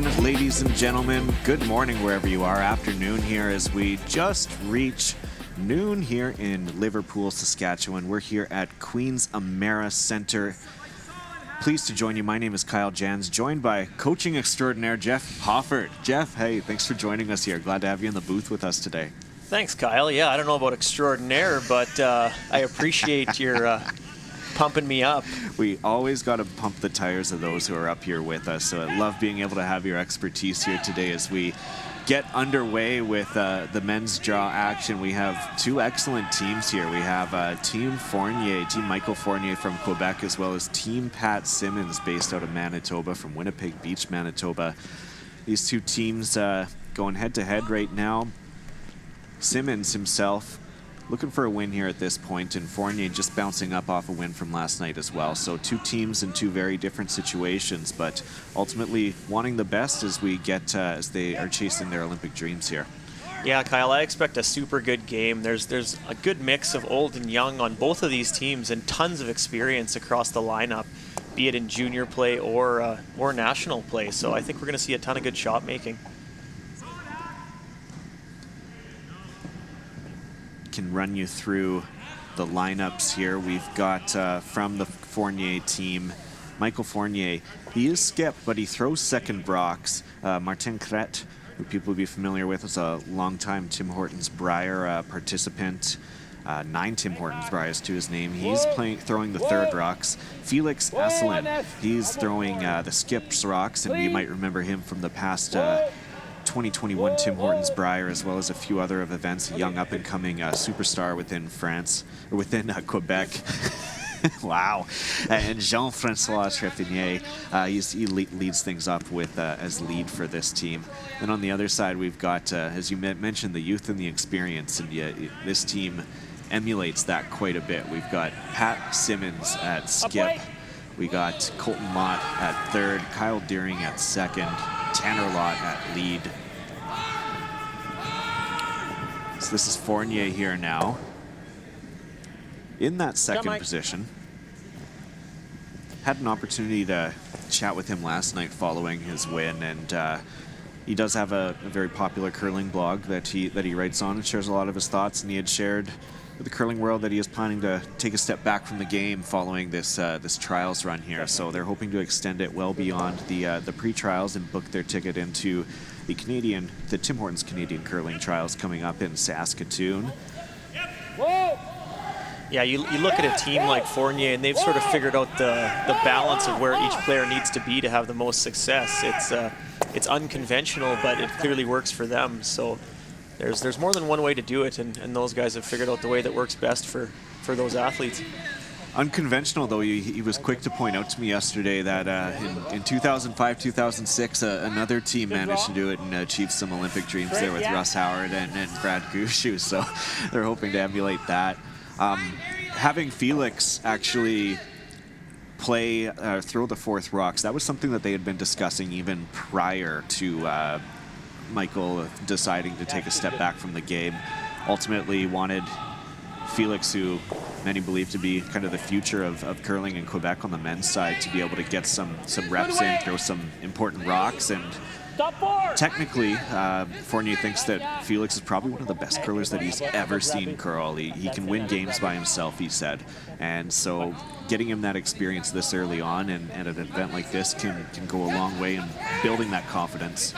afternoon, ladies and gentlemen. Good morning wherever you are. Afternoon here as we just reach noon here in Liverpool, Saskatchewan. We're here at Queen's Amera Center. Pleased to join you. My name is Kyle Jans, joined by coaching extraordinaire Jeff Hoffert. Jeff, hey, thanks for joining us here. Glad to have you in the booth with us today. Thanks, Kyle. Yeah, I don't know about extraordinaire, but I appreciate your pumping me up. We always got to pump the tires of those who are up here with us, so I love being able to have your expertise here today as we get underway with the men's draw action. We have two excellent teams here. We have Team Fournier, Team Michael Fournier from Quebec, as well as Team Pat Simmons based out of Manitoba from Winnipeg Beach, Manitoba. These two teams going head-to-head right now. Simmons himself looking for a win here at this point, and Fournier just bouncing up off a win from last night as well. So two teams in two very different situations, but ultimately wanting the best as we get as they are chasing their Olympic dreams here. Yeah, Kyle, I expect a super good game. There's a good mix of old and young on both of these teams, and tons of experience across the lineup, be it in junior play or national play. So I think we're going to see a ton of good shot making. Can run you through the lineups here. We've got from the Fournier team, Michael Fournier. He is skip, but he throws second brocks. Martin Crete, who people will be familiar with, is a longtime Tim Hortons Brier participant. 9 Tim Hortons Briers to his name. He's throwing the third rocks. Felix Esslingen, he's throwing the skips rocks, and you might remember him from the past 2021 Tim Hortons Brier, as well as a few other events. A young up-and-coming superstar within France, or within Quebec. Wow. And Jean-Francois Trépanier, he leads things up with as lead for this team. Then on the other side, we've got, as you mentioned, the youth and the experience, and this team emulates that quite a bit. We've got Pat Simmons at skip. We got Colton Lott at third, Kyle Deering at second, Tanner Lott at lead. So this is Fournier here now in that second position. Had an opportunity to chat with him last night following his win, and he does have a very popular curling blog that he writes on and shares a lot of his thoughts, and he had shared with the curling world that he is planning to take a step back from the game following this this trials run here. So they're hoping to extend it well beyond the pre-trials and book their ticket into the Tim Hortons Canadian Curling Trials coming up in Saskatoon. Yeah, you look at a team like Fournier, and they've sort of figured out the balance of where each player needs to be to have the most success. It's unconventional, but it clearly works for them. So there's more than one way to do it, and those guys have figured out the way that works best for those athletes. Unconventional, though, he was quick to point out to me yesterday that in 2005, 2006, another team managed to do it and achieve some Olympic dreams there with Russ Howard and Brad Gushu, so they're hoping to emulate that. Having Felix actually throw the fourth rocks, that was something that they had been discussing even prior to Michael deciding to take a step back from the game. Ultimately wanted Felix, who many believe to be kind of the future of curling in Quebec on the men's side, to be able to get some reps in, throw some important rocks. And technically, Fournier thinks that Felix is probably one of the best curlers that he's ever seen curl. He can win games by himself, he said. And so getting him that experience this early on and at an event like this can go a long way in building that confidence.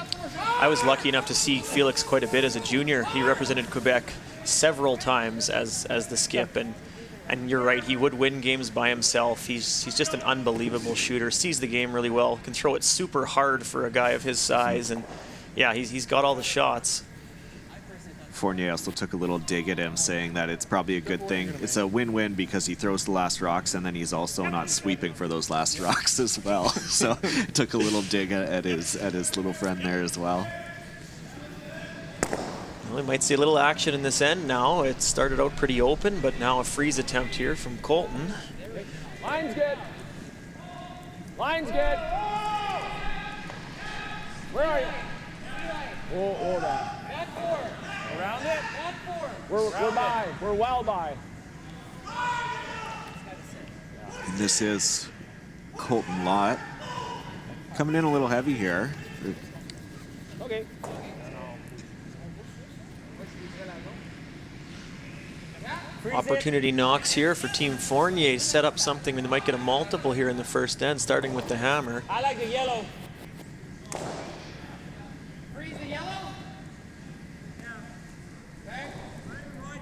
I was lucky enough to see Felix quite a bit as a junior. He represented Quebec several times as the skip, and you're right, he would win games by himself. He's just an unbelievable shooter, sees the game really well, can throw it super hard for a guy of his size, and yeah, he's got all the shots. Fournier also took a little dig at him, saying that it's probably a good thing. It's a win-win because he throws the last rocks, and then he's also not sweeping for those last rocks as well. So took a little dig at his little friend there as well. Well, we might see a little action in this end now. It started out pretty open, but now a freeze attempt here from Colton. Line's good. Line's good. Where are you? Hold on. Around it? We're by. We're well by. And this is Colton Lott coming in a little heavy here. Okay. Opportunity knocks here for Team Fournier. Set up something and they might get a multiple here in the first end, starting with the hammer. I like the yellow. Freeze the yellow? Yeah. Okay.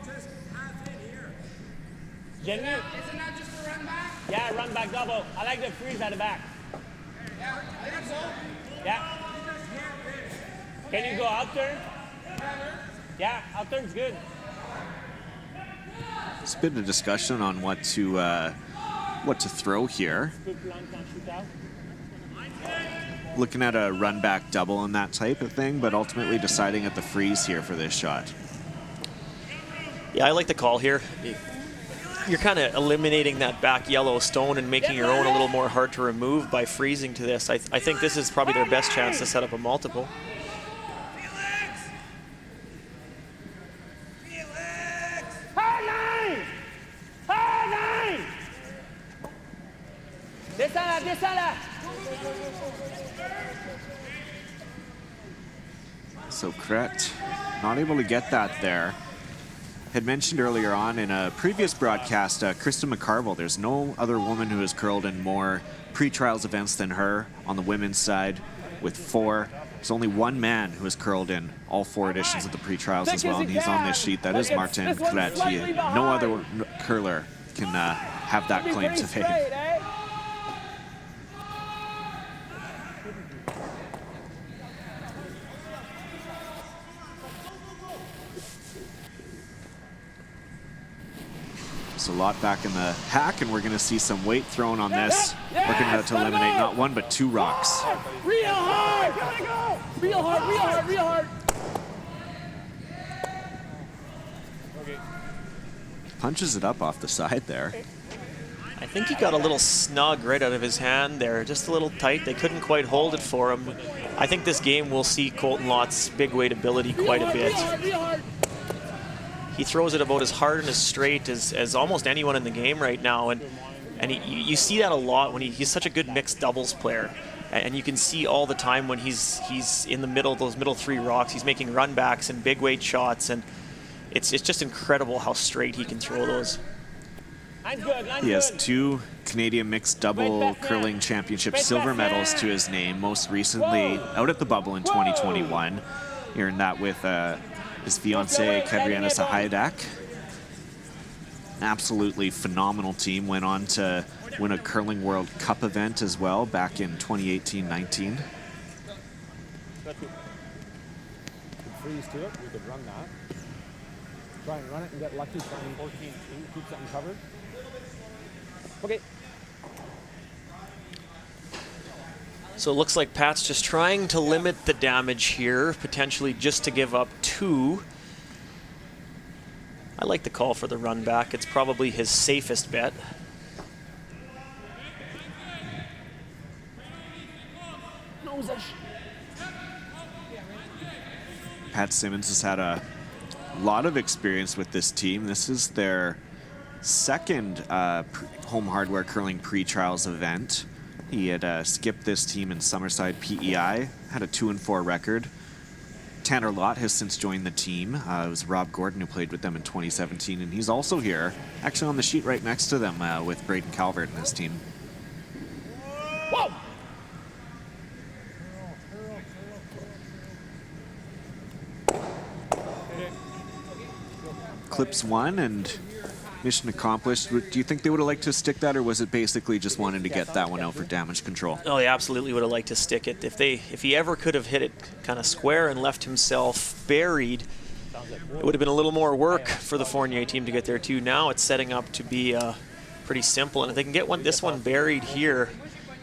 Just half in here. Genuine? Isn't that just a run back? Yeah, run back double. I like the freeze at the back. Yeah, I think so. Yeah. Can you go out turn? Yeah, out turn's good. It's been a discussion on what to throw here. Looking at a run back double and that type of thing, but ultimately deciding at the freeze here for this shot. Yeah, I like the call here. You're kind of eliminating that back yellow stone and making your own a little more hard to remove by freezing to this. I think this is probably their best chance to set up a multiple. So Kret not able to get that there. Had mentioned earlier on in a previous broadcast, Kristen McCarville, there's no other woman who has curled in more pre-trials events than her on the women's side with 4. There's only one man who has curled in all 4 editions of the pre-trials as well, and he's on this sheet. That is Martin Kret. No other curler can have that claim to fame. A lot back in the hack, and we're going to see some weight thrown on this. Looking to eliminate not 1 but 2 rocks. Real hard! Gotta go! Real hard, real hard, real hard! Okay. Punches it up off the side there. I think he got a little snug right out of his hand there, just a little tight. They couldn't quite hold it for him. I think this game will see Colton Lott's big weight ability quite a bit. Real hard. He throws it about as hard and as straight as almost anyone in the game right now, and you see that a lot when he's such a good mixed doubles player, and you can see all the time when he's in the middle, those middle 3 rocks, he's making run backs and big weight shots, and it's just incredible how straight he can throw those. He has 2 Canadian mixed double curling championship silver medals to his name, most recently out at the Bubble in 2021. He earned that with his fiancée, Kadriana Sahaidak. An absolutely phenomenal team. Went on to win a Curling World Cup event as well back in 2018-19. Freeze to it, we could run that. Try and run it and get lucky, try and 14-2, keep something covered. Okay. So it looks like Pat's just trying to limit the damage here, potentially just to give up 2. I like the call for the run back. It's probably his safest bet. Pat Simmons has had a lot of experience with this team. This is their second home hardware curling pre-trials event. He had skipped this team in Summerside PEI, had a 2-4 record. Tanner Lott has since joined the team. It was Rob Gordon who played with them in 2017, and he's also here, actually on the sheet right next to them with Braden Calvert and his team. Whoa! Clips 1 and mission accomplished. Do you think they would have liked to stick that, or was it basically just wanting to get that one out for damage control? Oh, he absolutely would have liked to stick it. If he ever could have hit it kind of square and left himself buried, it would have been a little more work for the Fournier team to get there too. Now it's setting up to be pretty simple, and if they can get this one buried here,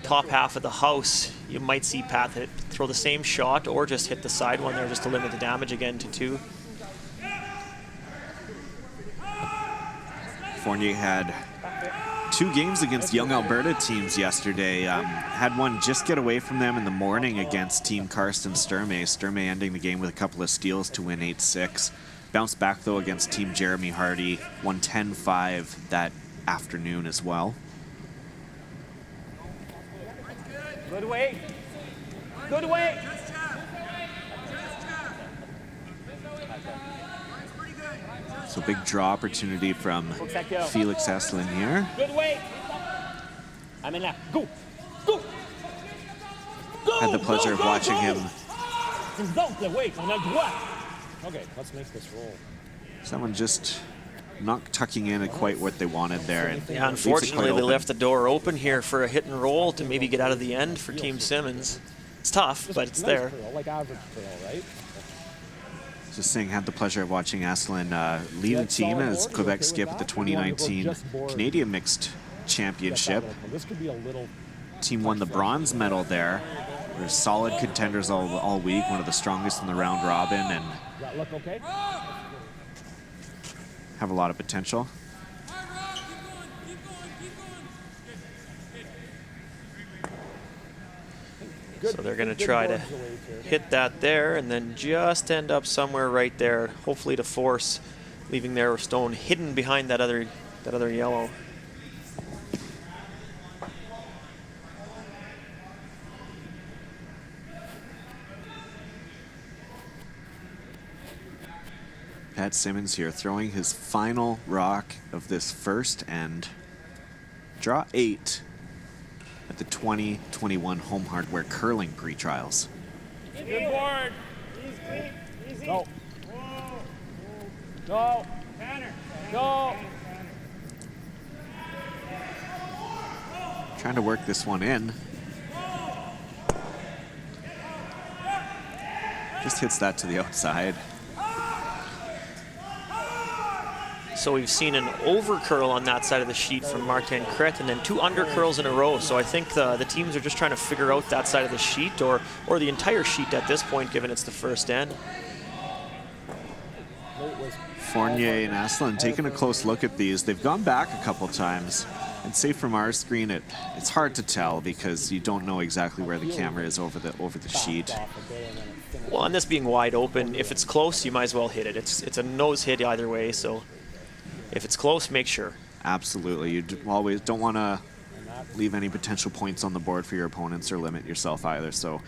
top half of the house, you might see Pat throw the same shot or just hit the side one there just to limit the damage again to 2. Fournier had 2 games against young Alberta teams yesterday. Had one just get away from them in the morning against Team Karsten Sturmay. Sturmay ending the game with a couple of steals to win 8-6. Bounced back though against Team Jeremy Hardy. Won 10-5 that afternoon as well. Good weight. Good weight. So big draw opportunity from Felix Esslingen here. Good weight. I'm in left. Go. Go. Go. Had the pleasure of watching him. Okay, let's make this roll. Someone just not tucking in at quite what they wanted there. And Yeah, unfortunately, they left the door open here for a hit and roll to maybe get out of the end for Team Simmons. It's tough, but it's there. Like average curl, right? Just saying, had the pleasure of watching Asselin lead the team as Quebec skip at the 2019 Canadian Mixed Championship. This could be a little. Team won the bronze medal there. They're solid contenders all week, one of the strongest in the round robin, and That look okay? have a lot of potential. So they're going to try to hit that there and then just end up somewhere right there, hopefully to force leaving their stone hidden behind that other yellow. Pat Simmons here throwing his final rock of this first end. Draw 8 at the 2021 Home Hardware Curling Pre-Trials. Good board. Go. Go. Go. Trying to work this one in. Just hits that to the outside. So we've seen an over curl on that side of the sheet from Martin Kret and then 2 under curls in a row. So I think the teams are just trying to figure out that side of the sheet or the entire sheet at this point, given it's the first end. Fournier and Asselin taking a close look at these. They've gone back a couple times. And say from our screen, it's hard to tell because you don't know exactly where the camera is over the sheet. Well, and this being wide open, if it's close, you might as well hit it. It's a nose hit either way, so if it's close, make sure. Absolutely. You always don't want to leave any potential points on the board for your opponents or limit yourself either. So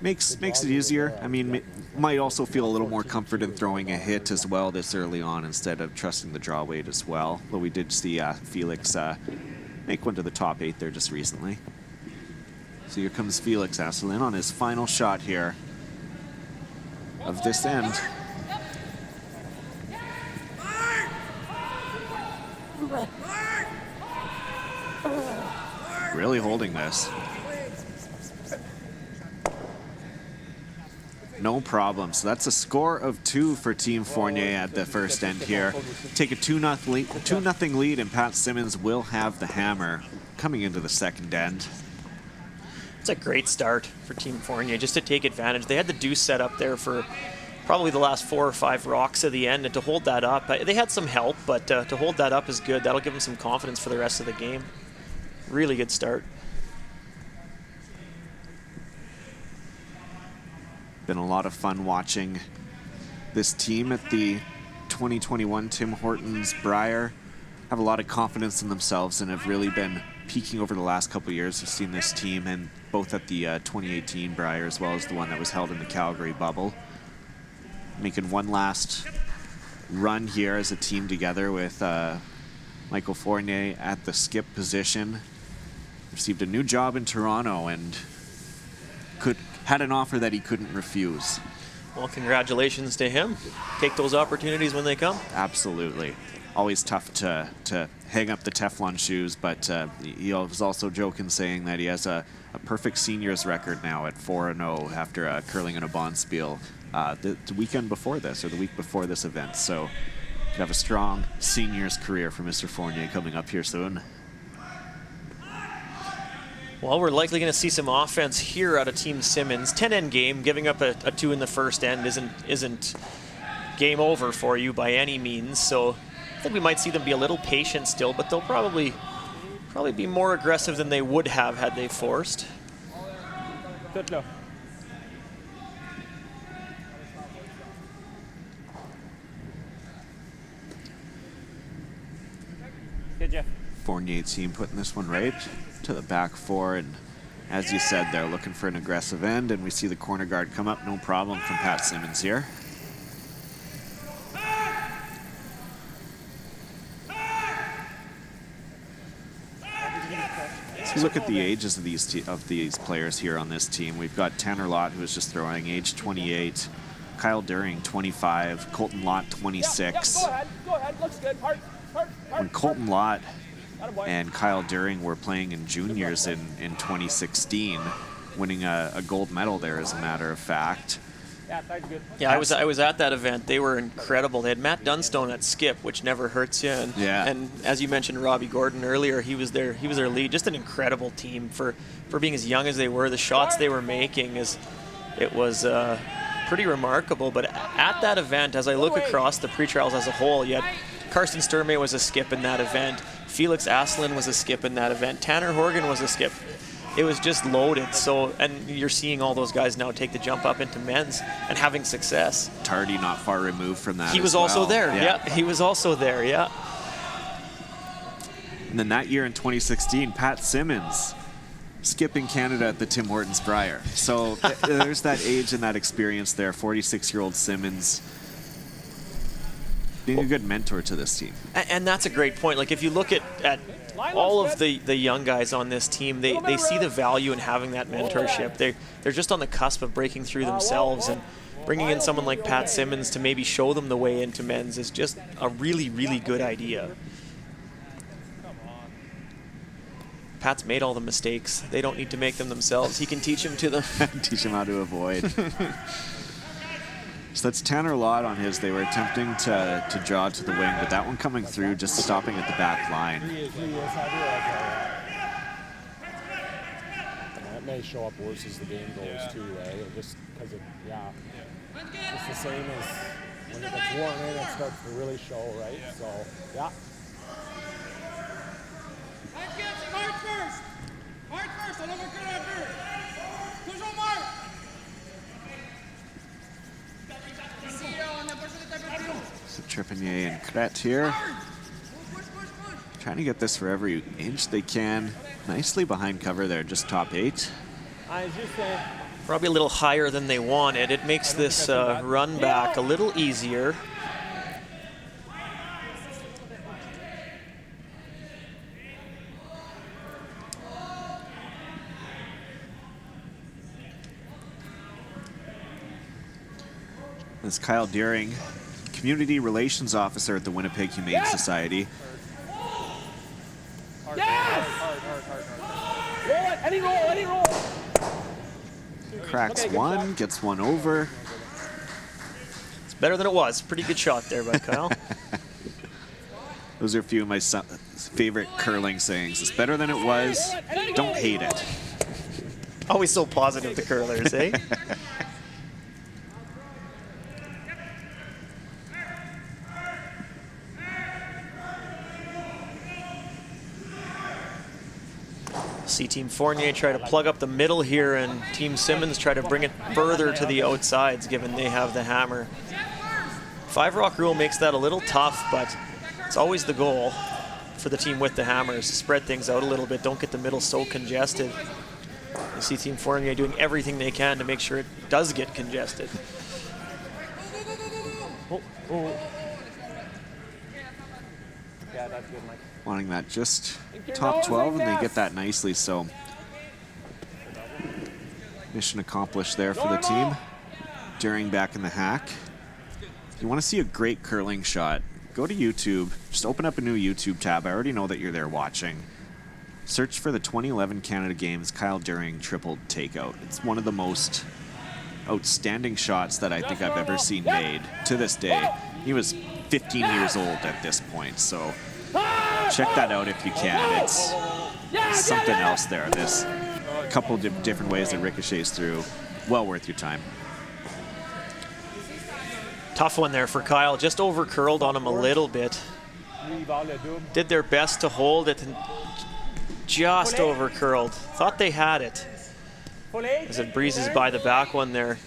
makes it easier. I mean, might also feel a little more comfort in throwing a hit as well this early on instead of trusting the draw weight as well. But we did see Felix make one to the top 8 there just recently. So here comes Felix Hasselin on his final shot here of this end. Really holding this. No problem. So that's a score of 2 for Team Fournier at the first end here. Take a 2-0 lead, and Pat Simmons will have the hammer coming into the second end. It's a great start for Team Fournier just to take advantage. They had the deuce set up there for probably the last 4 or 5 rocks at the end, and to hold that up, they had some help, but to hold that up is good. That'll give them some confidence for the rest of the game. Really good start. Been a lot of fun watching this team at the 2021 Tim Hortons Brier. Have a lot of confidence in themselves and have really been peaking over the last couple of years. We've seen this team and both at the 2018 Brier as well as the one that was held in the Calgary bubble. Making one last run here as a team together with Michael Fournier at the skip position. Received a new job in Toronto and had an offer that he couldn't refuse. Well, congratulations to him. Take those opportunities when they come. Absolutely. Always tough to hang up the Teflon shoes, but he was also joking saying that he has a perfect seniors record now at 4-0 after curling in a Bonspiel the weekend before this, or the week before this event. So could have a strong seniors career for Mr. Fournier coming up here soon. Well, we're likely going to see some offense here out of Team Simmons. 10-end game, giving up a 2 in the first end isn't game over for you by any means. So I think we might see them be a little patient still, but they'll probably be more aggressive than they would have had they forced. Good luck. Good, Jeff. Fournier team putting this one right to the back 4, and as you said, they're looking for an aggressive end, and we see the corner guard come up, no problem from Pat Simmons here. So look at the ages of these players here on this team. We've got Tanner Lott, who is just throwing, age 28. Kyle During, 25. Colton Lott, 26. Go ahead. Looks good. Hard. When Colton Lott and Kyle During were playing in juniors in 2016, winning a gold medal there, as a matter of fact. Yeah, I was at that event. They were incredible. They had Matt Dunstone at skip, which never hurts you. And as you mentioned, Robbie Gordon earlier, he was their lead. Just an incredible team for being as young as they were. The shots they were making was pretty remarkable. But at that event, as I look across the pre-trials as a whole, you had Karsten Sturmay was a skip in that event. Felix Esslingen was a skip in that event. Tanner Horgan was a skip. It was just loaded. So, and you're seeing all those guys now take the jump up into men's and having success. Tardy not far removed from that. He was also there. Yeah, he was also there. Yeah. And then that year in 2016, Pat Simmons skipping Canada at the Tim Hortons Brier. So there's that age and that experience there. 46-year-old Simmons being a good mentor to this team. And that's a great point. Like, if you look at all of the young guys on this team, they see the value in having that mentorship. They're just on the cusp of breaking through themselves, and bringing in someone like Pat Simmons to maybe show them the way into men's is just a really, really good idea. Pat's made all the mistakes. They don't need to make them themselves. He can teach them to them. Teach them how to avoid. So that's Tanner Lott on his. They were attempting to draw to the wing, but that one coming through, just stopping at the back line. That may show up worse as the game goes too, right? Just because it's the same as when it gets warm in, it starts to really show, right? So, yeah. Mark first, I'll overcut after. Push on Mark. So Trepanier and Kret here. Trying to get this for every inch they can. Nicely behind cover there, just top 8. Probably a little higher than they wanted. It makes this run back a little easier. This is Kyle During, Community Relations Officer at the Winnipeg Humane Society. Yes! Roll it, any roll. Cracks one, gets one over. It's better than it was. Pretty good shot there by Kyle. Those are a few of my favorite curling sayings. It's better than it was. Don't hate it. Always so positive, the curlers, eh? See Team Fournier try to plug up the middle here, and Team Simmons try to bring it further to the outsides, given they have the hammer. 5-rock rule makes that a little tough, but it's always the goal for the team with the hammers to spread things out a little bit. Don't get the middle so congested. You see Team Fournier doing everything they can to make sure it does get congested. Yeah, that's good, Mike. Wanting that just top 12, and they get that nicely, so mission accomplished there for the team. During back in the hack. If you want to see a great curling shot, go to YouTube. Just open up a new YouTube tab. I already know that you're there watching. Search for the 2011 Canada Games Kyle During triple takeout. It's one of the most outstanding shots that I think I've ever seen made to this day. He was 15 years old at this point, so check that out if you can. It's something else there. There's a couple of different ways that ricochets through. Well worth your time. Tough one there for Kyle. Just over curled on him a little bit. Did their best to hold it and just over curled. Thought they had it as it breezes by the back one there.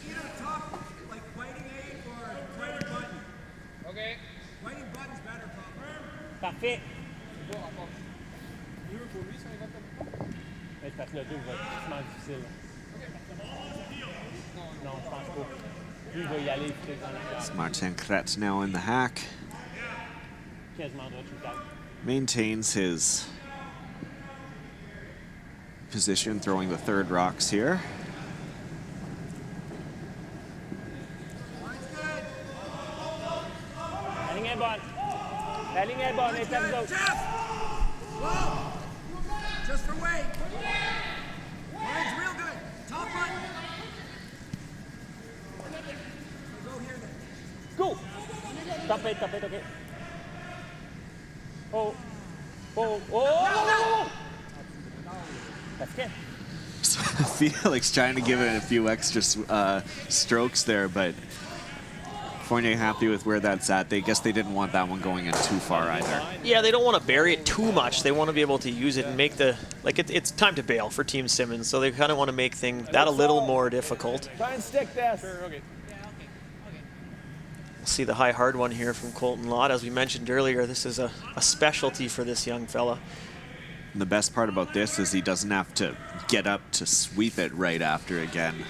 Parfait. Mais parce que le 2 va être extrêmement difficile. Non, je pense pas. Lui, il va y aller dans la It's Martin Kret now in the hack. quasiment droit tout le temps. Maintains his position, throwing the third rocks here. La ligne est bonne. La ligne est bonne. Et tape d'autres. Just for weight. Line's real good. Top button. Go here then. Go. Top it, okay. Oh. That's good. So Felix trying to give it a few extra strokes there, but Fournier happy with where that's at. They guess they didn't want that one going in too far either. Yeah, they don't want to bury it too much. They want to be able to use it and make the, like, it's time to bail for Team Simmons, so they kind of want to make things that a little more difficult. Try and stick this. Sure, okay. We'll see the high hard one here from Colton Lott. As we mentioned earlier, this is a specialty for this young fella. And the best part about this is he doesn't have to get up to sweep it right after again.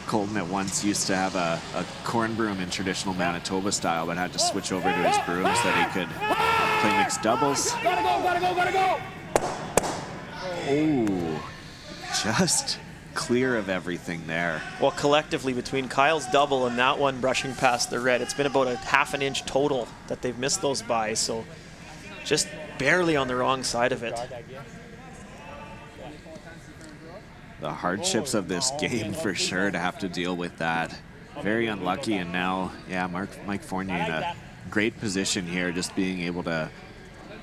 Colton at once used to have a corn broom in traditional Manitoba style, but had to switch over to his brooms that he could play mixed doubles. Gotta go. Oh, just clear of everything there. Well, collectively, between Kyle's double and that one brushing past the red, it's been about a half an inch total that they've missed those by, so just barely on the wrong side of it. The hardships of this game for sure to have to deal with that. Very unlucky, and now, yeah, Mike Fournier in a great position here, just being able to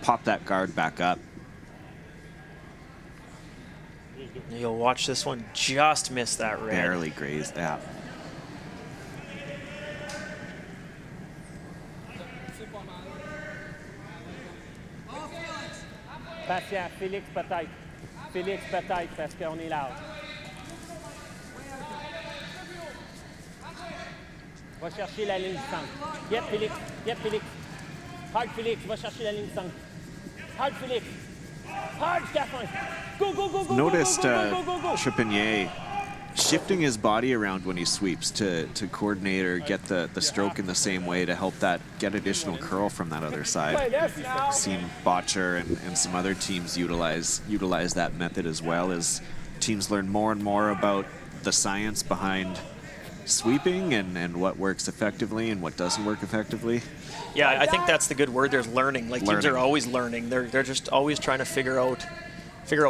pop that guard back up. You'll watch this one just miss that red. Barely grazed, yeah. Patient, Félix peut-être. Félix peut-être parce qu'on est large. Va chercher la ligne centre. Yep, Félix. Hard, Félix. Va chercher la ligne centre. Hard, Félix. Hard, Stefan. Go. Noticed Trepanier shifting his body around when he sweeps to coordinate or get the stroke in the same way to help that get additional curl from that other side. Seen Botcher and some other teams utilize that method as well, as teams learn more and more about the science behind sweeping and what works effectively and what doesn't work effectively. Yeah, I think that's the good word. There's learning. Like, teams are always learning. They're just always trying to figure out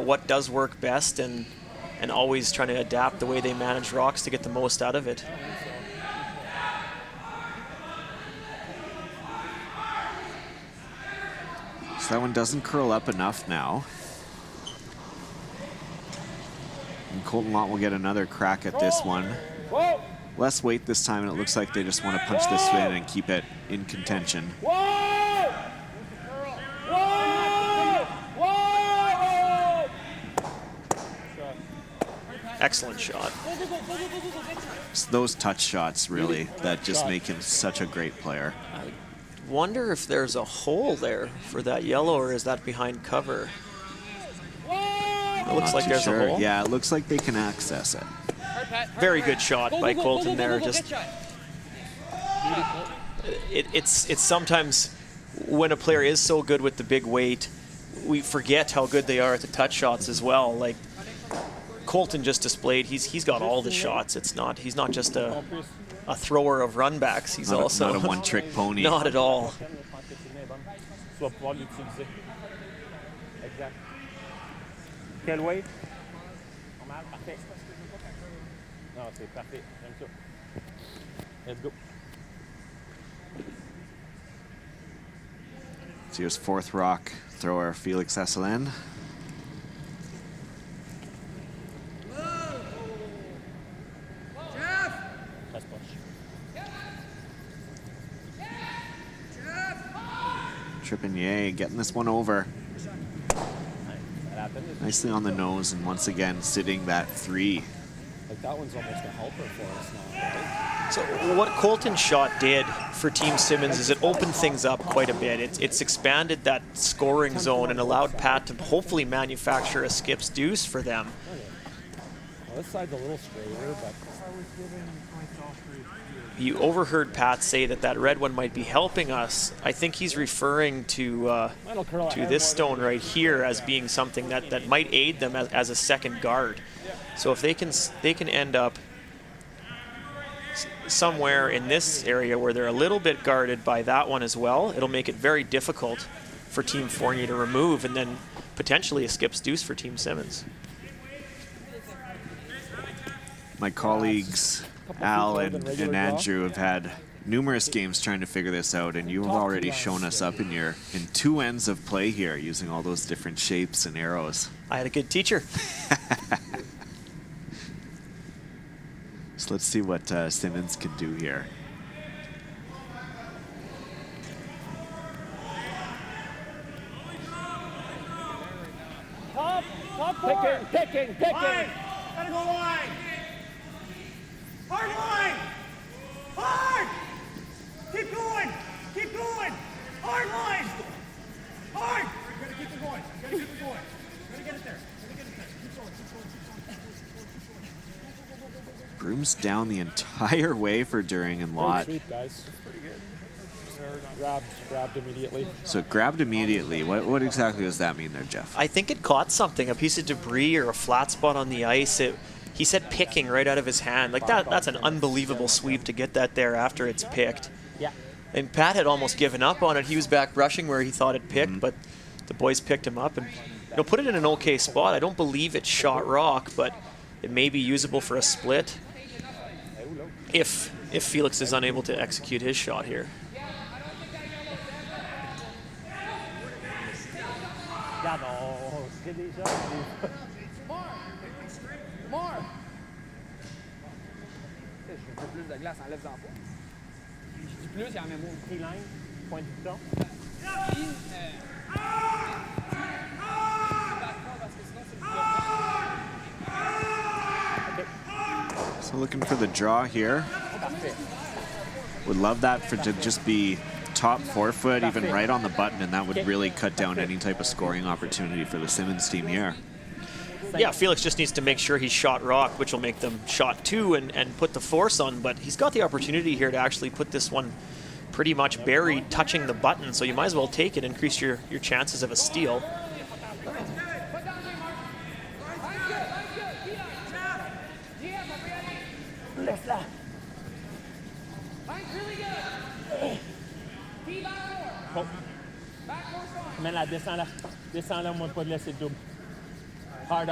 what does work best and always trying to adapt the way they manage rocks to get the most out of it. So that one doesn't curl up enough now. And Colton Lott will get another crack at this one. Less weight this time, and it looks like they just want to punch this in and keep it in contention. Excellent shot. It's those touch shots, really, that just make him such a great player. I wonder if there's a hole there for that yellow, or is that behind cover? It looks like there's a hole. Yeah, it looks like they can access it. Very good shot by Colton there. Just it's sometimes when a player is so good with the big weight, we forget how good they are at the touch shots as well. Like Colton just displayed, he's got all the shots. He's not just a thrower of runbacks. He's also not a one-trick pony. Not at all. Quel weight? Normal, parfait. Non, c'est parfait. J'aime ça. Let's go. So here's fourth rock thrower Felix Esslingen. Trepanier getting this one over. Nicely on the nose, and once again sitting that 3. Like that one's almost a helper for us now, right? So what Colton's shot did for Team Simmons is it opened things up quite a bit. It's expanded that scoring zone and allowed Pat to hopefully manufacture a skip's deuce for them. Well, this side's a little straighter, but You overheard Pat say that red one might be helping us. I think he's referring to this stone right here as being something that might aid them as a second guard. So if they can end up somewhere in this area where they're a little bit guarded by that one as well, it'll make it very difficult for Team Fournier to remove, and then potentially a skip's deuce for Team Simmons. My colleagues Al and Andrew have had numerous games trying to figure this out, and you've already shown us up in two ends of play here using all those different shapes and arrows. I had a good teacher. So let's see what Simmons can do here. Picking. Line. Gotta go line. Hard line. Hard. Keep going. Hard line. Hard. Gotta keep it going. Gotta get it there. Keep going. Brooms down the entire way for During and Lott. sweet, guys. Pretty good. Grabbed immediately. So it grabbed immediately. What exactly does that mean there, Jeff? I think it caught something, a piece of debris or a flat spot on the ice. He said picking right out of his hand. Like that's an unbelievable sweep to get that there after it's picked. Yeah. And Pat had almost given up on it. He was back brushing where he thought it picked, but the boys picked him up and put it in an okay spot. I don't believe it shot rock, but it may be usable for a split if Felix is unable to execute his shot here. More. Je veux plus de glace, enlève-en pas. Je dis plus, il y en a même Three line, point du piton. So looking for the draw here. Would love that to just be top forefoot, even right on the button, and that would really cut down any type of scoring opportunity for the Simmons team here. Yeah, Felix just needs to make sure he's shot rock, which will make them shot two and put the force on, but he's got the opportunity here to actually put this one pretty much buried, touching the button, so you might as well take it, increase your chances of a steal. Mais là, descends là, moi pas de laisser le double. Hard.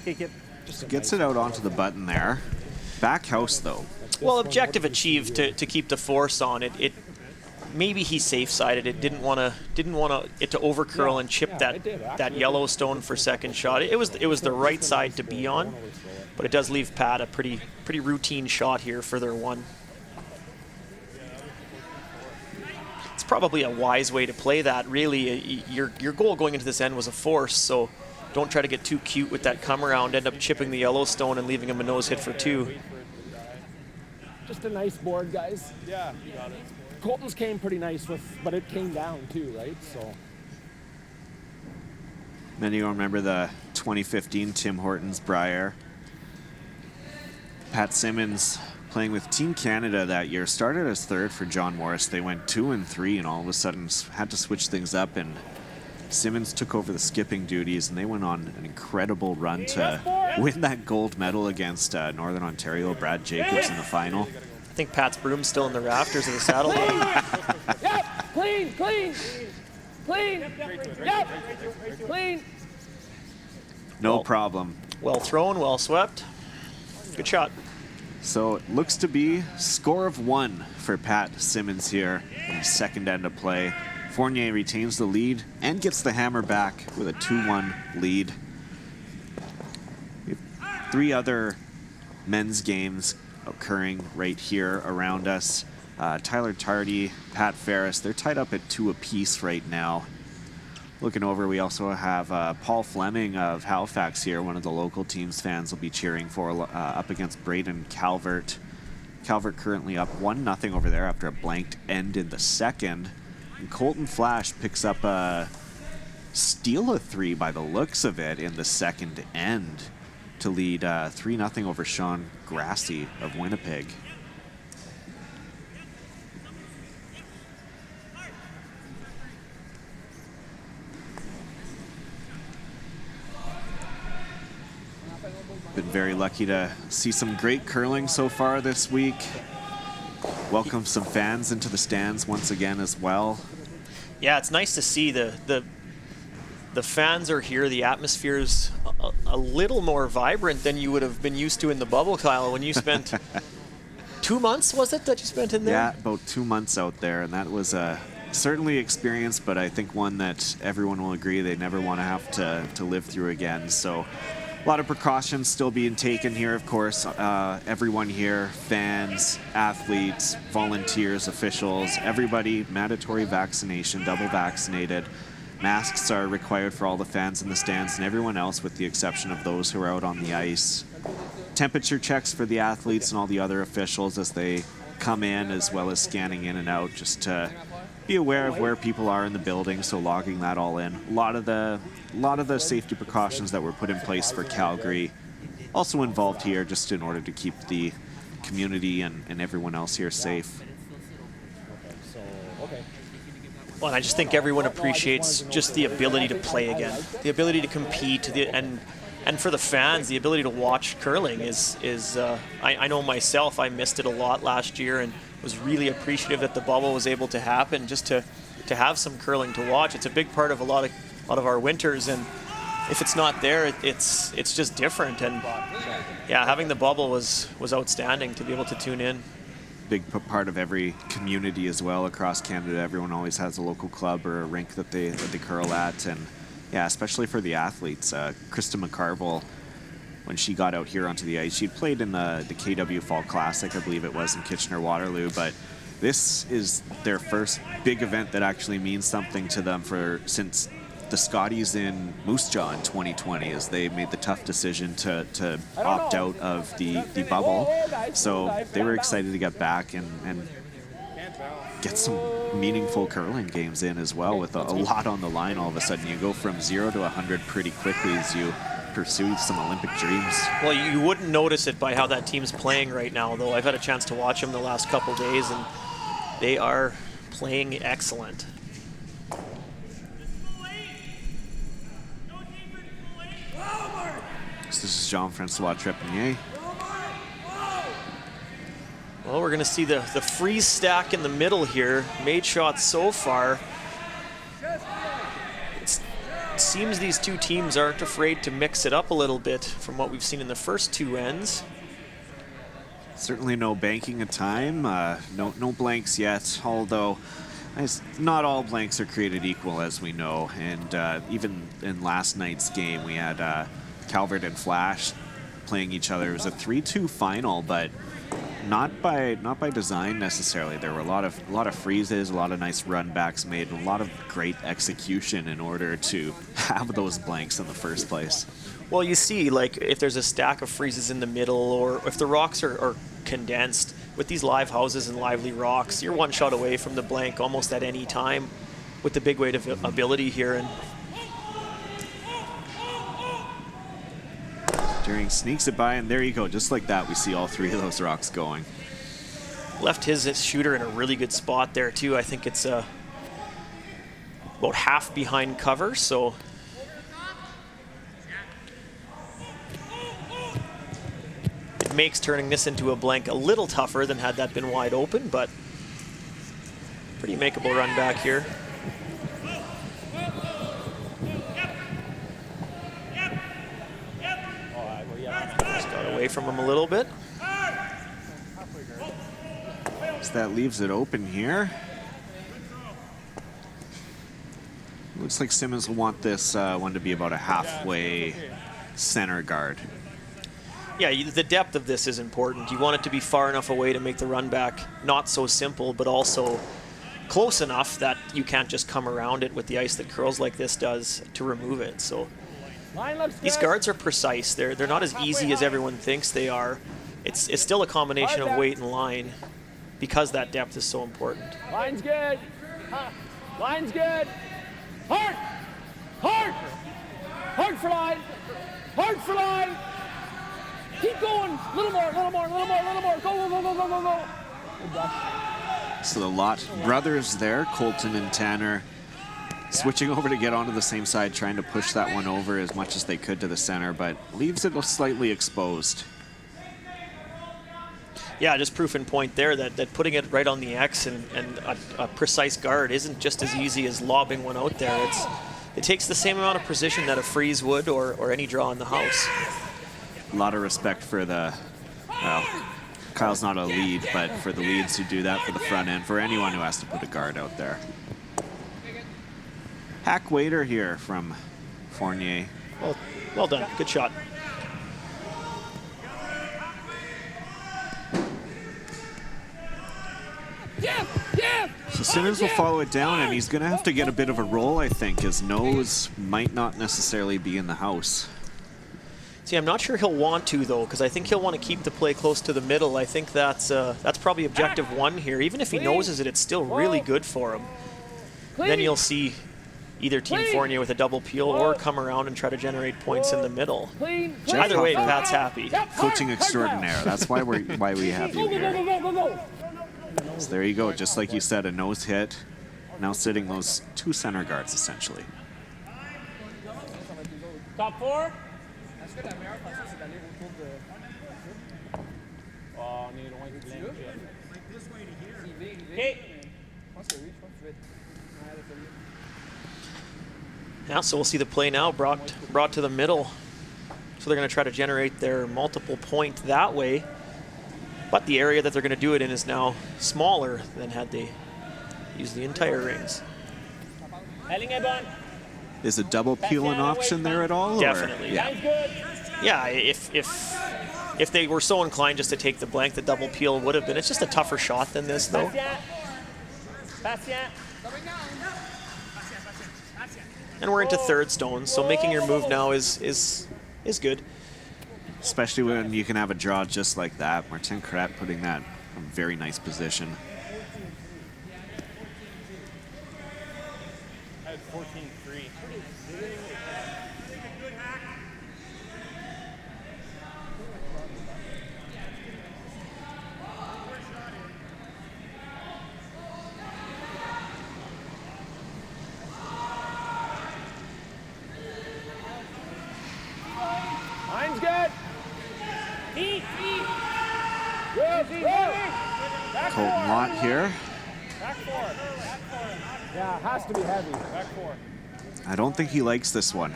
Take it. Just gets it out onto the button there. Back house though. Well, objective achieved to keep the force on it. Maybe he safe-sided it. Didn't want it to overcurl and chip that Yellowstone for second shot. It was the right side to be on, but it does leave Pat a pretty routine shot here for their one. It's probably a wise way to play that. Really, your goal going into this end was a force, so don't try to get too cute with that come around. End up chipping the Yellowstone and leaving him a nose hit for two. Just a nice board, guys. Yeah, you got it. Colton's came pretty nice but it came down too, right? So. Many of you remember the 2015 Tim Hortons Brier. Pat Simmons playing with Team Canada that year started as third for John Morris. They went 2-3 and all of a sudden had to switch things up, and Simmons took over the skipping duties, and they went on an incredible run to win that gold medal against Northern Ontario, Brad Jacobs in the final. I think Pat's broom's still in the rafters of the saddle. Yep, clean. Yep, clean. No problem. Well thrown, well swept. Good shot. So it looks to be score of 1 for Pat Simmons here in the second end of play. Fournier retains the lead and gets the hammer back with a 2-1 lead. We have 3 other men's games occurring right here around us. Tyler Tardy, Pat Ferris, they're tied up at 2 apiece right now. Looking over, we also have Paul Fleming of Halifax here, one of the local teams fans will be cheering for, up against Braden Calvert. Calvert currently up 1-0 over there after a blanked end in the second. And Colton Flash picks up a steal a 3 by the looks of it in the second end to lead 3-0 over Sean Grassi of Winnipeg. Been very lucky to see some great curling so far this week. Welcome some fans into the stands once again as well. Yeah, it's nice to see the fans are here. The atmosphere's a little more vibrant than you would have been used to in the bubble, Kyle, when you spent 2 months, was it, that you spent in there? Yeah, about 2 months out there, and that was certainly experience, but I think one that everyone will agree they never want to have to live through again. So a lot of precautions still being taken here, of course. Everyone here, fans, athletes, volunteers, officials, everybody, mandatory vaccination, double vaccinated. Masks are required for all the fans in the stands and everyone else with the exception of those who are out on the ice. Temperature checks for the athletes and all the other officials as they come in, as well as scanning in and out, just to be aware of where people are in the building, so logging that all in. A lot of the safety precautions that were put in place for Calgary also involved here, just in order to keep the community and everyone else here safe. Well, and I just think everyone appreciates just the ability to play again, the ability to compete, and for the fans, the ability to watch curling is I know myself, I missed it a lot last year and was really appreciative that the bubble was able to happen, just to have some curling to watch. It's a big part of a lot of our winters, and if it's not there, it's just different. And yeah, having the bubble was outstanding to be able to tune in. Big part of every community as well across Canada. Everyone always has a local club or a rink that they curl at, and yeah, especially for the athletes. Krista McCarville, when she got out here onto the ice, she'd played in the KW Fall Classic, I believe it was, in Kitchener-Waterloo, but this is their first big event that actually means something to them since the Scotties in Moose Jaw in 2020, as they made the tough decision to opt out of the bubble. So they were excited to get back and get some meaningful curling games in as well, with a lot on the line. All of a sudden you go from 0 to 100 pretty quickly as you pursue some Olympic dreams. Well, you wouldn't notice it by how that team's playing right now, though. I've had a chance to watch them the last couple days, and they are playing excellent. So this is Jean-Francois Trepanier. Well, we're going to see the freeze stack in the middle here. Made shots so far. It seems these two teams aren't afraid to mix it up a little bit from what we've seen in the first two ends. Certainly no banking of time, no blanks yet, although not all blanks are created equal, as we know. And even in last night's game, we had Calvert and Flash playing each other. It was a 3-2 final, but not by design necessarily. There were a lot of freezes, a lot of nice run backs made, and a lot of great execution in order to have those blanks in the first place. Well, you see, like, if there's a stack of freezes in the middle, or if the rocks are condensed, with these live houses and lively rocks, you're one shot away from the blank almost at any time with the big weight of ability here. And Deering sneaks it by, and there you go. Just like that, we see all three of those rocks going. Left his shooter in a really good spot there, too. I think it's about half behind cover, so it makes turning this into a blank a little tougher than had that been wide open, but pretty makeable run back here. Just got away from him a little bit. So that leaves it open here. Looks like Simmons will want this one to be about a halfway center guard. Yeah, the depth of this is important. You want it to be far enough away to make the run back not so simple, but also close enough that you can't just come around it with the ice that curls like this does to remove it. So these guards are precise. They're not as easy as everyone thinks they are. It's still a combination of weight and line because that depth is so important. Line's good. Line's good. Hard. Hard! Hard for line! Hard for line! Keep going! Little more, little more, little more, little more. Go, go, go, go, go, go, go. Good gosh. So the Lott brothers there, Colton and Tanner, switching over to get onto the same side, trying to push that one over as much as they could to the center, but leaves it slightly exposed. Yeah, just proof in point there that putting it right on the X and a precise guard isn't just as easy as lobbing one out there. It takes the same amount of precision that a freeze would or any draw in the house. A lot of respect for the, well, Kyle's not a lead, but for the leads who do that for the front end, for anyone who has to put a guard out there. Hack waiter here from Fournier. Well done. Good shot. So Simmons will follow it down, and he's going to have to get a bit of a roll, I think. His nose might not necessarily be in the house. See, I'm not sure he'll want to, though, because I think he'll want to keep the play close to the middle. I think that's probably objective one here. Even if he noses it, it's still really good for him. Then you'll see either Team Fournier with a double peel or come around and try to generate points in the middle. Either way, Pat's happy. Coaching extraordinaire. That's why we have you here. So there you go. Just like you said, a nose hit. Now sitting those two center guards, essentially. Top four. Est-ce que la meilleure façon, c'est d'aller autour de... Oh, on est loin de plein de OK. Je pense que oui, je pense que tu vas être... Ouais, là, c'est lui. Yeah, so we'll see the play now brought to the middle. So they're going to try to generate their multiple point that way. But the area that they're going to do it in is now smaller than had they used the entire rings. Is a double peel an option there at all? Definitely. Or? Yeah. Yeah, if they were so inclined just to take the blank, the double peel would have been. It's just a tougher shot than this, though. And we're into third stone, so making your move now is good. Especially when you can have a draw just like that. Martin Krat putting that in a very nice position. I had 14-3. Mine's good. Colton Lott here. Back four. Yeah, it has to be heavy. Back four. I don't think he likes this one.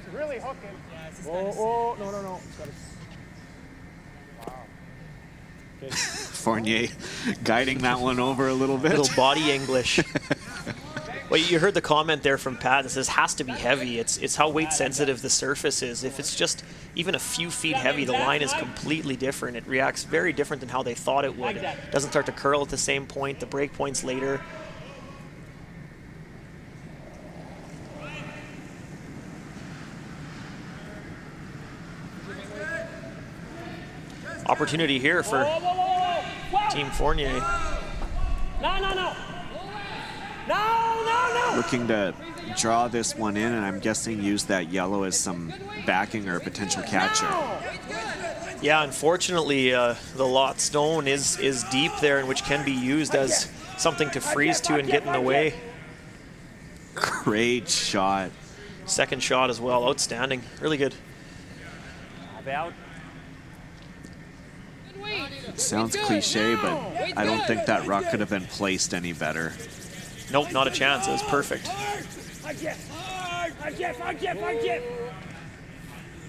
It's really hooking. Oh, no. Wow. Okay. Fournier guiding that one over a little bit. Little body English. Well, you heard the comment there from Pat that says has to be heavy. It's how weight sensitive the surface is. If it's just even a few feet heavy, the line is completely different. It reacts very different than how they thought it would. It doesn't start to curl at the same point. The break point's later. Opportunity here for Team Fournier. No. Looking to draw this one in, and I'm guessing use that yellow as some backing or a potential catcher. Yeah, unfortunately, the Lott stone is deep there, and which can be used as something to freeze to and get in the way. Great shot. Second shot as well, outstanding, really good. Sounds cliche, but I don't think that rock could have been placed any better. Nope, not a chance. It was perfect.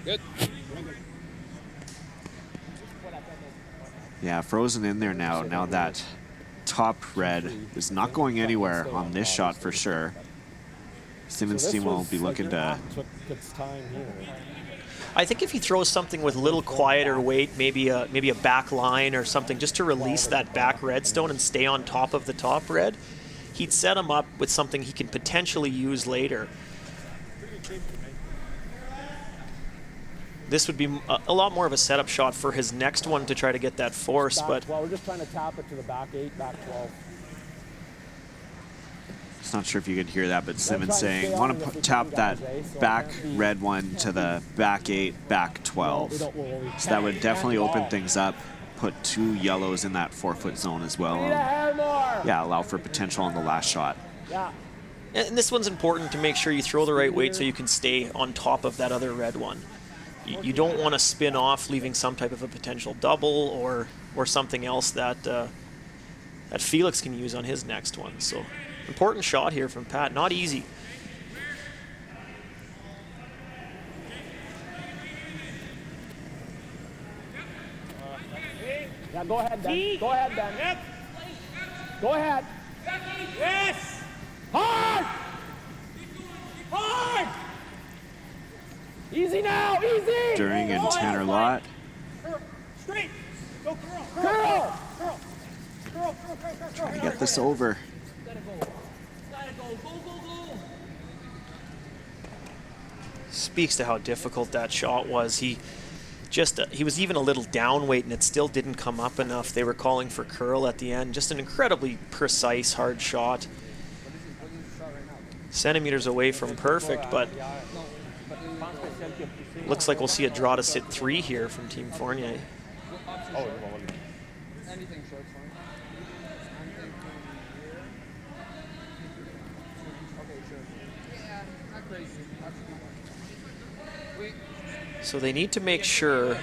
Good. Yeah, frozen in there now. Now that top red is not going anywhere on this shot for sure. Simmons' team will be looking to... I think if he throws something with a little quieter weight, maybe a back line or something, just to release that back redstone and stay on top of the top red, he'd set him up with something he can potentially use later. This would be a lot more of a setup shot for his next one to try to get that force, but... Well, we're just trying to tap it to the back 8, back 12. Not sure if you could hear that, but Simmons saying, want to tap that back red one to the back 8, back 12. So that would definitely open things up, put 2 yellows in that 4-foot zone as well. Yeah, allow for potential on the last shot. And this one's important to make sure you throw the right weight so you can stay on top of that other red one. You don't want to spin off, leaving some type of a potential double or something else that that Felix can use on his next one. So important shot here from Pat. Not easy. Yeah, go ahead, Ben. Go ahead, Ben. Yep. Go ahead. Yes. Hard. Hard. Easy now. Easy. During and Tanner Lott. Straight. Go curl. Curl. Curl. Curl. Trying to get this over. Gotta go. Gotta go. Go, go, go. Speaks to how difficult that shot was. He was even a little down weight and it still didn't come up enough. They were calling for curl at the end. Just an incredibly precise, hard shot. Centimeters away from perfect, but looks like we'll see a draw to sit 3 here from Team Fournier. So they need to make sure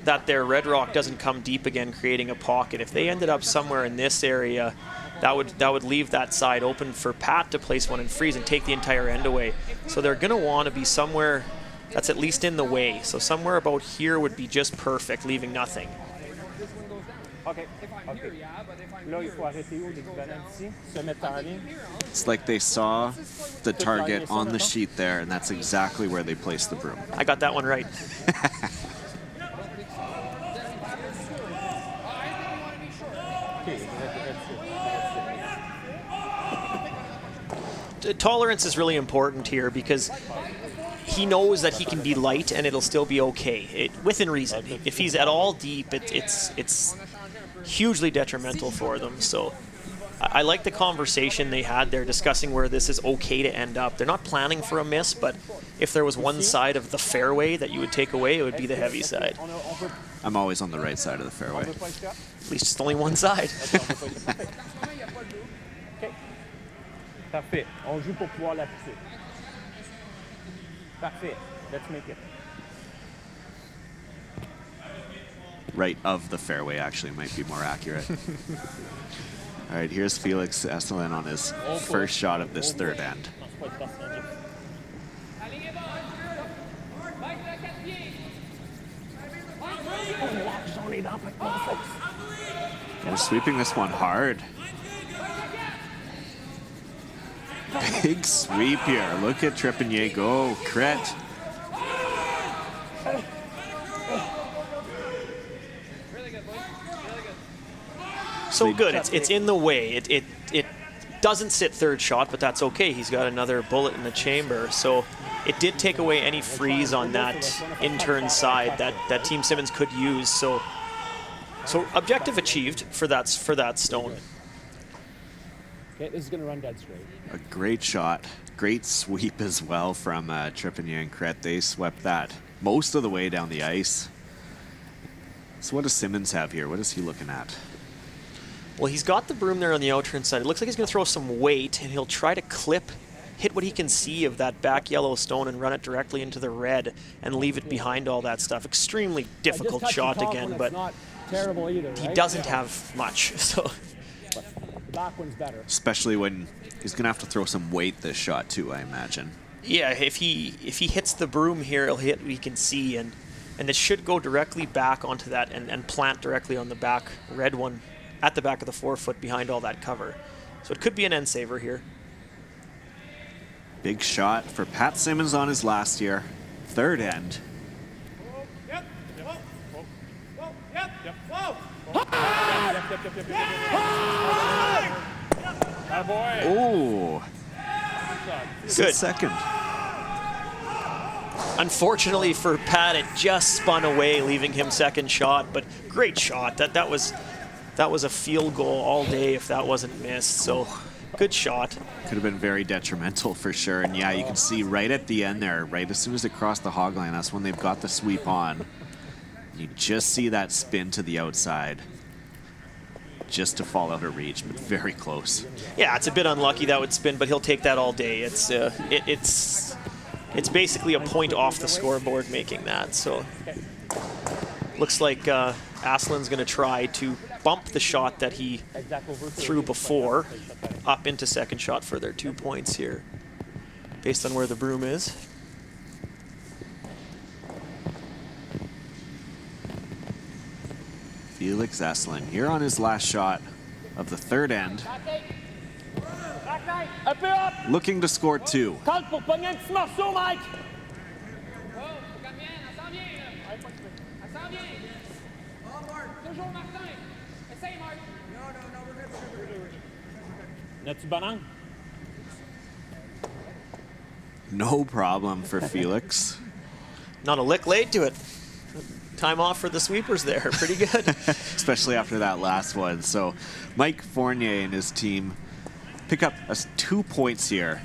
that their red rock doesn't come deep again, creating a pocket. If they ended up somewhere in this area, that would leave that side open for Pat to place one and freeze and take the entire end away. So they're going to want to be somewhere that's at least in the way. So somewhere about here would be just perfect, leaving nothing. It's like they saw the target on the sheet there, and that's exactly where they placed the broom. I got that one right. Tolerance is really important here because he knows that he can be light and it'll still be okay, within reason. If he's at all deep, it's hugely detrimental for them. So I like the conversation they had there discussing where this is okay to end up. They're not planning for a miss, but if there was one side of the fairway that you would take away, it would be the heavy side. I'm always on the right side of the fairway. At least it's only one side. Parfait. On joue pour pouvoir la pousser. Parfait. Let's make it. Right of the fairway, actually, might be more accurate. All right, here's Felix Esslingen on his first shot of this third end. They're sweeping this one hard. Big sweep here. Look at Trepanier go. Cret. So good. It's in the way. It doesn't sit third shot, but that's okay. He's got another bullet in the chamber. So it did take away any freeze on that in-turn side that Team Simmons could use. So objective achieved for that stone. Okay, this is going to run dead straight. A great shot. Great sweep as well from Trepanier and Cret. They swept that most of the way down the ice. So what does Simmons have here? What is he looking at? Well, he's got the broom there on the outer side. It looks like he's going to throw some weight, and he'll try to hit what he can see of that back yellow stone and run it directly into the red and leave it behind all that stuff. Extremely difficult shot again, but not terrible either, he right? doesn't have much. So The back one's better. Especially when he's going to have to throw some weight this shot too, I imagine. yeah, if he hits the broom here, he'll hit what he can see, and it should go directly back onto that and plant directly on the back red one at the back of the 4-foot behind all that cover. So it could be an end saver here. Big shot for Pat Simmons on his last year. Third end. Yep. Whoa. Whoa. Yep. Yep. Whoa. Oh. Good. Second. Unfortunately for Pat, it just spun away, leaving him second shot, but great shot. That was a field goal all day if that wasn't missed. So Good shot. Could have been very detrimental for sure. And yeah, you can see right at the end there, right as soon as it crossed the hog line, that's when they've got the sweep on. You just see that spin to the outside. Just to fall out of reach, but very close. Yeah, it's a bit unlucky that would spin, but he'll take that all day. It's basically a point off the scoreboard making that. So looks like Asselin's going to try to bump the shot that he threw before up into second shot for their 2 points here, based on where the broom is. Felix Esslingen here on his last shot of the third end. Looking to score 2. Calme pour pogner un petit morceau, Mike. N'as-tu bon angle? No problem for Felix. Not a lick laid to it. Time off for the sweepers there. Pretty good. Especially after that last one. So Mike Fournier and his team pick up 2 points here.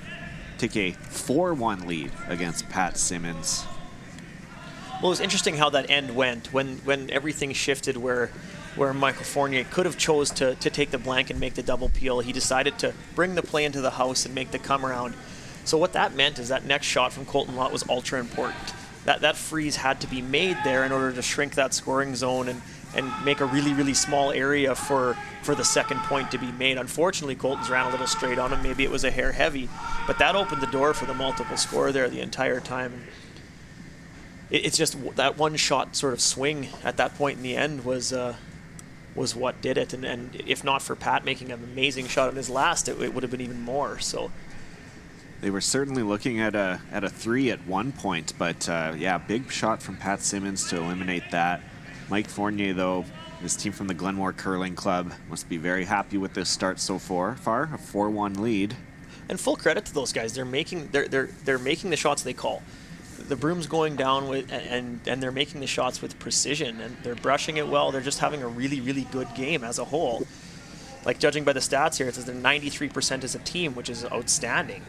Take a 4-1 lead against Pat Simmons. Well, it was interesting how that end went when everything shifted where Michael Fournier could have chose to take the blank and make the double peel. He decided to bring the play into the house and make the come around. So what that meant is that next shot from Colton Lott was ultra important. That freeze had to be made there in order to shrink that scoring zone and make a really, really small area for the second point to be made. Unfortunately, Colton's ran a little straight on him. Maybe it was a hair heavy, but that opened the door for the multiple score there the entire time. It's just that one shot sort of swing at that point in the end was what did it. And if not for Pat making an amazing shot on his last, it would have been even more. So. They were certainly looking at a 3 at one point, but yeah, big shot from Pat Simmons to eliminate that. Mike Fournier, though, his team from the Glenmore Curling Club, must be very happy with this start so far. A 4-1 lead. And full credit to those guys. They're making the shots they call. The broom's going down with, and they're making the shots with precision, and they're brushing it well. They're just having a really, really good game as a whole. Like, judging by the stats here, it says they're 93% as a team, which is outstanding.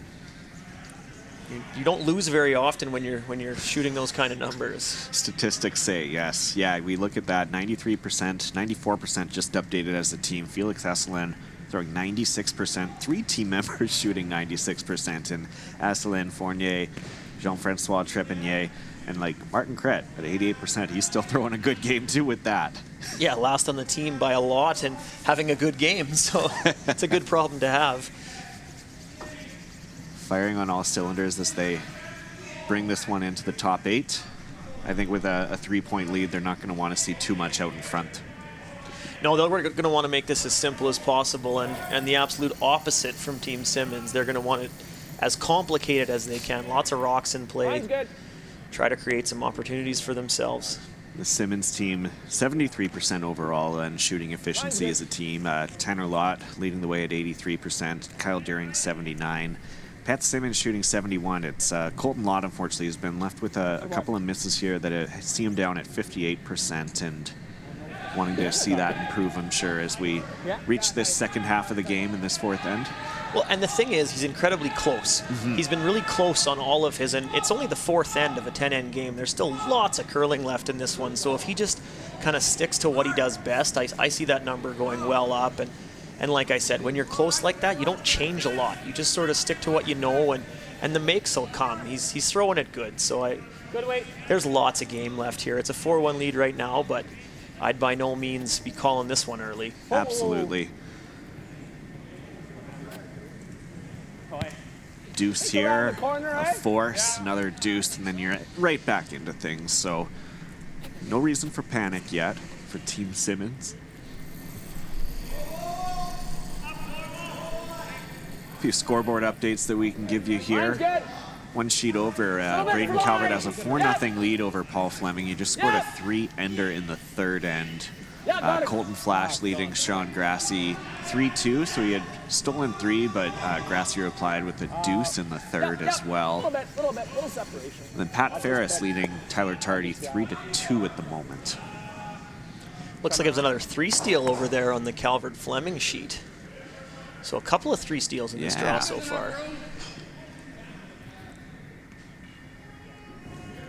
You don't lose very often when you're shooting those kind of numbers. Statistics say yes. Yeah, we look at that. 93%, 94% just updated as a team. Felix Hasselin throwing 96%. 3 team members shooting 96%. And Hasselin, Fournier, Jean-Francois Trepanier, and like Martin Kret at 88%. He's still throwing a good game too with that. Yeah, last on the team by a lot and having a good game. So it's a good problem to have. Firing on all cylinders as they bring this one into the top 8. I think with a 3-point lead, they're not going to want to see too much out in front. No, they're going to want to make this as simple as possible, and the absolute opposite from Team Simmons. They're going to want it as complicated as they can. Lots of rocks in play. Try to create some opportunities for themselves. The Simmons team, 73% overall in shooting efficiency as a team. Tanner Lott leading the way at 83%. Kyle Deering, 79%. Pat Simmons shooting 71. It's Colton Lott, unfortunately, has been left with a couple of misses here that see him down at 58%, and wanting to see that improve, I'm sure, as we reach this second half of the game in this fourth end. Well, and the thing is, he's incredibly close. He's been really close on all of his, and it's only the fourth end of a 10-end game. There's still lots of curling left in this one, so if he just kind of sticks to what he does best, I see that number going well up. And like I said, when you're close like that, you don't change a lot. You just sort of stick to what you know, and the makes will come. He's throwing it good, so there's lots of game left here. It's a 4-1 lead right now, but I'd by no means be calling this one early. Absolutely. Deuce here, a force, another deuce, and then you're right back into things. So no reason for panic yet for Team Simmons. A few scoreboard updates that we can give you here. One sheet over, Braden Calvert has a 4-0 lead over Paul Fleming. He just scored a 3-ender in the third end. Colton Flash leading Sean Grassi 3-2, so he had stolen 3, but Grassi replied with a deuce in the third as well. Little separation. And then Pat Ferris leading Tyler Tardy 3-2 at the moment. Looks like there's another 3 steal over there on the Calvert Fleming sheet. So a couple of 3 steals in this draw so far.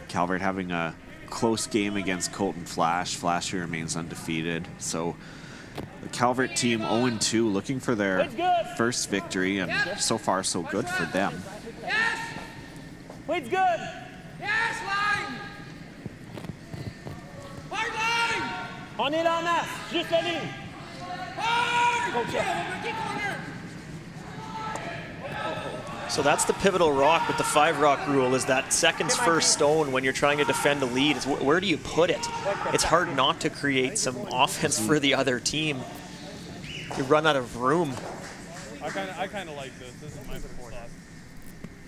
Calvert having a close game against Colton Flash. Flash who remains undefeated. So the Calvert team 0-2, looking for their first victory, and so far so good for them. Yes! Wade's good. Yes, line! Hard line! On est là en masse. Juste la ligne. Hard! Go, Jeff. Keep corner! So that's the pivotal rock with the 5-rock rule, is that seconds first stone when you're trying to defend a lead. Is where do you put it? It's hard not to create some offense for the other team. You run out of room. I kind of like this. This is my thought.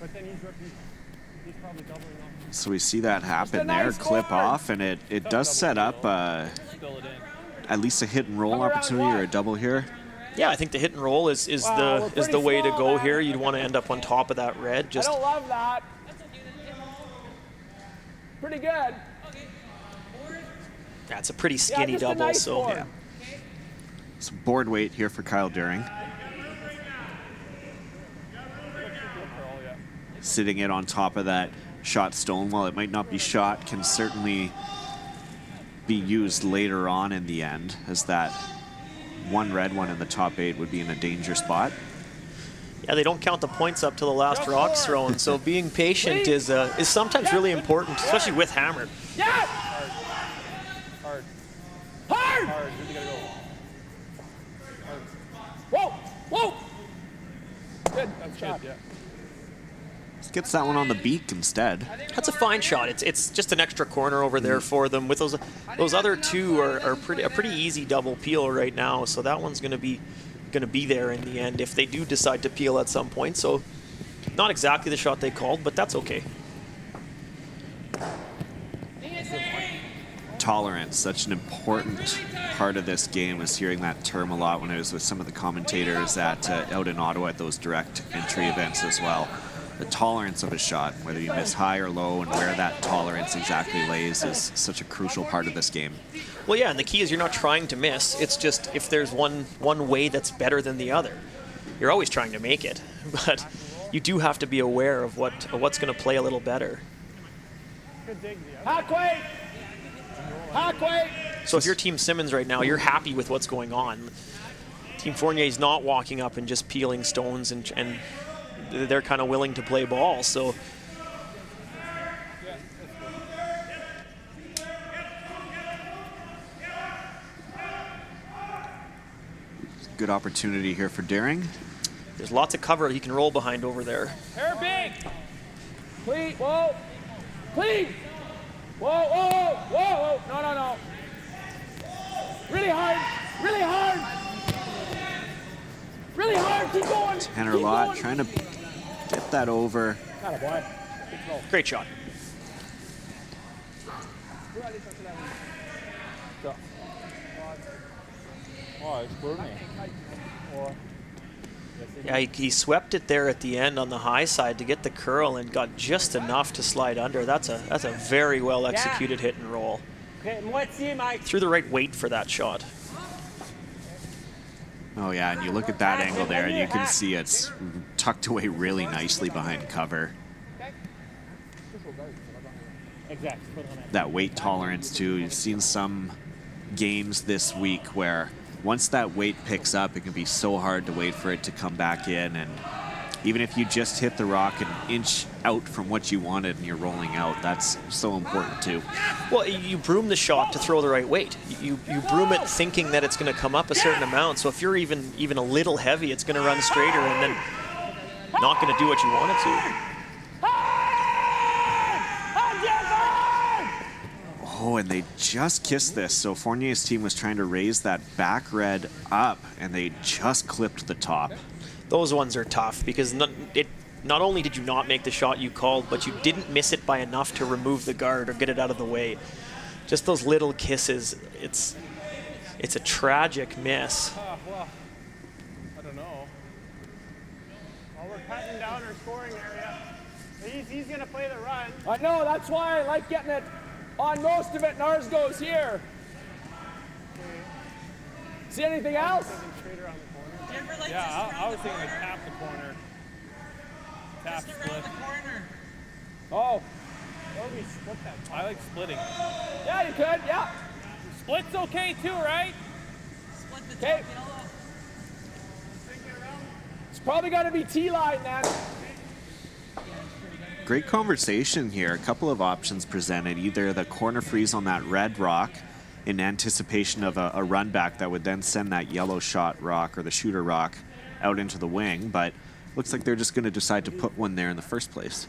But then he's probably doubling up. So we see that happen there, clip off, and it does set up Fill it in. at least a hit and roll opportunity or a double here. Yeah, I think the hit and roll is the way to go here. You'd want to end up on top of that red. I Just don't love that. Pretty good. that's a pretty skinny just a double. nice So board. yeah. So board weight here for Kyle During. Sitting it on top of that shot stone, while it might not be shot, can certainly be used later on in the end, as that one red one in the top 8 would be in a danger spot. Yeah, they don't count the points up till the last rock's thrown, so being patient is sometimes really important, especially with hammer. Yes! Hard. Hard! Hard. Really gotta go. Whoa! Whoa! Good. That's shot. good, yeah. Gets that one on the beak instead. That's a fine shot. It's just an extra corner over there for them. With those other 2 are a pretty easy double peel right now. So that one's gonna be there in the end if they do decide to peel at some point. So not exactly the shot they called, but that's okay. Tolerance, such an important part of this game. Was hearing that term a lot when I was with some of the commentators at out in Ottawa at those direct entry events as well. The tolerance of a shot, whether you miss high or low, and where that tolerance exactly lays, is such a crucial part of this game. Well, yeah, and the key is you're not trying to miss. It's just if there's one way that's better than the other, you're always trying to make it. But you do have to be aware of what's going to play a little better. Halfway! Halfway! So if you're Team Simmons right now, you're happy with what's going on. Team Fournier is not walking up and just peeling stones, and they're kind of willing to play ball. So Good opportunity here for Daring. there's lots of cover he can roll behind over there. Hair big! Clean! Whoa! Clean! Whoa, whoa, whoa, whoa! No. Really hard! Really hard! Really hard! Keep going! Tanner Keep Lott going. trying to get that over. Atta boy. Great shot. Oh, it's burning. Yeah, he swept it there at the end on the high side to get the curl and got just enough to slide under. That's a very well executed hit and roll. Okay, moitié, Mike. Threw the right weight for that shot. Oh yeah, and you look at that angle there, and you can see it's tucked away really nicely behind cover. Exact. That weight tolerance too. You've seen some games this week where once that weight picks up, it can be so hard to wait for it to come back in, and even if you just hit the rock an inch out from what you wanted and you're rolling out, that's so important too. Well, you broom the shot to throw the right weight. You broom it thinking that it's going to come up a certain amount. So if you're even a little heavy, it's going to run straighter and then not going to do what you want it to. Oh, and they just kissed this. So Fournier's team was trying to raise that back red up, and they just clipped the top. Those ones are tough because not only did you not make the shot you called, but you didn't miss it by enough to remove the guard or get it out of the way. Just those little kisses, it's a tragic miss. Well, I don't know. Well, we're cutting down our scoring area. He's going to play the run. I know, that's why I like getting it on most of it, and ours goes here. See anything else? Yeah, I was thinking like tap the corner. Tap split. Oh, I like splitting. yeah, you could, yeah. Split's okay too, right? Okay. It's probably got to be T-line then. Great conversation here. A couple of options presented. Either the corner freeze on that red rock in anticipation of a run back that would then send that yellow shot rock or the shooter rock out into the wing, but looks like they're just going to decide to put one there in the first place.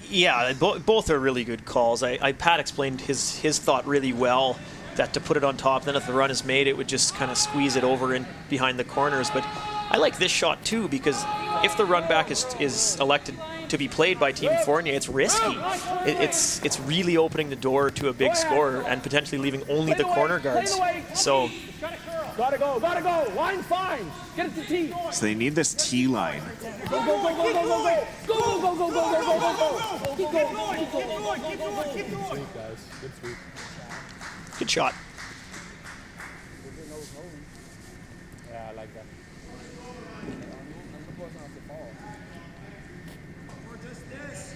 Yeah, both are really good calls. Pat explained his thought really well, that to put it on top, then if the run is made, it would just kind of squeeze it over in behind the corners. But I like this shot too, because if the run back is elected to be played by Team Fournier, it's risky. It's really opening the door to a big score and potentially leaving only the corner guards. So Gotta go. Line fine. Get it to T. So they need this T line. Go. Keep going. Sweet, guys. Good sweep. good shot. Yeah, I like that.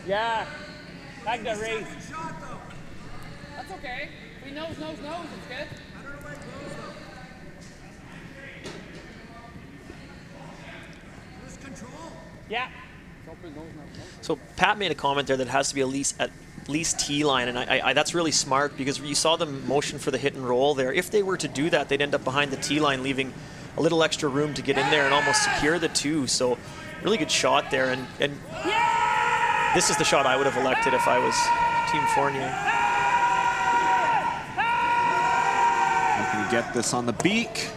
Yeah, like the race. That's okay. We nose. It's good. Yeah. So Pat made a comment there that has to be at least T line, and I that's really smart because you saw them motion for the hit and roll there. If they were to do that, they'd end up behind the T line, leaving a little extra room to get in there and almost secure the two. So really good shot there, and this is the shot I would have elected if I was Team Fournier. Looking to get this on the beak.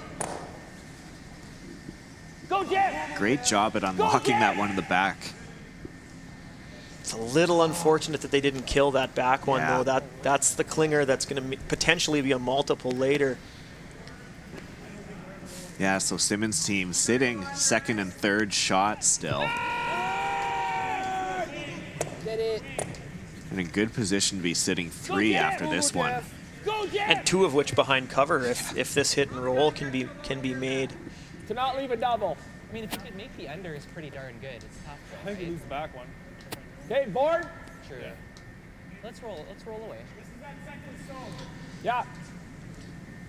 Go, Jeff! Great job at unlocking that one in the back. It's a little unfortunate that they didn't kill that back one, Yeah. though. That's the clinger that's going to potentially be a multiple later. Yeah, so Simmons' team sitting second and third shot still. Did it. In a good position to be sitting three after this one. Go, Jeff! And two of which behind cover if this hit and roll can be made. To not leave a double. I mean, if you could make the under, is pretty darn good. It's tough, I though, think we right? lose the back one. Okay, board. True. Let's roll away. Yeah.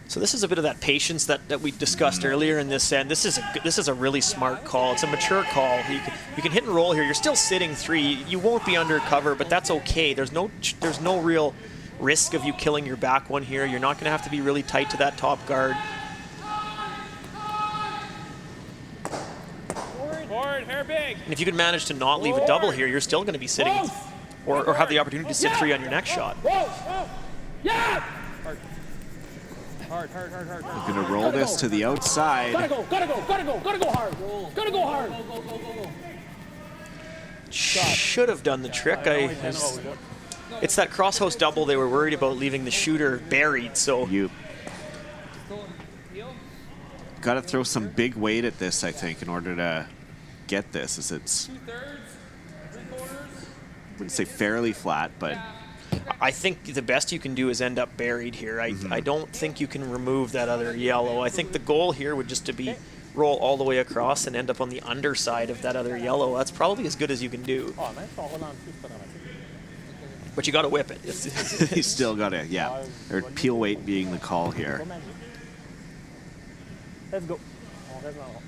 So this is a bit of that patience that we discussed earlier in this end. This is a really smart call. It's a mature call. You can hit and roll here. You're still sitting three. You won't be under cover, but that's okay. There's no real risk of you killing your back one here. You're not going to have to be really tight to that top guard. Forward, hair big. And if you can manage to not leave a double here, you're still going to be sitting or have the opportunity to sit three on your next shot. Whoa! Yeah! Hard. Looking to roll this to the outside. Gotta go hard. Gotta go hard. Should have done the trick. It's that cross-house double they were worried about leaving the shooter buried, so You got to throw some big weight at this, I think, in order to get this. As it's, wouldn't say fairly flat, but I think the best you can do is end up buried here. I don't think you can remove that other yellow. I think the goal here would just to be roll all the way across and end up on the underside of that other yellow. That's probably as good as you can do. Oh, nice ball. Hold on. But you got to whip it. you still got to, yeah. Or peel weight being the call here. Let's go. Oh, that's not all.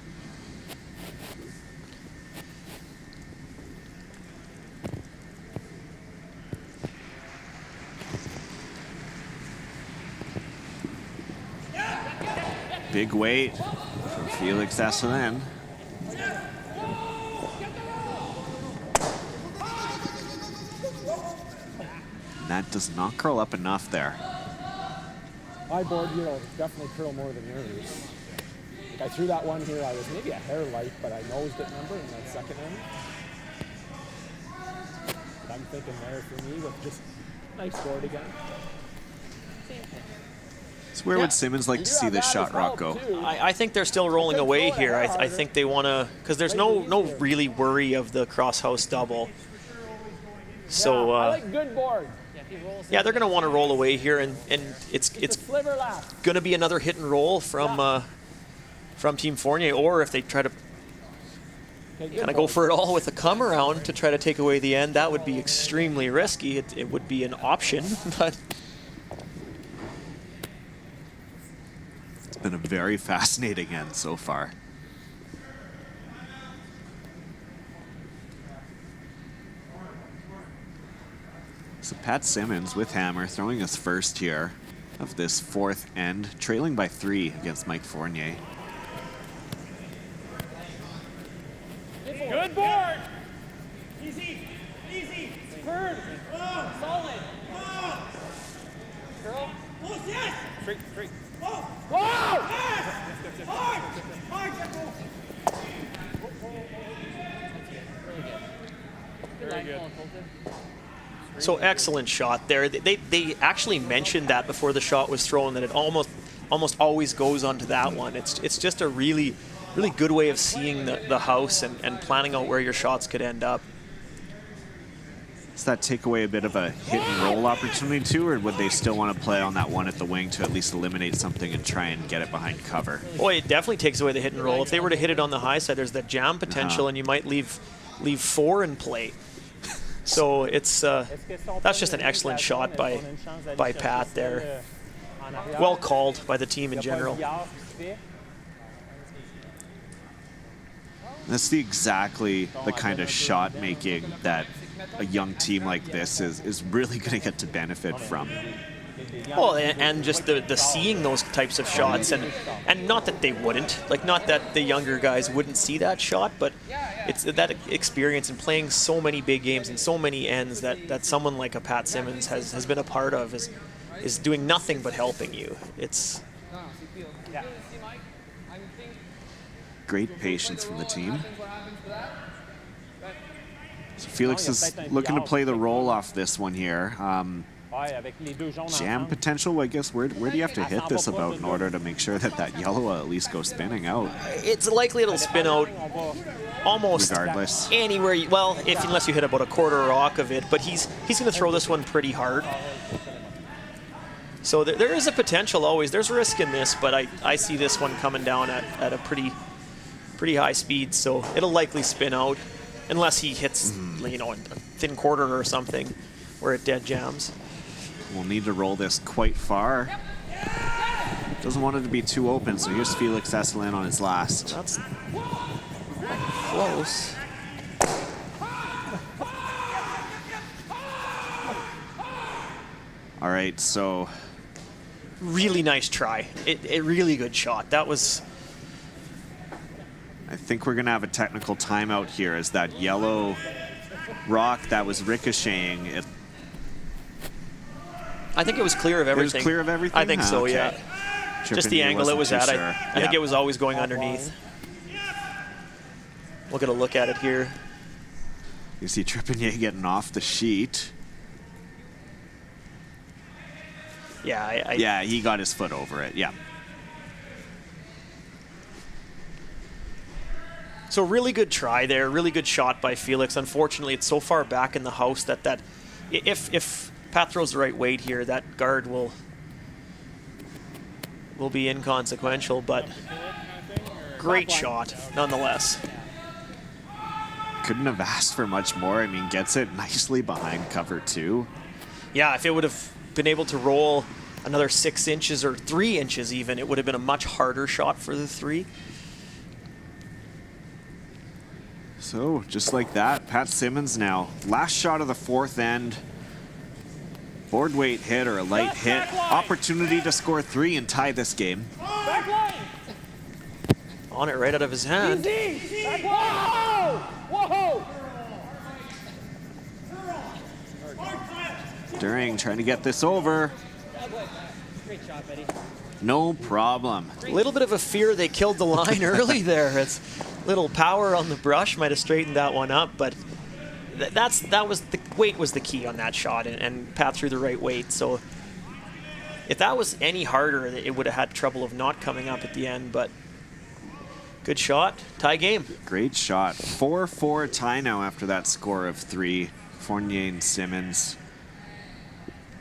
Big weight from Felix Esslingen. That does not curl up enough there. My board, definitely curl more than yours. Like I threw that one here, I was maybe a hair light, but I nosed it, remember, in that second end. But I'm thinking there for me with just nice board again. So where would Simmons like to see this shot rock go? I think they're still rolling away here. I think they want to, because there's no really worry of the cross-house double. So I like good board. yeah, they're going to want to roll away here, and it's Sliver lap. going to be another hit and roll from from Team Fournier, or if they try to kind of go for it all with a come around to try to take away the end, that would be extremely risky. It would be an option, but it's been a very fascinating end so far. So Pat Simmons with hammer, throwing his first here of this fourth end, trailing by 3 against Mike Fournier. Good board. Easy. Easy. Firm. Solid. Girl. Yes. Straight, straight. Whoa. Yes. Hard. Hard, Jacko. Very good. so excellent shot there. They actually mentioned that before the shot was thrown, that it almost always goes onto that one. It's just a really good way of seeing the house and planning out where your shots could end up. Does that take away a bit of a hit and roll opportunity too, or would they still want to play on that one at the wing to at least eliminate something and try and get it behind cover? Boy, it definitely takes away the hit and roll. If they were to hit it on the high side, there's that jam potential, and you might leave 4 in play. So it's that's just an excellent shot by Pat there. Well called by the team in general. That's exactly the kind of shot making that a young team like this is really going to get to benefit from. Well, and just the seeing those types of shots, and not that they wouldn't, like not that the younger guys wouldn't see that shot, but it's that experience in playing so many big games and so many ends that someone like a Pat Simmons has been a part of is doing nothing but helping you. It's great patience from the team. So Felix is looking to play the roll off this one here. Jam potential, I guess. Where do you have to hit this about in order to make sure that yellow will at least go spinning out? It's likely it'll spin out almost regardless. Anywhere. Unless you hit about a quarter rock of it, but he's going to throw this one pretty hard. So there is a potential always. There's risk in this, but I see this one coming down at a pretty high speed, so it'll likely spin out unless he hits a thin quarter or something where it dead jams. We'll need to roll this quite far. Doesn't want it to be too open, so here's Felix Esslingen on his last. That's close. All right, so really nice try. A really good shot. That was. I think we're gonna have a technical timeout here as that yellow rock that was ricocheting. I think it was clear of everything. It was clear of everything? I think so, okay. yeah. Just the angle it was at. Sure. I think it was always going underneath. We'll get a look at it here. You see Trepanier getting off the sheet. Yeah, yeah, he got his foot over it, yeah. So really good try there, really good shot by Felix. Unfortunately, it's so far back in the house that if Pat throws the right weight here, that guard will be inconsequential, but great shot nonetheless. Couldn't have asked for much more. I mean, gets it nicely behind cover too. Yeah, if it would have been able to roll another 6 inches or 3 inches even, it would have been a much harder shot for the 3. So just like that, Pat Simmons now. Last shot of the fourth end. Board weight hit or a light hit. Opportunity to score 3 and tie this game. On it right out of his hand. Whoa! During trying to get this over. Great shot, buddy. No problem. A little bit of a fear they killed the line early there. It's little power on the brush might have straightened that one up, but that was the weight was the key on that shot, and Pat threw the right weight. So if that was any harder, it would have had trouble of not coming up at the end. But good shot, tie game. Great shot. 4-4 tie now after that score of 3. Fournier and Simmons.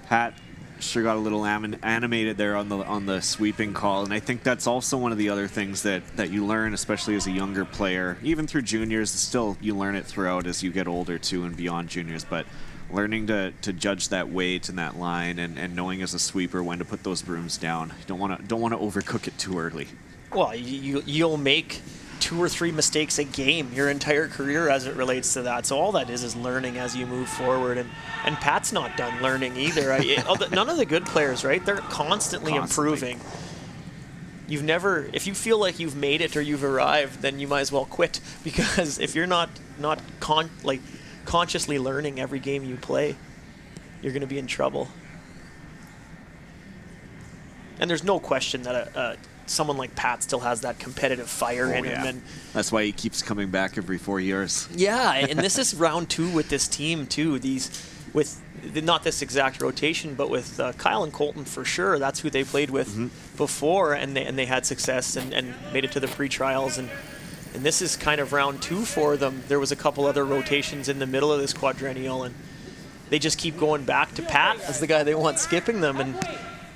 Pat sure got a little animated there on the sweeping call, and I think that's also one of the other things that you learn, especially as a younger player, even through juniors. Still, you learn it throughout as you get older too and beyond juniors. But learning to judge that weight and that line, and knowing as a sweeper when to put those brooms down. You don't want to overcook it too early. Well, you'll make 2 or 3 mistakes a game your entire career as it relates to that. So all that is learning as you move forward. And Pat's not done learning either. None of the good players, right? They're constantly improving. You've never, if you feel like you've made it or you've arrived, then you might as well quit, because if you're not consciously learning every game you play, you're going to be in trouble. And there's no question that someone like Pat still has that competitive fire in him, and that's why he keeps coming back every 4 years. Yeah, and this is round 2 with this team too. With not this exact rotation, but with Kyle and Colton for sure. That's who they played with before, and they had success and made it to the pre-trials, and this is kind of round 2 for them. There was a couple other rotations in the middle of this quadrennial, and they just keep going back to Pat as the guy they want skipping them, and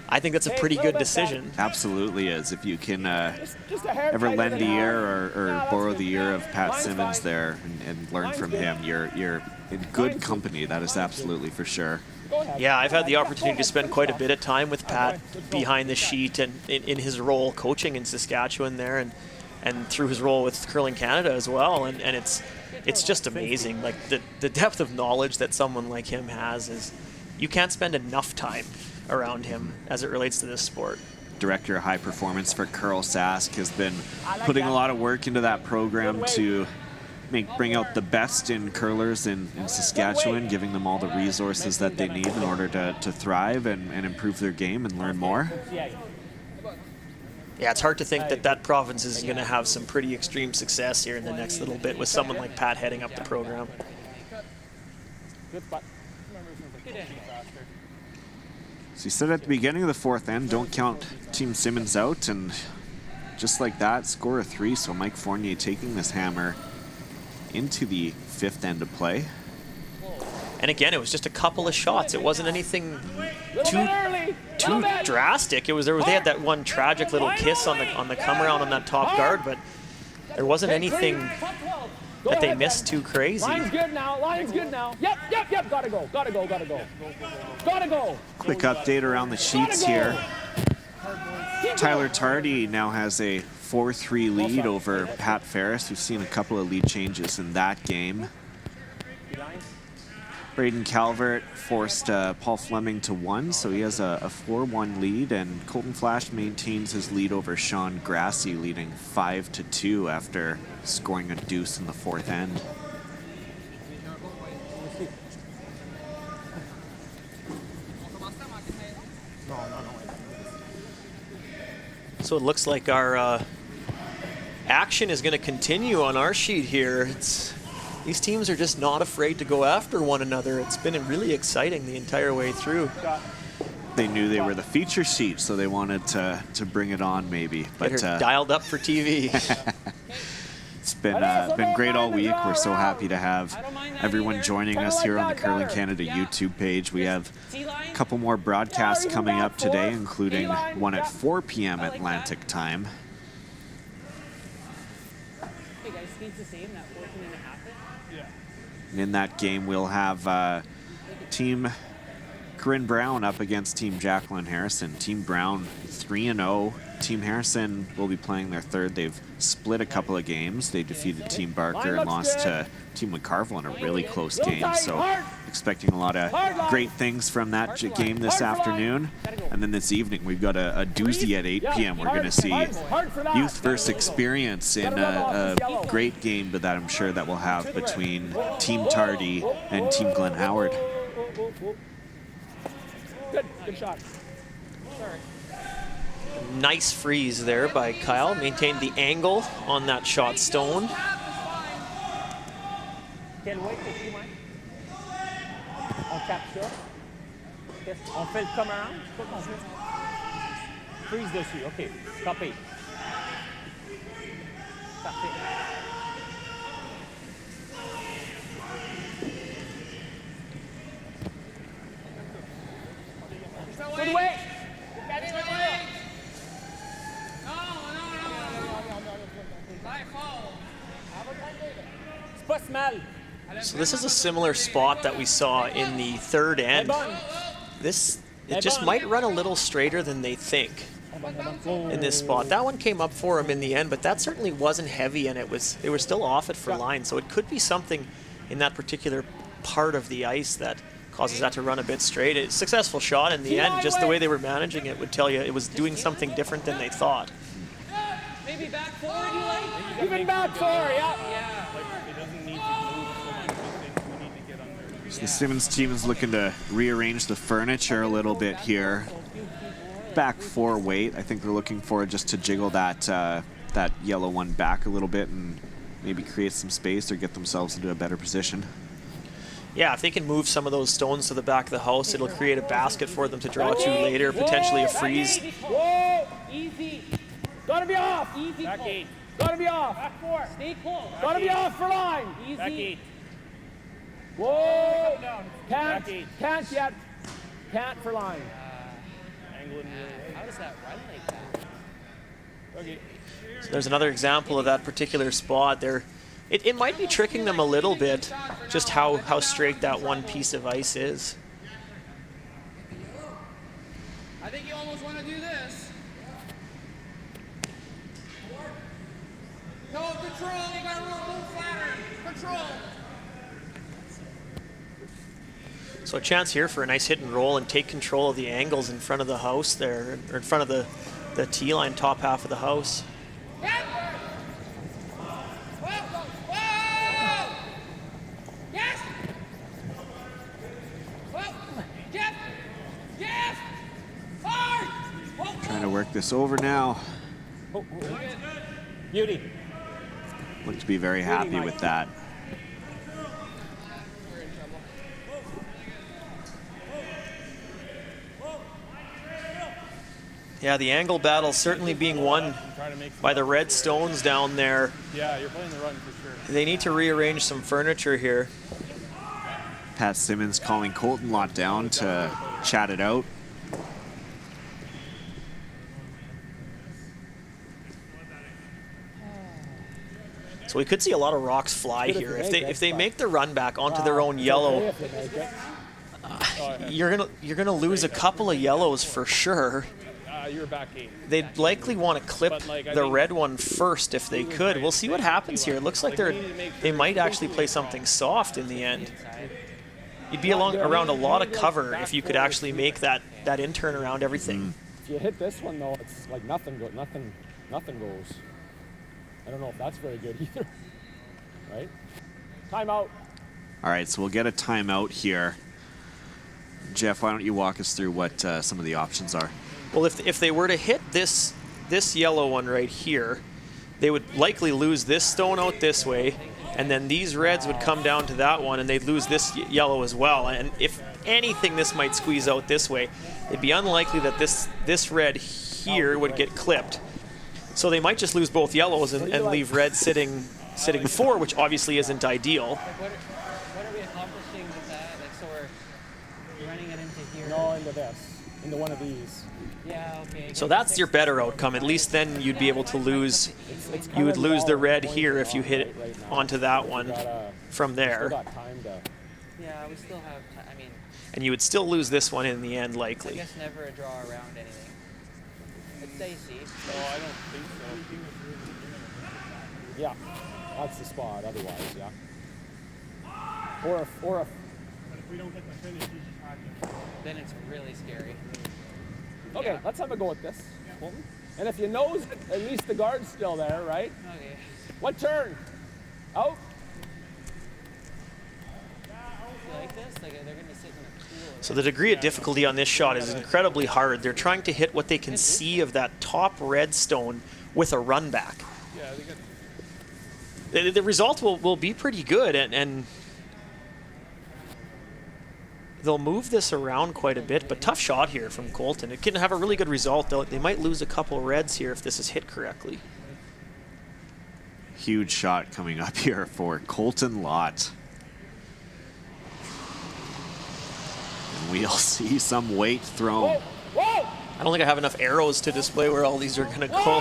I think that's a pretty good decision. Absolutely is. If you can ever lend the ear or borrow the ear of Pat Simmons there and learn from him, you're in good company. That is absolutely for sure. Yeah, I've had the opportunity to spend quite a bit of time with Pat behind the sheet and in his role coaching in Saskatchewan there, and through his role with Curling Canada as well. And it's just amazing. Like the depth of knowledge that someone like him has is, you can't spend enough time around him as it relates to this sport. Director of High Performance for Curl Sask has been putting a lot of work into that program to bring out the best in curlers in Saskatchewan, giving them all the resources that they need in order to thrive and improve their game and learn more. Yeah, it's hard to think that province is going to have some pretty extreme success here in the next little bit with someone like Pat heading up the program. Good spot. So you said at the beginning of the 4th end, don't count Team Simmons out, and just like that, score a 3. So Mike Fournier taking this hammer into the 5th end of play. And again, it was just a couple of shots. It wasn't anything too drastic. They had that one tragic little kiss on the come around on that top guard, but there wasn't anything that they missed too crazy. Line's good now. Line's good now. Yep. Gotta go. Quick update around the sheets here. Tyler Tardy now has a 4-3 lead over Pat Ferris. We've seen a couple of lead changes in that game. Braden Calvert forced Paul Fleming to 1, so he has a 4-1 lead, and Colton Flash maintains his lead over Sean Grassi, leading 5-2 after scoring a deuce in the 4th end. So it looks like our action is going to continue on our sheet here. These teams are just not afraid to go after one another. It's been really exciting the entire way through. They knew they were the feature sheet, so they wanted to bring it on maybe. But dialed up for TV. It's been great all week. We're so happy to have everyone joining us here on the Curling Canada YouTube page. We have a couple more broadcasts coming up today, including one at 4 p.m. Atlantic time. Hey guys, speed's the same, that 14.5 bit? Yeah. And in that game, we'll have Team Corinne Brown up against Team Jacqueline Harrison. Team Brown 3-0. Team Harrison will be playing their 3rd. They've split a couple of games. They defeated Team Barker and lost to Team McCarville in a really close game. So expecting a lot of great things from that game this afternoon. And then this evening, we've got a doozy at 8 p.m. We're going to see youth versus experience in a great game, but that I'm sure that we'll have between Team Tardy and Team Glen Howard. Good shot. Nice freeze there by Kyle. Maintained the angle on that shot stone. Quel way c'est qui, Mike? On capte ça. On fait le come around. C'est quoi qu'on fait? Freeze dessus. OK. Copy. Parfait. So this is a similar spot that we saw in the third end. It just might run a little straighter than they think in this spot. That one came up for him in the end, but that certainly wasn't heavy, and they were still off it for line. So it could be something in that particular part of the ice that causes that to run a bit straight. A successful shot in the end. Just the way they were managing it would tell you it was doing something different than they thought. Maybe back forward, you like? Even back forward, yeah. Like, it doesn't need to move so much. I think we need to get under. So the Simmons team is looking to rearrange the furniture a little bit here. Back 4 weight. I think they're looking for just to jiggle that that yellow one back a little bit and maybe create some space or get themselves into a better position. Yeah, if they can move some of those stones to the back of the house, it'll create a basket for them to draw to later, potentially a freeze. Whoa, easy. Gotta be off. Easy. Back 8. Gotta be off. Back 4. Stay close. Gotta be off for line. Easy. Back 8. Whoa. Down. Can't. Back 8. Can't yet. Can't for line. Angling your way. How does that run like that? Okay. So there's another example of that particular spot there. It might be tricking them a little bit, just how straight that one piece of ice is. I think you almost want to do this. No, control. You got to move flatter. Control. So a chance here for a nice hit and roll and take control of the angles in front of the house there, or in front of the tee line, top half of the house. Trying to work this over now. Beauty. Look to be very happy with that. Yeah, the angle battle certainly being won by the red stones down there. Yeah, you're playing the run for sure. They need to rearrange some furniture here. Pat Simmons calling Colton Lott down to chat it out. So we could see a lot of rocks fly here. If they make the run back onto their own yellow, you're gonna lose a couple of yellows for sure. You're back 8. They'd likely want to clip the red one first if they could. We'll see what happens here. It looks like they might actually play something soft in the end. You'd be around a lot of cover if you could actually make that in turn around everything. If you hit this one though, it's like nothing goes. I don't know if that's very good either. Right? Timeout. All right, so we'll get a timeout here. Jeff, why don't you walk us through what some of the options are? Well, if they were to hit this yellow one right here, they would likely lose this stone out this way, and then these reds would come down to that one, and they'd lose this yellow as well. And if anything, this might squeeze out this way. It'd be unlikely that this red here would get clipped. So they might just lose both yellows and leave red sitting 4, which obviously isn't ideal. Like what are we accomplishing with that? Like, so we're running it into here. No, into this. Into one of these. Yeah, okay. So that's your better outcome. At least then you'd be able to lose. You would lose the red here if you hit it onto that one from there. Yeah, we still have time. I mean, And you would still lose this one in the end, I likely. guess never a draw around anything. It's dicey. No, I don't think so. Yeah, that's the spot. Otherwise, yeah. Or if But if we don't get the finish, he's just hacking. Then it's really scary. okay, let's have a go at this. Colton. And if you nose it, at least the guard's still there, right? Okay. What turn? Out? You like this? Like they're gonna sit in a pool. So the degree of difficulty on this shot is incredibly hard. They're trying to hit what they can see of that top red stone with a run back. Yeah, they got. The result will be pretty good, and they'll move this around quite a bit, but tough shot here from Colton. It can have a really good result, though. They might lose a couple reds here if this is hit correctly. Huge shot coming up here for Colton Lott. And we'll see some weight thrown. Whoa! I don't think I have enough arrows to display where all these are going to go.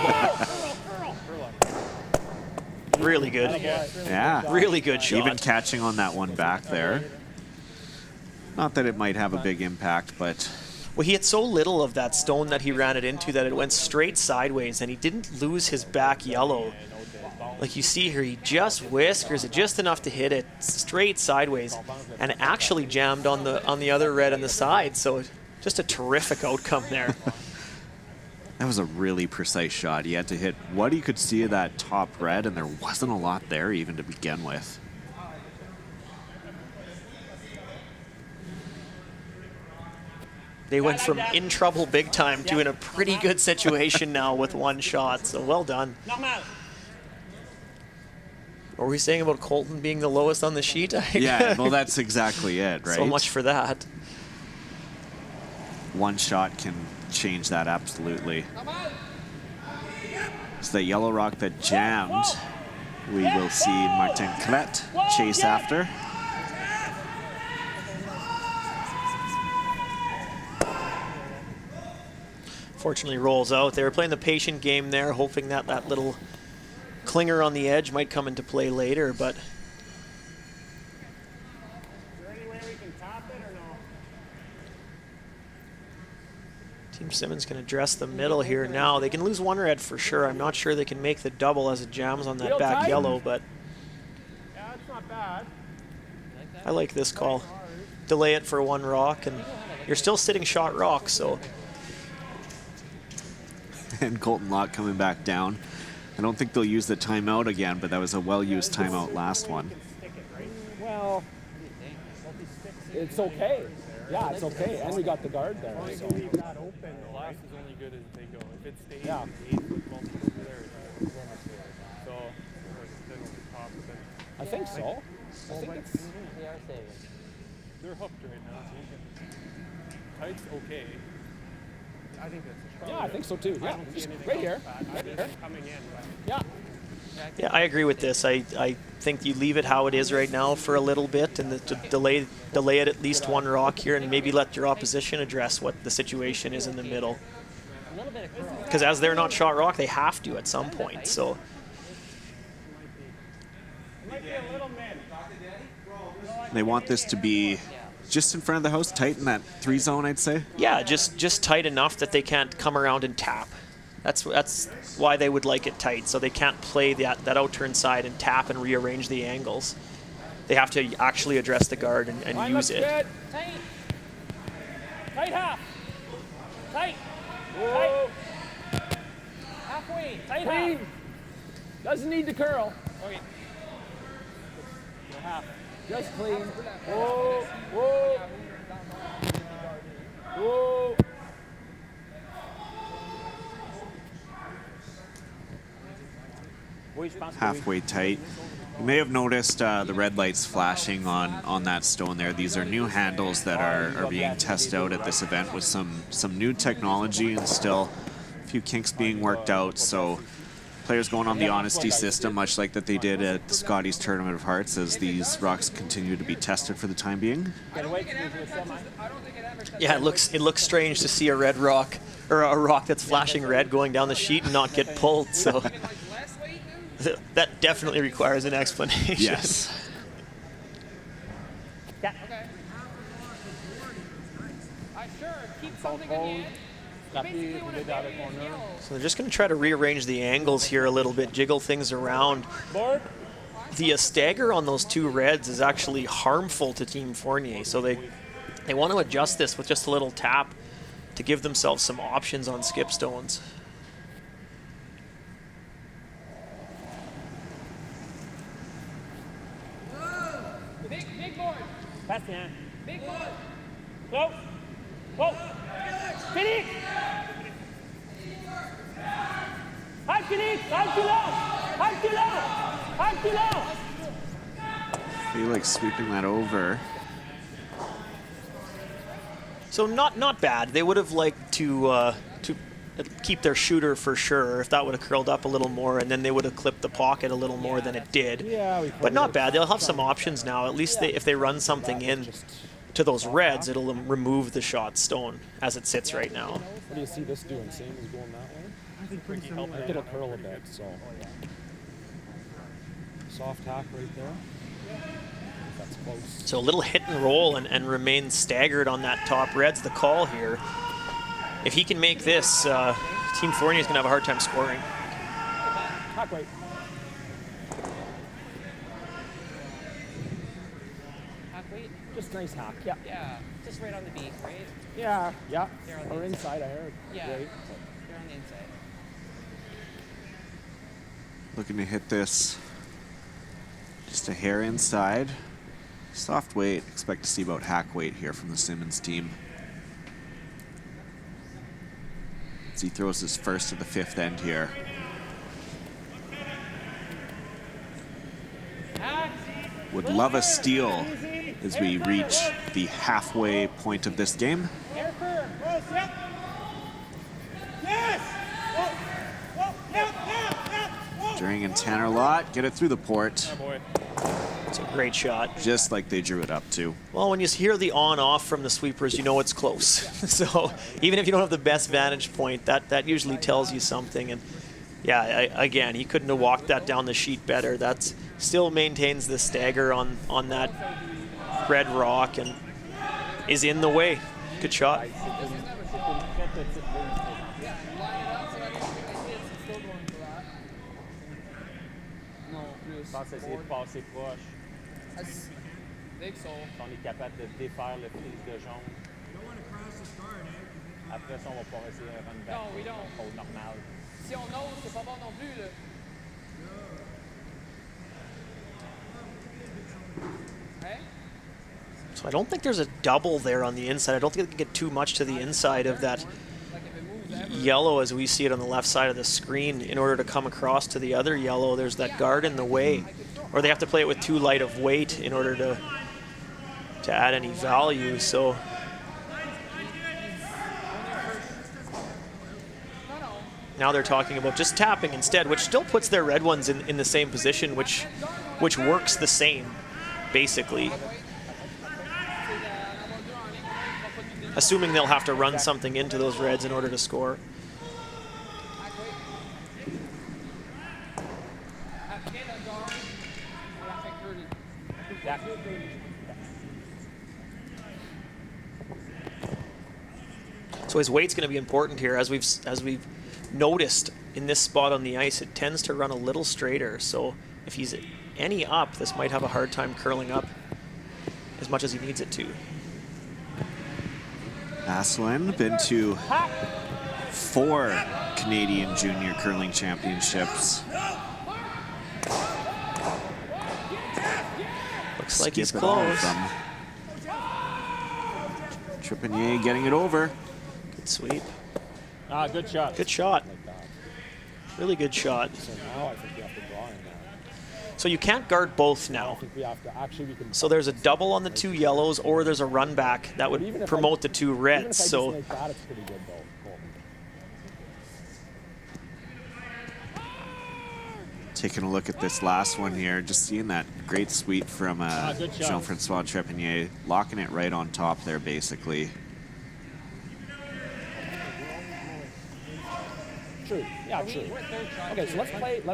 Really good. Yeah. Really good shot. Even catching on that one back there. Not that it might have a big impact, but... Well, he had so little of that stone that he ran it into that it went straight sideways, and he didn't lose his back yellow. Like you see here, he just whiskers it just enough to hit it straight sideways, and it actually jammed on the other red on the side. So just a terrific outcome there. That was a really precise shot. He had to hit what he could see of that top red, and there wasn't a lot there even to begin with. They went from in trouble big time to in a pretty good situation now with one shot. So well done. What were we saying about Colton being the lowest on the sheet? Yeah, well, that's exactly it, right? So much for that. One shot can change that absolutely. It's the yellow rock that jammed. We will see Martin Klet chase after. Fortunately rolls out. They were playing the patient game there, hoping that that little clinger on the edge might come into play later, but... Is there any way we can top it or no? Team Simmons can address the middle here now. They can lose one red for sure. I'm not sure they can make the double as it jams on that back yellow, but... Yeah, it's not bad. I like this call. Delay it for one rock, and you're still sitting shot rock, so... And Colton Locke coming back down. I don't think they'll use the timeout again, but that was a well-used timeout last one. Well, it's okay. Yeah, it's okay. And we got the guard there. So. Leave that open. The last is only good as they go. If it stays 8-foot bump over there, it's so then on the top of it. I think so. I think it's... They are saving. They're hooked right now. So tight's okay. I think that's a Yeah, I think so too. Yeah, just right here. Right here. coming in. Yeah. Yeah, I agree with this. I think you leave it how it is right now for a little bit, and to delay it at least one rock here, and maybe let your opposition address what the situation is in the middle. Because as they're not shot rock, they have to at some point. So They want this to be just in front of the house, tight in that 3 zone, I'd say. yeah, just tight enough that they can't come around and tap. That's why they would like it tight, so they can't play that out-turn side and tap and rearrange the angles. They have to actually address the guard and use it. Tight. Tight half. Tight. Tight. Halfway. Tight half. Doesn't need to curl. Okay. Half. Just clean. Whoa. Whoa. Whoa. Halfway tight. You may have noticed the red lights flashing on that stone there. These are new handles that are being tested out at this event with some new technology and still a few kinks being worked out. So players going on the honesty system, much like that they did at the Scotties Tournament of Hearts, as these rocks continue to be tested for the time being. Yeah, it looks strange to see a red rock or a rock that's flashing red going down the sheet and not get pulled. So that definitely requires an explanation. Yes. Okay. Sure, keep something in the end. So they're just going to try to rearrange the angles here a little bit, jiggle things around. The stagger on those two reds is actually harmful to Team Fournier, so they want to adjust this with just a little tap to give themselves some options on skip stones. Big board. Pass behind. Big board. Go. Whoa. Felix. Hi, Felix. Hi, too low. Hi, too low. Felix sweeping that over. So not bad. They would have liked to keep their shooter for sure if that would have curled up a little more, and then they would have clipped the pocket a little more than it did. Yeah, but not bad. They'll have some options now. At least if they run something in to those reds, it'll remove the shot stone as it sits right now. What do you see this doing? Same as going that way? I think it'll curl a bit, so. soft hack right there. That's close. So a little hit and roll and remain staggered on that top. Red's the call here. If he can make this, Team Fournier is going to have a hard time scoring. Hack right. Hack weight? Just nice hack, yeah. Yeah, just right on the beak, right? Yeah, yeah. They're on the Or inside, I heard. Yeah, Right. they're on the inside. Looking to hit this just a hair inside. Soft weight. Expect to see about hack weight here from the Simmons team. As he throws his first of the 5th end here. Would love a steal as we reach the halfway point of this game. During and Tanner Lott get it through the port. It's a great shot. Just like they drew it up to. Well, when you hear the on-off from the sweepers, you know it's close. So even if you don't have the best vantage point, that usually tells you something. And yeah, again, he couldn't have walked that down the sheet better. That still maintains the stagger on that red rock and is in the way. Good shot. Je pense essayer de passer proche. Dès que ça. On est capable de défaire le fil de jaune. Après ça, on va pouvoir essayer un run back. Non, we don't. Au normal. Si on ose, c'est pas bon non plus, là. Hey? So I don't think there's a double there on the inside. I don't think they can get too much to the inside of that yellow as we see it on the left side of the screen in order to come across to the other yellow. There's that guard in the way, or they have to play it with too light of weight in order to add any value. So now they're talking about just tapping instead, which still puts their red ones in the same position, which works the same basically, assuming they'll have to run something into those reds in order to score. So his weight's going to be important here, as we've noticed in this spot on the ice. It tends to run a little straighter. So if he's any up, this might have a hard time curling up as much as he needs it to. Hasselin, been to 4 Canadian Junior Curling Championships. Looks like he's Skip it all close. from Trepanier getting it over. Good sweep. Good shot. Good shot. Like that. Really good shot. So now I think we have to draw in there. So you can't guard both I now. think we have to, actually we can. So there's a double on the 2 yellows, or there's a run back that would Even if promote I- the 2 Even if I reds. just So make that, it's pretty good though. Taking a look at this last one here, just seeing that great sweep from good shot. Jean-Francois Trepanier, locking it right on top there basically. True. Yeah, true. Okay, so let's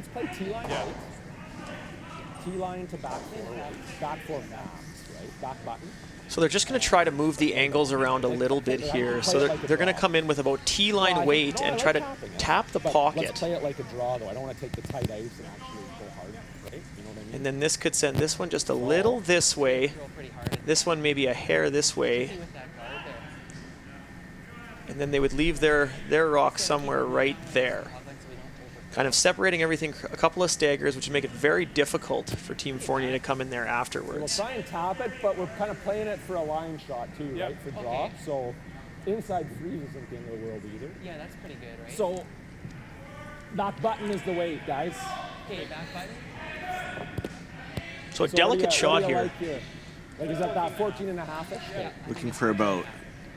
play T-line. Yeah. Right? T-line to back 4 max, right? Back button. So they're just going to try to move the angles around a little bit here. So they're going to come in with about T-line weight and try to tap the But pocket. Let's play it like a draw, though. I don't want to take the tight ice and actually go hard, right? You know what I mean? And then this could send this one just a little this way. Throw pretty hard. This one maybe a hair this way. With that guard there. And then they would leave their rock somewhere right there. So we don't over. Kind of separating everything a couple of staggers, which would make it very difficult for Team Fournier to come in there We'll afterwards. try and tap it, but we're kind of playing it for a line shot, too, Yep. right? For draw. Okay. So inside freeze isn't the end of the world either. Yeah, that's pretty good, right? So back button is the weight, guys. okay, back button. So a So delicate what shot do you here. Like here? Like, is that 14.5-ish? Yeah. Looking for about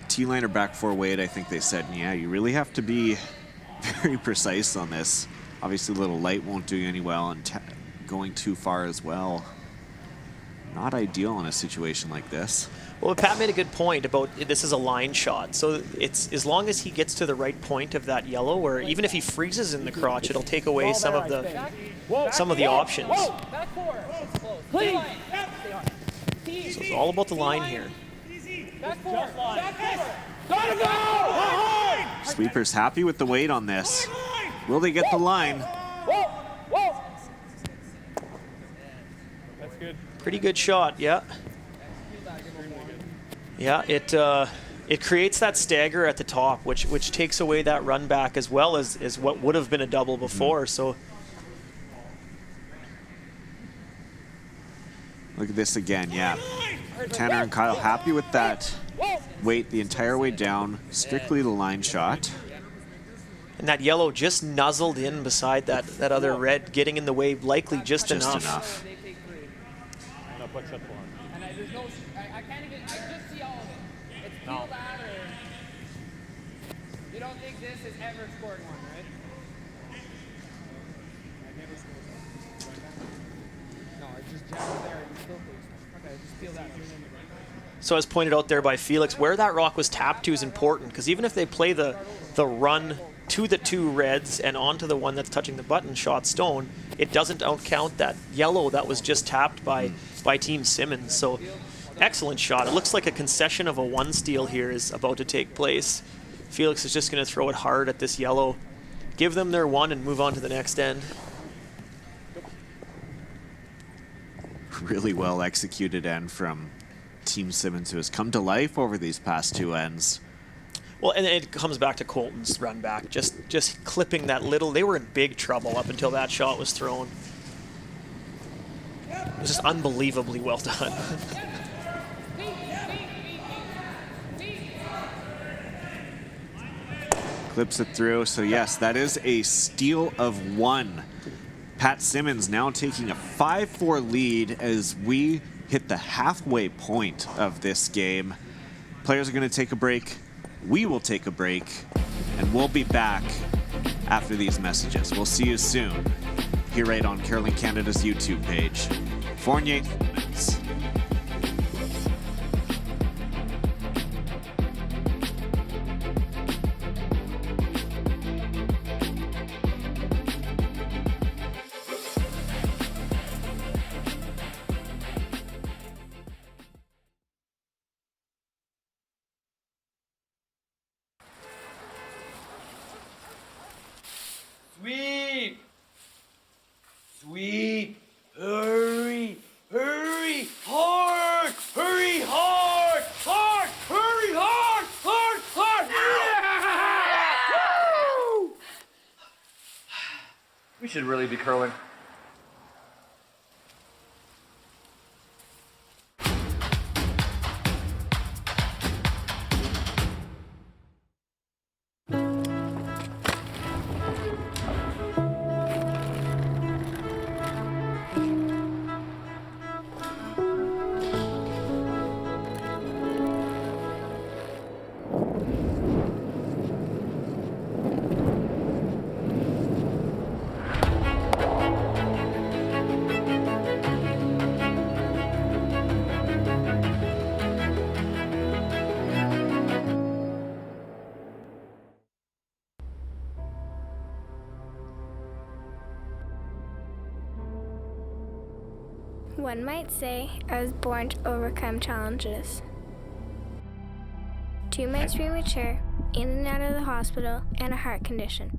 T-line or back 4 weight, I think they said. And yeah, you really have to be very precise on this. Obviously, a little light won't do you any well, and going too far as well. Not ideal in a situation like this. Well, Pat made a good point about this is a line shot. So it's as long as he gets to the right point of that yellow, or even if he freezes in the crotch, it'll take away some of the options. Whoa. Please. So it's all about the line here. Gotta go! Sweepers happy with the weight on this. Will they get the line? Whoa! Whoa! That's good. Pretty good shot, yeah. Yeah, it creates that stagger at the top, which takes away that run back as well as what would have been a double before. So Look at this again, yeah. Tanner and Kyle happy with that weight the entire way down, strictly the line shot. and that yellow just nuzzled in beside that other red, getting in the way likely just enough. I'm gonna put triple on. And there's no, I can't even, I just see all of it. It's peeled out or, you don't think this has ever scored one, right? No, it's just jabbed there and you still takes one. Okay, just peel that. So as pointed out there by Felix, where that rock was tapped to is important, because even if they play the run to the two reds and onto the one that's touching the button shot stone, it doesn't count that yellow that was just tapped by Team Simmons. So excellent shot. It looks like a concession of a one steal here is about to take place. Felix is just going to throw it hard at this yellow, give them their one and move on to the next end. Really well executed end from Team Simmons, who has come to life over these past two ends. Well, and it comes back to Colton's run back, just clipping that little. They were in big trouble up until that shot was thrown. It was just unbelievably well done. Clips it through, so yes, that is a steal of one. Pat Simmons now taking a 5-4 lead as we hit the halfway point of this game. Players are going to take a break. We will take a break, and we'll be back after these messages. We'll see you soon here right on Curling Canada's YouTube page. Fournier. Sweep! Sweep! Hurry! Hurry! Hard! Hurry hard! Hard! Hurry hard! Hard! Hard! Yeah! Woo! We should really be curling. One might say I was born to overcome challenges. 2 months premature, in and out of the hospital, and a heart condition.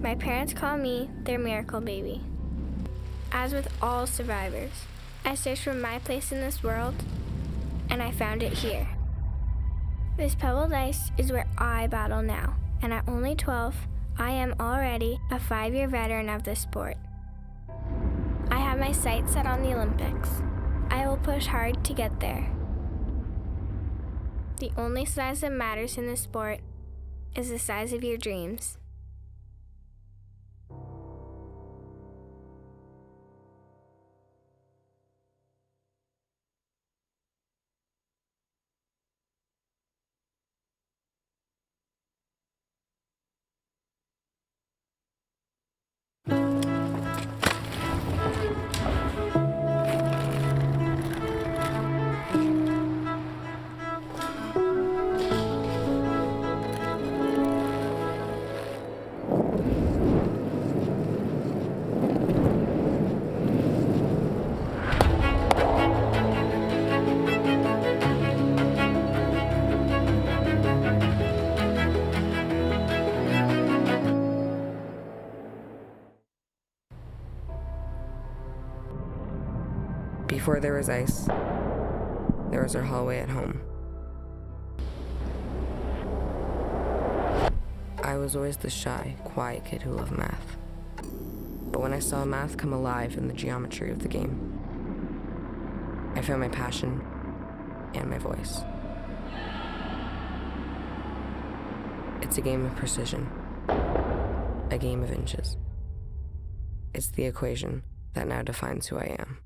My parents call me their miracle baby. As with all survivors, I searched for my place in this world, and I found it here. This pebbled ice is where I battle now, and at only 12, I am already a 5-year veteran of this sport. I have my sights set on the Olympics. I will push hard to get there. The only size that matters in this sport is the size of your dreams. Before there was ice, there was our hallway at home. I was always the shy, quiet kid who loved math. But when I saw math come alive in the geometry of the game, I found my passion and my voice. It's a game of precision, a game of inches. It's the equation that now defines who I am.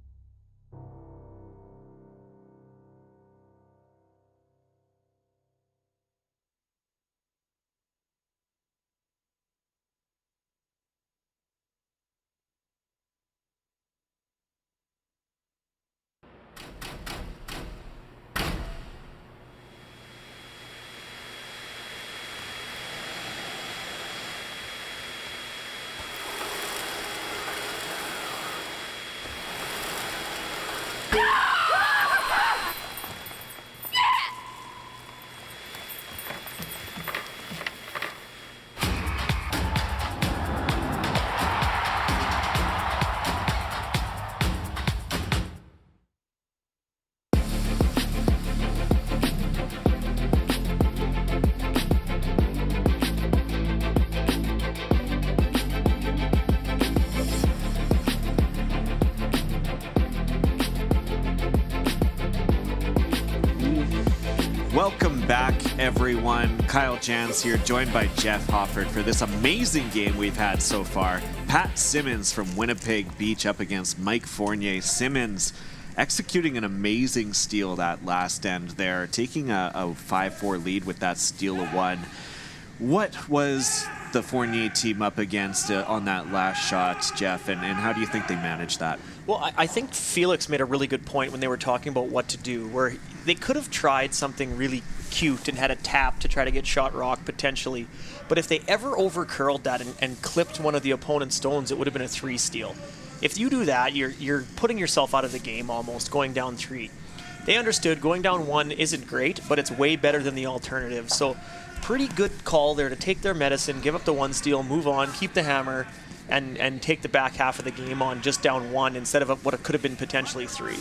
Welcome back, everyone. Kyle Jans here, joined by Jeff Hofford for this amazing game we've had so far. Pat Simmons from Winnipeg Beach up against Mike Fournier. Simmons executing an amazing steal that last end there, taking a 5-4 lead with that steal of one. What was the Fournier team up against on that last shot, Jeff, and how do you think they managed that? Well, I think Felix made a really good point when they were talking about what to do, where they could have tried something really cute and had a tap to try to get shot rock potentially. But if they ever over-curled that and clipped one of the opponent's stones, it would have been a 3 steal. If you do that, you're putting yourself out of the game almost, going down 3. They understood going down 1 isn't great, but it's way better than the alternative. So pretty good call there to take their medicine, give up the 1 steal, move on, keep the hammer, and take the back half of the game on just down 1 instead of what it could have been potentially 3.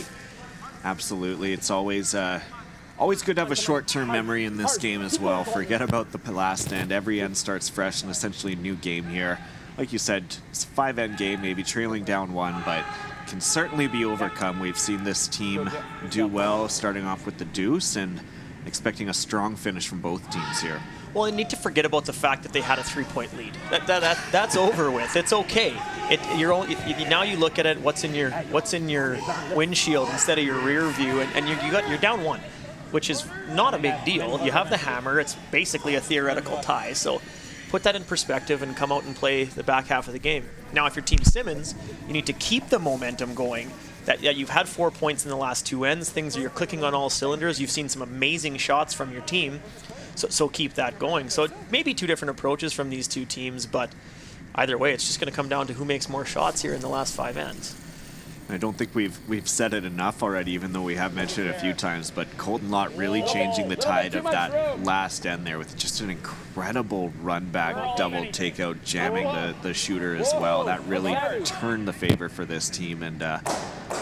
Absolutely. It's always good to have a short-term memory in this game as well. Forget about the last end. Every end starts fresh and essentially a new game here. Like you said, it's a 5-end game, maybe trailing down 1, but can certainly be overcome. We've seen this team do well, starting off with the deuce and expecting a strong finish from both teams here. Well, you need to forget about the fact that they had a 3-point lead. That's over with. It's okay. Now you look at it. What's in your windshield instead of your rear view, and you're down 1, which is not a big deal. You have the hammer. It's basically a theoretical tie. So put that in perspective and come out and play the back half of the game. Now, if you're Team Simmons, you need to keep the momentum going. That you've had 4 points in the last 2 ends. You're clicking on all cylinders. You've seen some amazing shots from your team. So keep that going. So maybe 2 different approaches from these 2 teams, but either way, it's just going to come down to who makes more shots here in the last 5 ends. I don't think we've said it enough already, even though we have mentioned it a few times, but Colton Lott really changing the tide of that last end there with just an incredible run back, double takeout, jamming the shooter as well. That really turned the favor for this team, and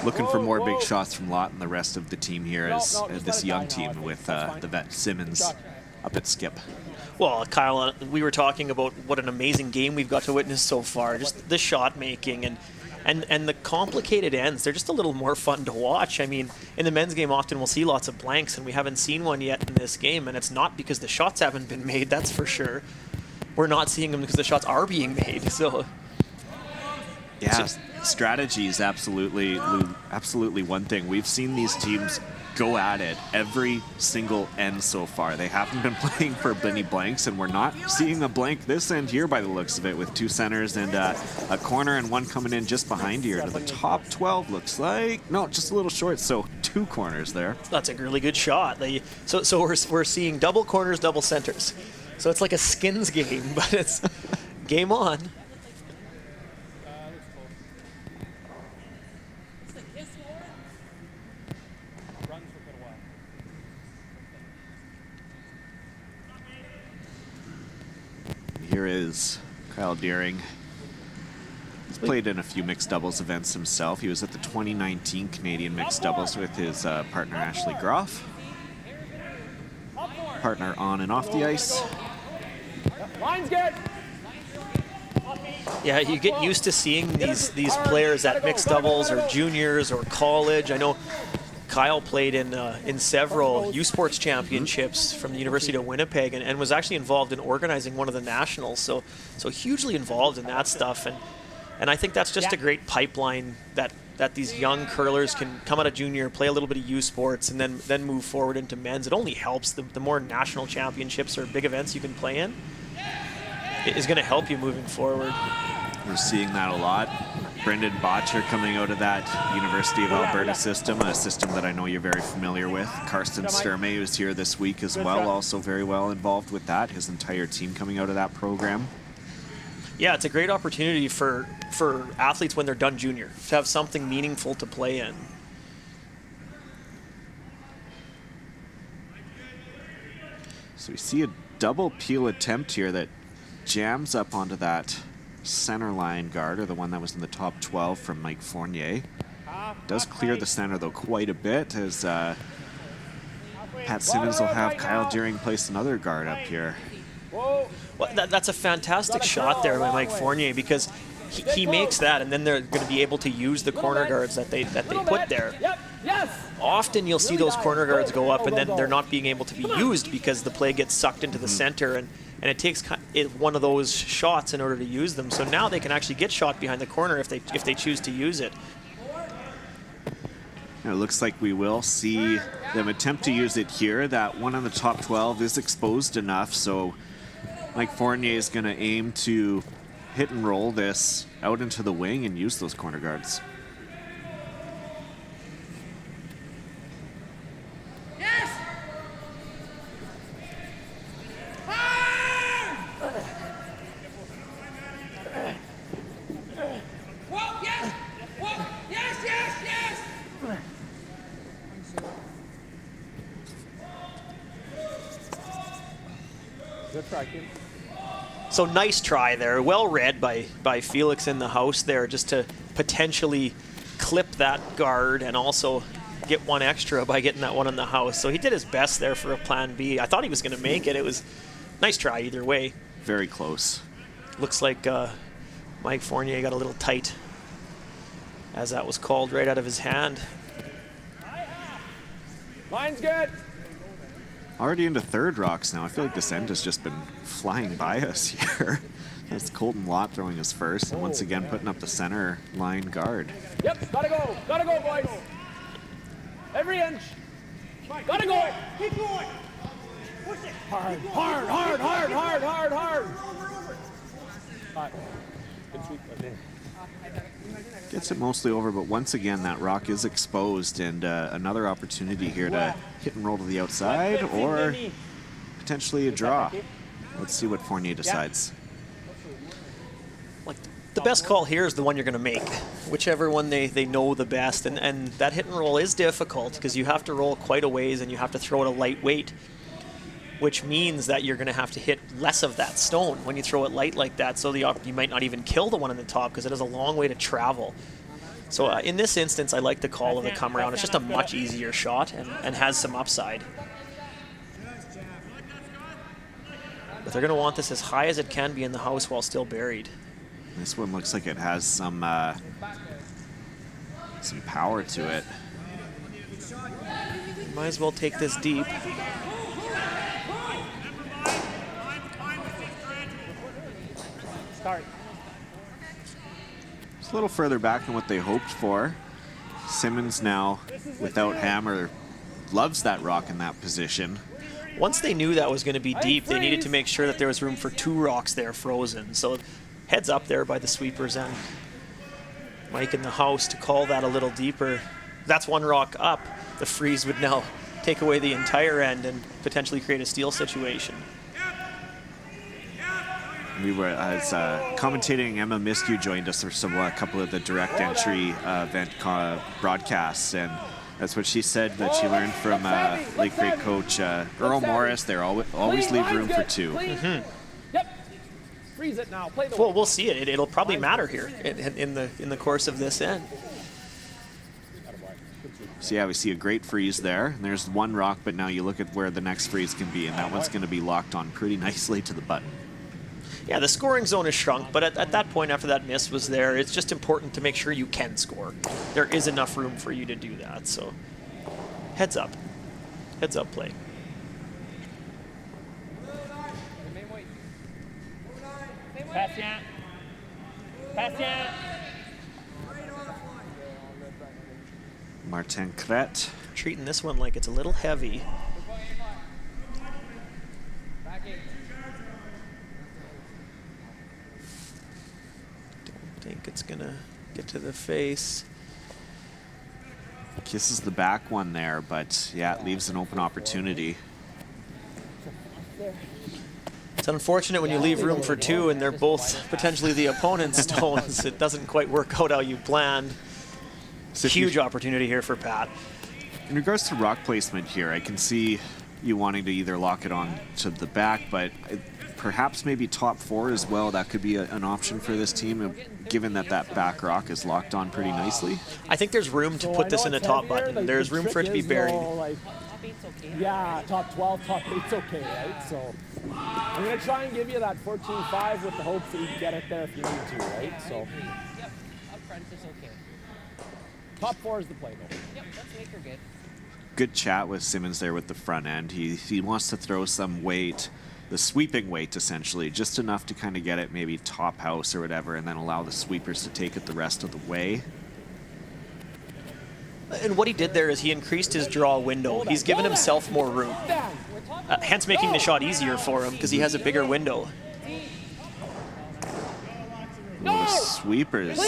looking for more big shots from Lott and the rest of the team here as this young team with the vet Simmons up at skip. Well, Kyle, we were talking about what an amazing game we've got to witness so far. Just the shot making and the complicated ends. They're just a little more fun to watch. I mean, in the men's game, often we'll see lots of blanks, and we haven't seen one yet in this game. And it's not because the shots haven't been made, that's for sure. We're not seeing them because the shots are being made. So, yeah, strategy is absolutely one thing. We've seen these teams go at it every single end so far. They haven't been playing for many blanks, and we're not seeing a blank this end here by the looks of it, with 2 centers and a corner and one coming in just behind here to the top 12, looks like. No, just a little short, so 2 corners there. That's a really good shot. So we're seeing double corners, double centers. So it's like a skins game, but it's game on. Here is Kyle Deering. He's He's played in a few mixed doubles events himself. He was at the 2019 Canadian mixed doubles with his partner Ashley Groff. Partner on and off the ice. Line's good. Yeah, you get used to seeing these players at mixed doubles or juniors or college. I know Kyle played in several U Sports championships from the University of Winnipeg and was actually involved in organizing one of the nationals. So hugely involved in that stuff. And I think that's just a great pipeline that these young curlers can come out of junior, play a little bit of U Sports, and then move forward into men's. It only helps. The more national championships or big events you can play in, it is going to help you moving forward. We're seeing that a lot. Brendan Botcher coming out of that University of Alberta system, a system that I know you're very familiar with. Karsten Sturme, who's here this week as well, also very well involved with that. His entire team coming out of that program. Yeah, it's a great opportunity for athletes when they're done junior to have something meaningful to play in. So we see a double peel attempt here that jams up onto that center line guard, or the one that was in the top 12 from Mike Fournier. Does clear the center though quite a bit, as Pat Simmons will have Kyle Deering place another guard up here. Well, that's a fantastic shot there by Mike Fournier, because he makes that, and then they're going to be able to use the corner guards that they put there. Often you'll see those corner guards go up, and then they're not being able to be used because the play gets sucked into the center, and it takes one of those shots in order to use them. So now they can actually get shot behind the corner if they choose to use it. It looks like we will see them attempt to use it here. That one on the top 12 is exposed enough, so Mike Fournier is going to aim to hit and roll this out into the wing and use those corner guards. Yes! Whoa, yes! Whoa, yes, yes, yes! Good try, kid. So nice try there. Well read by Felix in the house there, just to potentially clip that guard and also get one extra by getting that one in the house. So he did his best there for a plan B. I thought he was going to make it. It was nice try either way. Very close. Looks like Mike Fournier got a little tight as that was called right out of his hand. Line's good. Already into third rocks now. I feel like this end has just been flying by us here. That's Colton Lott throwing his first, and once again putting up the center line guard. Yep, gotta go, boys. Every inch. Gotta go. Keep going. Push it. Hard. Good sweep. Gets it mostly over, but once again that rock is exposed, and another opportunity here to hit and roll to the outside, or potentially a draw. Let's see what Fournier decides. Like, the best call here is the one you're going to make, whichever one they know the best, and that hit and roll is difficult because you have to roll quite a ways and you have to throw it a light weight, which means that you're going to have to hit less of that stone when you throw it light like that, so you might not even kill the one in the top because it has a long way to travel. So in this instance, I like the call of the come around. It's just a much easier shot and has some upside. But they're going to want this as high as it can be in the house while still buried. This one looks like it has some power to it. You might as well take this deep. Start. It's a little further back than what they hoped for. Simmons now, without hammer, loves that rock in that position. Once they knew that was going to be deep, they needed to make sure that there was room for two rocks there frozen. So heads up there by the sweepers and Mike in the house to call that a little deeper. That's one rock up. The freeze would now take away the entire end and potentially create a steal situation. We were, as commentating, Emma Miskew joined us for a couple of the direct entry event broadcasts, and that's what she said that she learned from late great coach Earl Morris. They always leave room for two. Yep. Freeze it now. Play the Well, we'll see it. It'll probably matter here in the course of this end. So yeah, we see a great freeze there. And there's one rock, but now you look at where the next freeze can be, and that one's going to be locked on pretty nicely to the button. Yeah, the scoring zone is shrunk, but at that point after that miss was there, it's just important to make sure you can score. There is enough room for you to do that, so heads up. Heads up play. Patient. Patient. Martin Kret. Treating this one like it's a little heavy. Don't think it's gonna get to the face. Kisses the back one there, but yeah, it leaves an open opportunity. It's unfortunate when you leave room for two and they're both potentially the opponent's stones. It doesn't quite work out how you planned. Huge opportunity here for Pat. In regards to rock placement here, I can see you wanting to either lock it on to the back, but perhaps maybe top four as well. That could be an option for this team, given that that back rock is locked on pretty nicely. I think there's room to put this in a top button. Like, there's room for it to be buried. Yeah, top 12, top 8's okay, right? So I'm going to try and give you that 14-5 with the hopes that you can get it there if you need to, right? So Yep, up front is okay. top 4 is the play, though. Yep, let's make her good. Good chat with Simmons there with the front end. He wants to throw some weight, the sweeping weight essentially, just enough to kind of get it maybe top house or whatever, and then allow the sweepers to take it the rest of the way. And what he did there is he increased his draw window. He's given himself more room, hence making the shot easier for him because he has a bigger window. The sweepers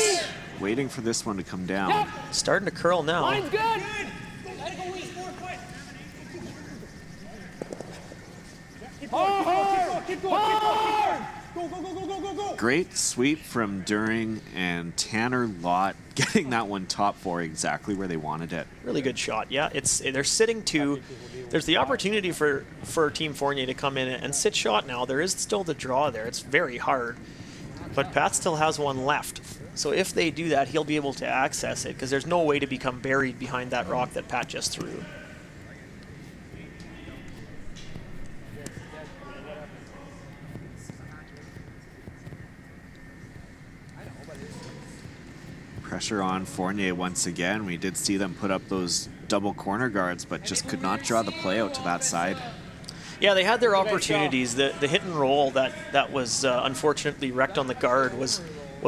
waiting for this one to come down. Starting to curl now. Mine's good. Keep going. Go. Great sweep from During and Tanner Lott getting that one top four exactly where they wanted it. Really good shot. Yeah, they're sitting two. There's the opportunity for Team Fournier to come in and sit shot now. There is still the draw there. It's very hard. But Pat still has one left. So if they do that, he'll be able to access it because there's no way to become buried behind that rock that Pat just threw. Pressure on Fournier once again. We did see them put up those double corner guards, but just could not draw the play out to that side. Yeah, they had their opportunities. The hit and roll that was unfortunately wrecked on the guard was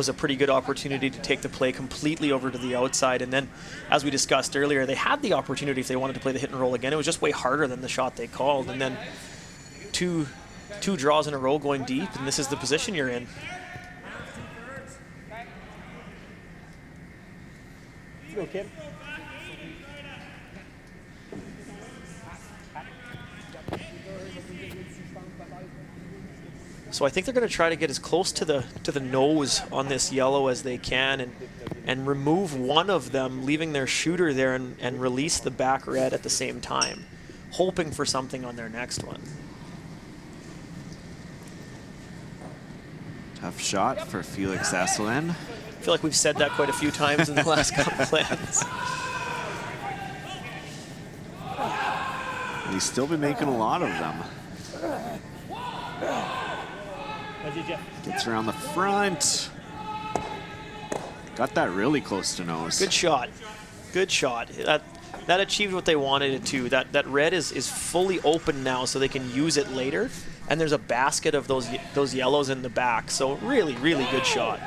a pretty good opportunity to take the play completely over to the outside. And then, as we discussed earlier, they had the opportunity if they wanted to play the hit and roll again. It was just way harder than the shot they called. And then two draws in a row going deep, and this is the position you're in. Go, kid. So I think they're going to try to get as close to the nose on this yellow as they can and remove one of them, leaving their shooter there and release the back red at the same time, hoping for something on their next one. Tough shot for Felix Esslingen. I feel like we've said that quite a few times in the last couple plays. He's still been making a lot of them. Gets around the front. Got that really close to nose. Good shot. Good shot. That achieved what they wanted it to. That red is fully open now so they can use it later. And there's a basket of those yellows in the back. So really, really good shot.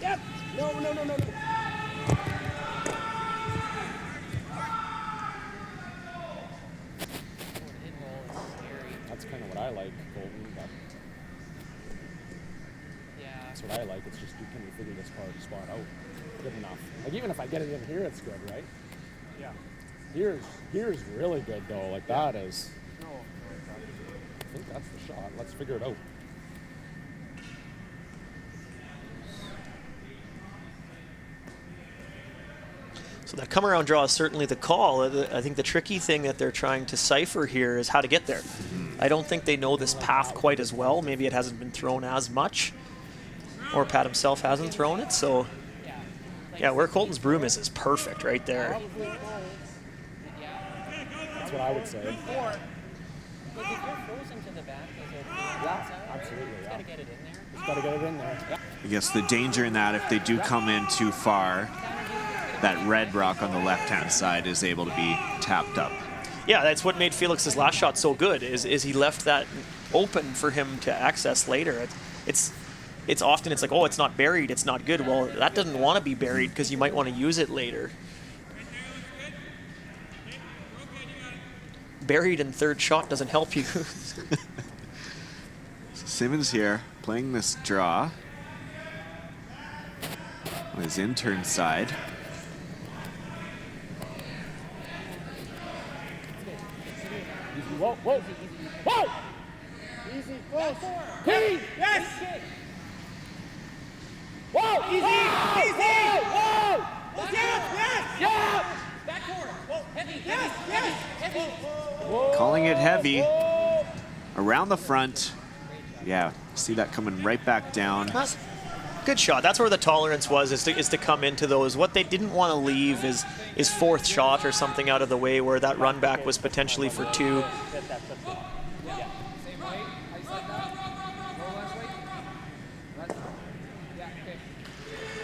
Yep. No. That's kind of what I like, Golden, but Yeah. that's what I like. It's just, can we figure this spot out good enough? Like, even if I get it in here, it's good, right? Yeah. Here's really good, though. Like, that is... I think that's the shot. Let's figure it out. So that come around draw is certainly the call. I think the tricky thing that they're trying to cipher here is how to get there. I don't think they know this path quite as well. Maybe it hasn't been thrown as much, or Pat himself hasn't thrown it. So, yeah, where Colton's broom is perfect right there. That's what I would say. Like if you're frozen to the back, Absolutely. Just gotta get it in there. Just gotta get it in there. I guess the danger in that, if they do come in too far, that red rock on the left-hand side is able to be tapped up. Yeah, that's what made Felix's last shot so good, is he left that open for him to access later. It's often it's like, oh, it's not buried, it's not good. Well, that doesn't want to be buried because you might want to use it later. Buried in third shot doesn't help you. Simmons here playing this draw on his intern side. Whoa, whoa, whoa! Easy, close. Hey, yes! Whoa, easy, easy! Whoa! Yes, yes! Yeah! Back forward. Whoa, heavy, Yes, heavy, yes! heavy, heavy. Calling it heavy. Around the front. Yeah, see that coming right back down. Good shot. That's where the tolerance was, is to come into those. What they didn't want to leave is fourth shot or something out of the way where that run back was potentially for 2. Same weight. I said that. Lower less weight. Yeah, okay.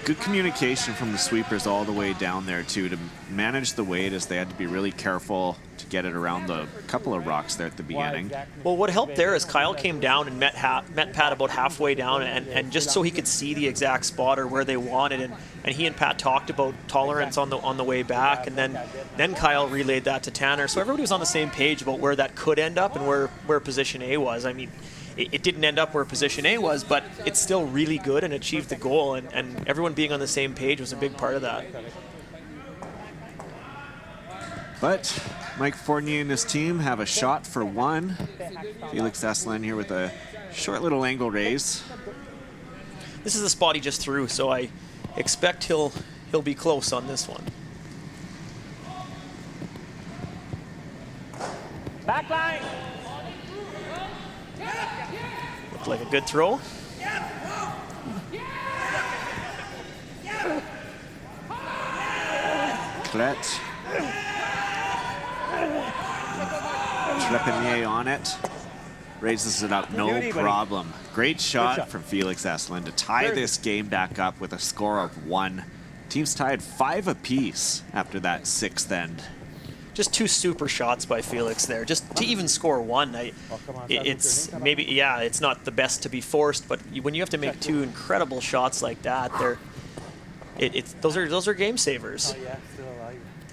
Good communication from the sweepers all the way down there too to manage the weight, as they had to be really careful to get it around the couple of rocks there at the beginning. Well, what helped there is Kyle came down and met Pat about halfway down, and just so he could see the exact spot or where they wanted, and he and Pat talked about tolerance on the way back, and then Kyle relayed that to Tanner. So everybody was on the same page about where that could end up and where position A was. I mean, it didn't end up where position A was, but it's still really good and achieved the goal, and everyone being on the same page was a big part of that. But Mike Fournier and his team have a shot for 1. Felix Esslingen here with a short little angle raise. This is the spot he just threw, so I expect he'll be close on this one. Back line. Looked like a good throw. Clet. Trepanier on it. Raises it up, no problem. Great shot from Felix Esslingen to tie this game back up with a score of 1. Teams tied 5 apiece after that 6th end. Just 2 super shots by Felix there. Just to even score 1, it's maybe, yeah, it's not the best to be forced, but when you have to make 2 incredible shots like that, those are game savers.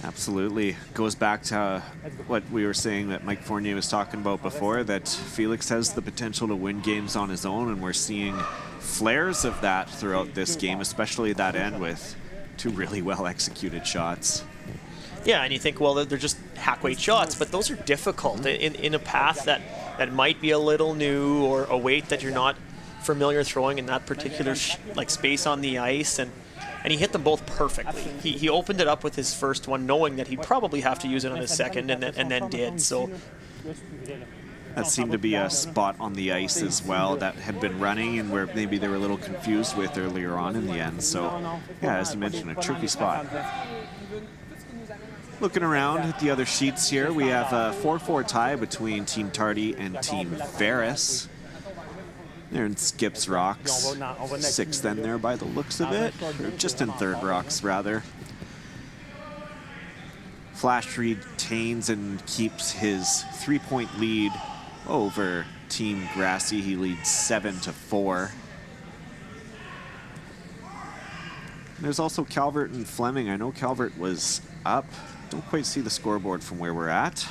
Absolutely. Goes back to what we were saying that Mike Fournier was talking about before, that Felix has the potential to win games on his own, and we're seeing flares of that throughout this game, especially that end with 2 really well executed shots. Yeah, and you think, well, they're just hack weight shots, but those are difficult in a path that might be a little new, or a weight that you're not familiar throwing in that particular space on the ice, and he hit them both perfectly. He opened it up with his first one, knowing that he'd probably have to use it on his second, and then did. So that seemed to be a spot on the ice as well that had been running, and where maybe they were a little confused with earlier on in the end. So yeah, as you mentioned, a tricky spot. Looking around at the other sheets here, we have a 4-4 tie between Team Tardy and Team Ferris. They're in Skip's Rocks, 6th end there by the looks of it, or just in 3rd Rocks rather. Flash retains and keeps his 3-point lead over Team Grassy. He leads 7-4. There's also Calvert and Fleming. I know Calvert was up. Don't quite see the scoreboard from where we're at.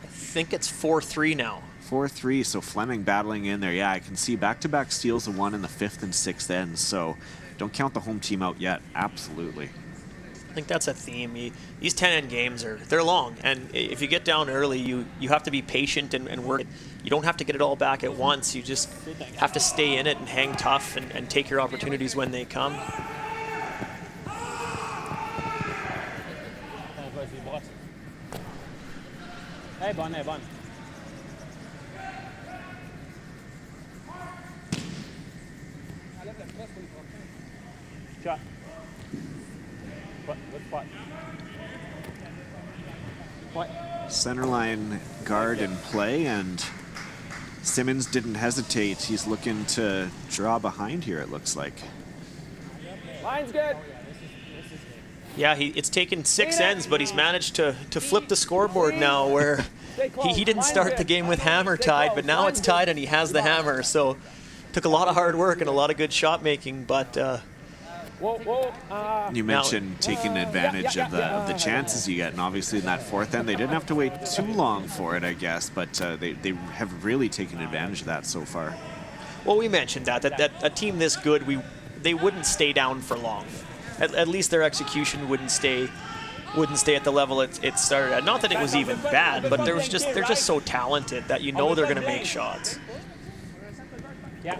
I think it's 4-3 now. 4-3, so Fleming battling in there. Yeah, I can see back-to-back steals of 1 in the 5th and 6th ends, so don't count the home team out yet. Absolutely. I think that's a theme. These 10-end games they're long, and if you get down early, you have to be patient and work. You don't have to get it all back at once. You just have to stay in it and hang tough and take your opportunities when they come. Hey, bon. Shot. Good spot. Point. Centerline guard in play, and Simmons didn't hesitate. He's looking to draw behind here, it looks like. Line's good. Yeah, it's taken 6 ends, but he's managed to flip the scoreboard now where he didn't start the game with hammer tied, but now it's tied and he has the hammer. So took a lot of hard work and a lot of good shot making, but you mentioned taking advantage of the chances you get, and obviously in that 4th end they didn't have to wait too long for it, I guess, but they have really taken advantage of that so far. Well, we mentioned that a team this good, they wouldn't stay down for long. At least their execution wouldn't stay at the level it started at. Not that it was even bad, but they're just so talented that you know they're going to make shots. Yeah.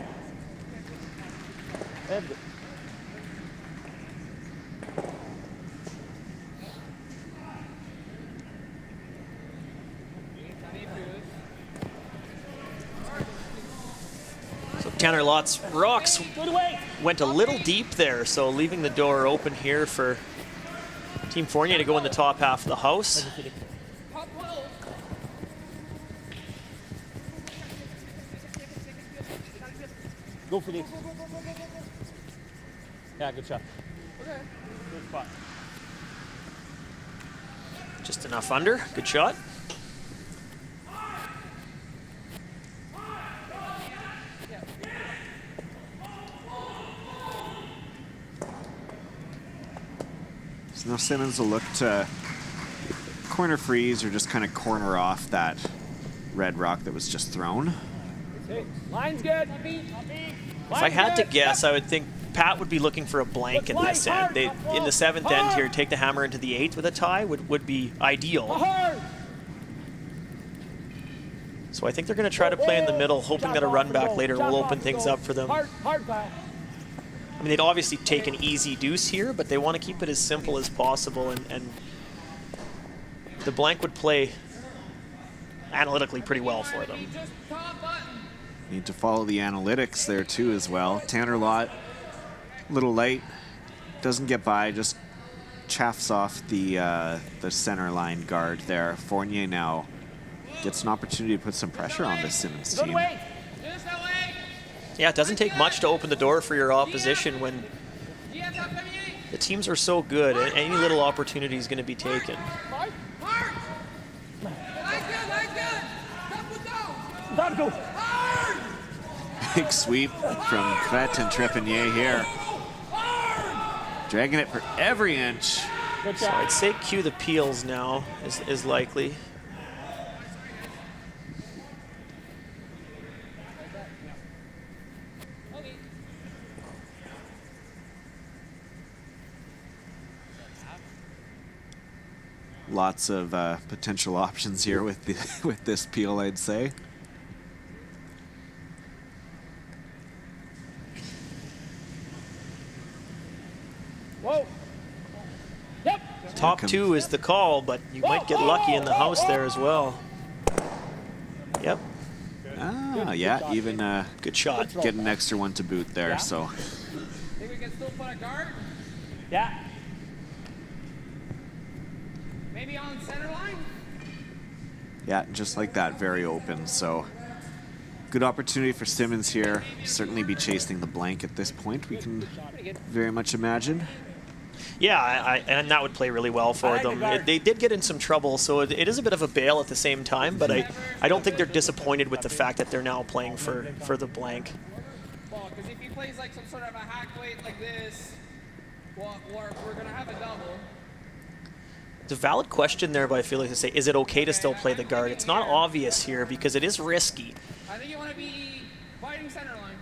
So Tanner Lott's rocks went a little deep there, so leaving the door open here for Team Fournier to go in the top half of the house. Go, Felix. Yeah, good shot. Okay. Good spot. Just enough under. Good shot. So now Simmons will look to corner freeze or just kind of corner off that red rock that was just thrown. Line's good. If I had to guess, I would think Pat would be looking for a blank in this end. In the 7th end here, take the hammer into the 8th with a tie would be ideal. So I think they're going to try to play in the middle, hoping that a run back later will open things up for them. I mean, they'd obviously take an easy deuce here, but they want to keep it as simple as possible, and the blank would play analytically pretty well for them. Need to follow the analytics there too as well. Tanner Lott, a little late, doesn't get by, just chaffs off the center line guard there. Fournier now gets an opportunity to put some pressure on this Simmons team. Yeah, it doesn't take much to open the door for your opposition when the teams are so good. Any little opportunity is going to be taken. Big sweep from Kvet and Trepanier here. Dragging it for every inch. So I'd say cue the peels now is likely. Lots of potential options here with this peel, I'd say. Whoa. Yep. Top 2 is the call, but you might get lucky in the house there as well. Yep. Ah, yeah, even good shot. Get an extra one to boot there. Yeah. So. Think we can still put a guard? Yeah. Maybe on center line? Yeah, just like that, very open. So good opportunity for Simmons here. Certainly be chasing the blank at this point, we can very much imagine. Yeah, and that would play really well for them. They did get in some trouble, so it is a bit of a bail at the same time, but I don't think they're disappointed with the fact that they're now playing for the blank. Well, because if he plays like some sort of a hack weight like this, well, we're going to have a double. It's a valid question there by Felix to say, is it okay to still play the guard? It's not obvious here because it is risky. I think you want to be fighting center line.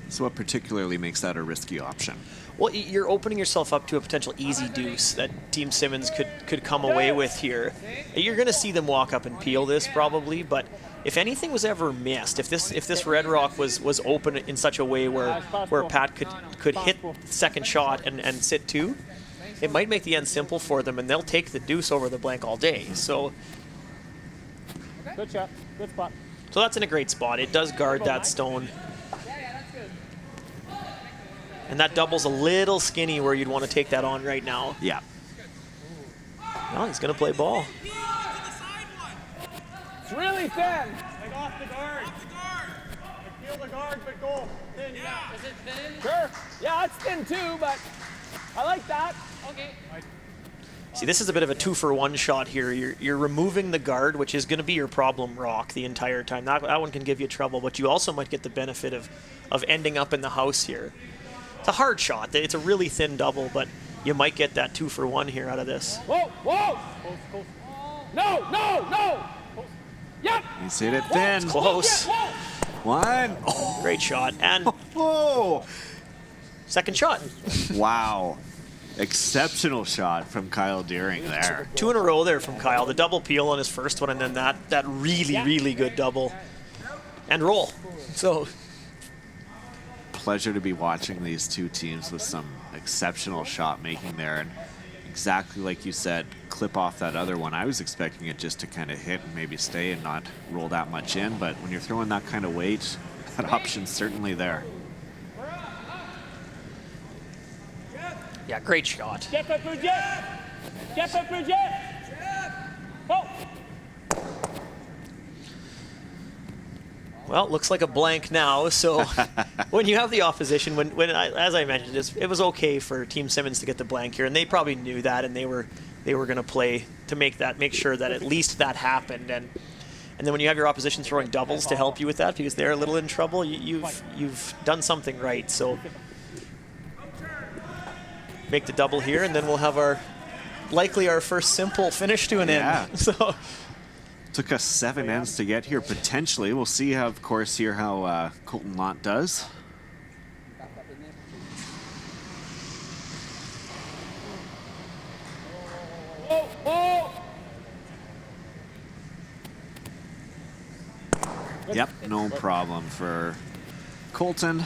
So what particularly makes that a risky option? Well, you're opening yourself up to a potential easy deuce that Team Simmons could come away with here. You're going to see them walk up and peel this probably, but if anything was ever missed, if this red rock was open in such a way where Pat could hit second shot and sit 2, it might make the end simple for them, and they'll take the deuce over the blank all day. So Good shot. Good spot. So that's in a great spot. It does guard that stone. And that double's a little skinny where you'd want to take that on right now. Yeah. No, he's going to play ball. It's really thin. Like off the guard. Like feel the guard, but go thin, yeah. Is it thin? Sure. Yeah, it's thin too, but I like that. Okay. See, this is a bit of a 2-for-1 shot here. You're removing the guard, which is going to be your problem rock the entire time. That one can give you trouble, but you also might get the benefit of ending up in the house here. It's a hard shot. It's a really thin double, but you might get that 2-for-1 here out of this. Whoa, whoa! Close. No! Yep! He's hit it thin. It's close. One. Oh. Great shot. And Oh. second shot. Wow. Exceptional shot from Kyle Deering there. 2 in a row there from Kyle. The double peel on his first one, and then that really good double. And roll. So Pleasure to be watching these two teams with some exceptional shot making there, and exactly like you said, clip off that other one. I was expecting it just to kind of hit and maybe stay and not roll that much in, but when you're throwing that kind of weight, that option's certainly there. yeah, great shot. Step up, Bridget! Step up, Bridget! Oh! Well, it looks like a blank now. So when you have the opposition, as I mentioned, it was okay for Team Simmons to get the blank here, and they probably knew that, and they were going to play to make sure that at least that happened. And then when you have your opposition throwing doubles to help you with that, because they're a little in trouble, you've done something right. So make the double here, and then we'll have likely our first simple finish to an end. So. Took us 7 ends to get here, potentially. We'll see, of course, here how Colton Lott does. Yep, no problem for Colton.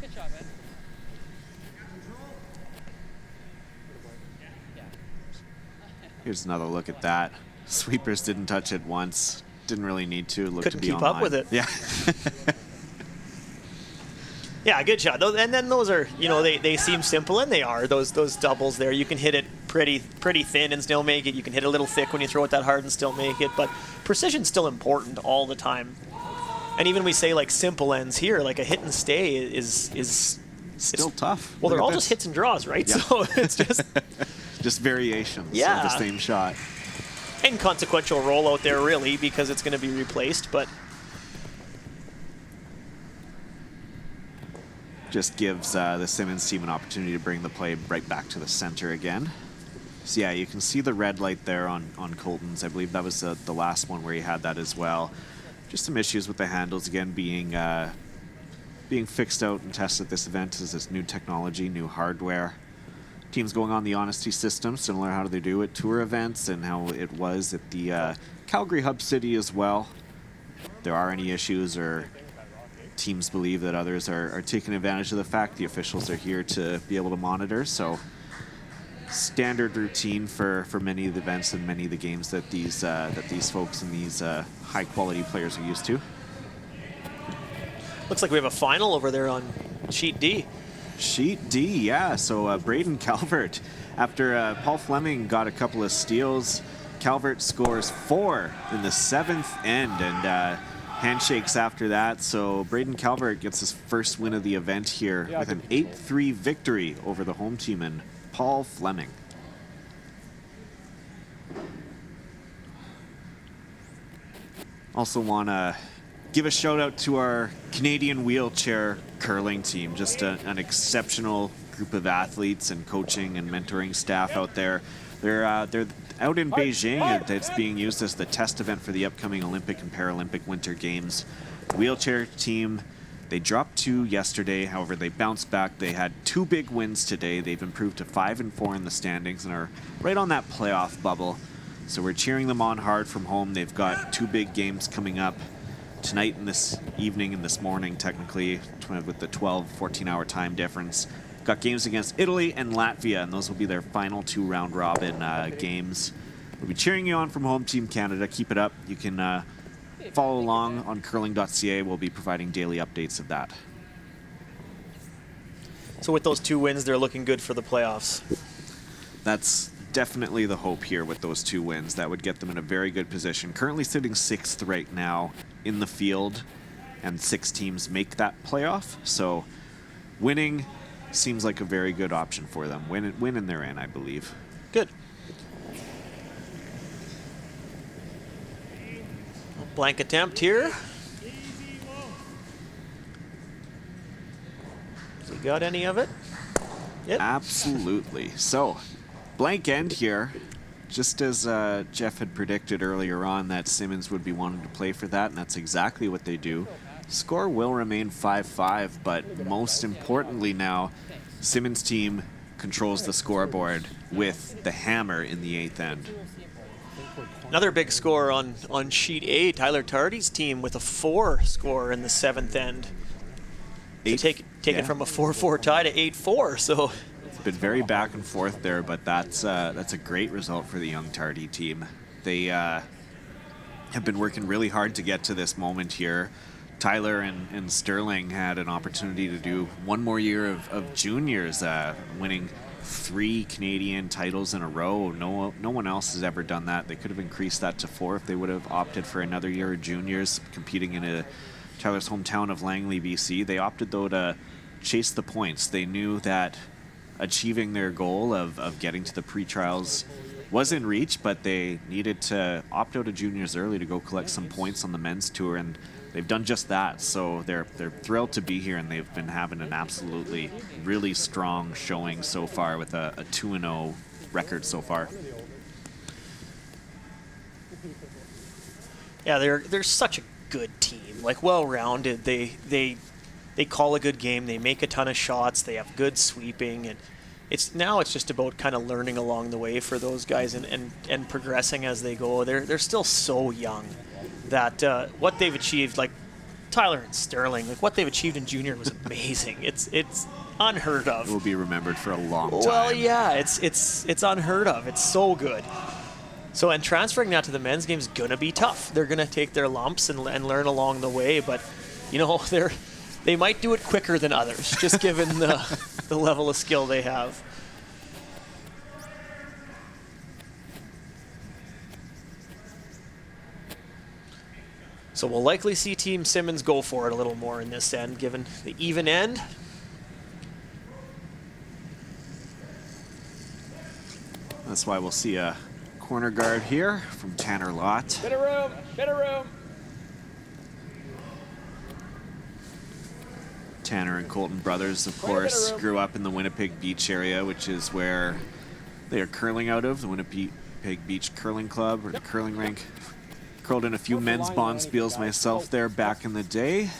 Good job, man. Here's another look at that. Sweepers didn't touch it once. Didn't really need to. Looked Couldn't to be keep online. up with it. Yeah. Yeah, good shot. And then those are, they seem simple, and they are. Those doubles there, you can hit it pretty thin and still make it. You can hit it a little thick when you throw it that hard and still make it. But precision's still important all the time. And even we say like simple ends here, like a hit and stay is still tough. Well, Look they're at all this. just hits and draws, right? Yeah. So it's just just variations of Yeah. the same shot. inconsequential rollout there, really, because it's going to be replaced. But just gives the Simmons team an opportunity to bring the play right back to the center again. So yeah, you can see the red light there on Colton's. I believe that was the last one where he had that as well. Just some issues with the handles again being fixed out and tested at this event as this new technology, new hardware. Teams going on the honesty system, similar to how they do at tour events and how it was at the Calgary Hub City as well. If there are any issues or teams believe that others are taking advantage of the fact, the officials are here to be able to monitor. So standard routine for many of the events and many of the games that these folks and these high quality players are used to. looks like we have a final over there on Sheet D. Sheet D, yeah. So Braden Calvert, after Paul Fleming got a couple of steals, Calvert scores 4 in the 7th end, and handshakes after that. So Braden Calvert gets his first win of the event here with an 8-3 victory over the home team and Paul Fleming. Also want to give a shout out to our Canadian wheelchair curling team. Just an exceptional group of athletes and coaching and mentoring staff out there. They're out in Beijing, and it's being used as the test event for the upcoming Olympic and Paralympic Winter Games. Wheelchair team, they dropped 2 yesterday. However, they bounced back. They had 2 big wins today. They've improved to 5-4 in the standings and are right on that playoff bubble. So we're cheering them on hard from home. They've got 2 big games coming up tonight and this evening and this morning, technically, with the 12-14-hour time difference. Got games against Italy and Latvia, and those will be their final 2 round-robin games. We'll be cheering you on from Home Team Canada. Keep it up. You can follow along on curling.ca. We'll be providing daily updates of that. So with those 2 wins, they're looking good for the playoffs. That's definitely the hope here with those 2 wins. That would get them in a very good position. Currently sitting 6th right now in the field, and 6 teams make that playoff. So winning seems like a very good option for them. Win and they're in, I believe. Good. Blank attempt here. We got any of it? Yep. Absolutely. So, blank end here. Just as Jeff had predicted earlier on that Simmons would be wanting to play for that, and that's exactly what they do. Score will remain 5-5, but most importantly now, Simmons' team controls the scoreboard with the hammer in the 8th end. Another big score on sheet A, Tyler Tardy's team with a 4 score in the 7th end. To take it from a 4-4 tie to 8-4. So it's been very back and forth there, but that's a great result for the young Tardy team. They have been working really hard to get to this moment here. Tyler and Sterling had an opportunity to do one more year of juniors, winning 3 Canadian titles in a row. No one else has ever done that. They could have increased that to 4 if they would have opted for another year of juniors, competing in Tyler's hometown of Langley, BC. They opted, though, to chase the points. They knew that achieving their goal of getting to the pre-trials was in reach, but they needed to opt out of juniors early to go collect some points on the men's tour, and they've done just that. So they're thrilled to be here, and they've been having an absolutely really strong showing so far with a 2-0 record so far. yeah, they're such a good team, like well-rounded. They call a good game. They make a ton of shots. They have good sweeping, and it's just about kind of learning along the way for those guys and progressing as they go. They're still so young that what they've achieved, like Tyler and Sterling, like what they've achieved in junior was amazing. It's unheard of. It will be remembered for a long time. Well, yeah, it's unheard of. It's so good. So, and transferring that to the men's game is gonna be tough. They're gonna take their lumps and learn along the way, but they might do it quicker than others, just given the level of skill they have. So we'll likely see Team Simmons go for it a little more in this end, given the even end. That's why we'll see a corner guard here from Tanner Lott. Bit of room, bit of room. Tanner and Colton brothers, of course, grew up in the Winnipeg Beach area, which is where they are curling out of, the Winnipeg Beach Curling Club, or the curling rink. Curled in a few men's bonspiels myself there back in the day.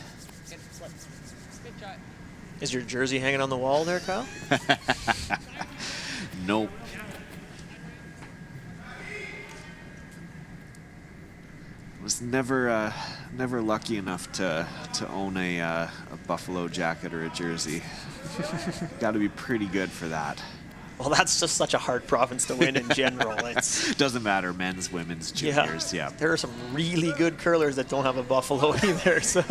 Is your jersey hanging on the wall there, Kyle? Nope. Was never lucky enough to own a Buffalo jacket or a jersey. Got to be pretty good for that. Well, that's just such a hard province to win in general. It's doesn't matter, men's, women's, juniors. Yeah. There are some really good curlers that don't have a Buffalo either. So.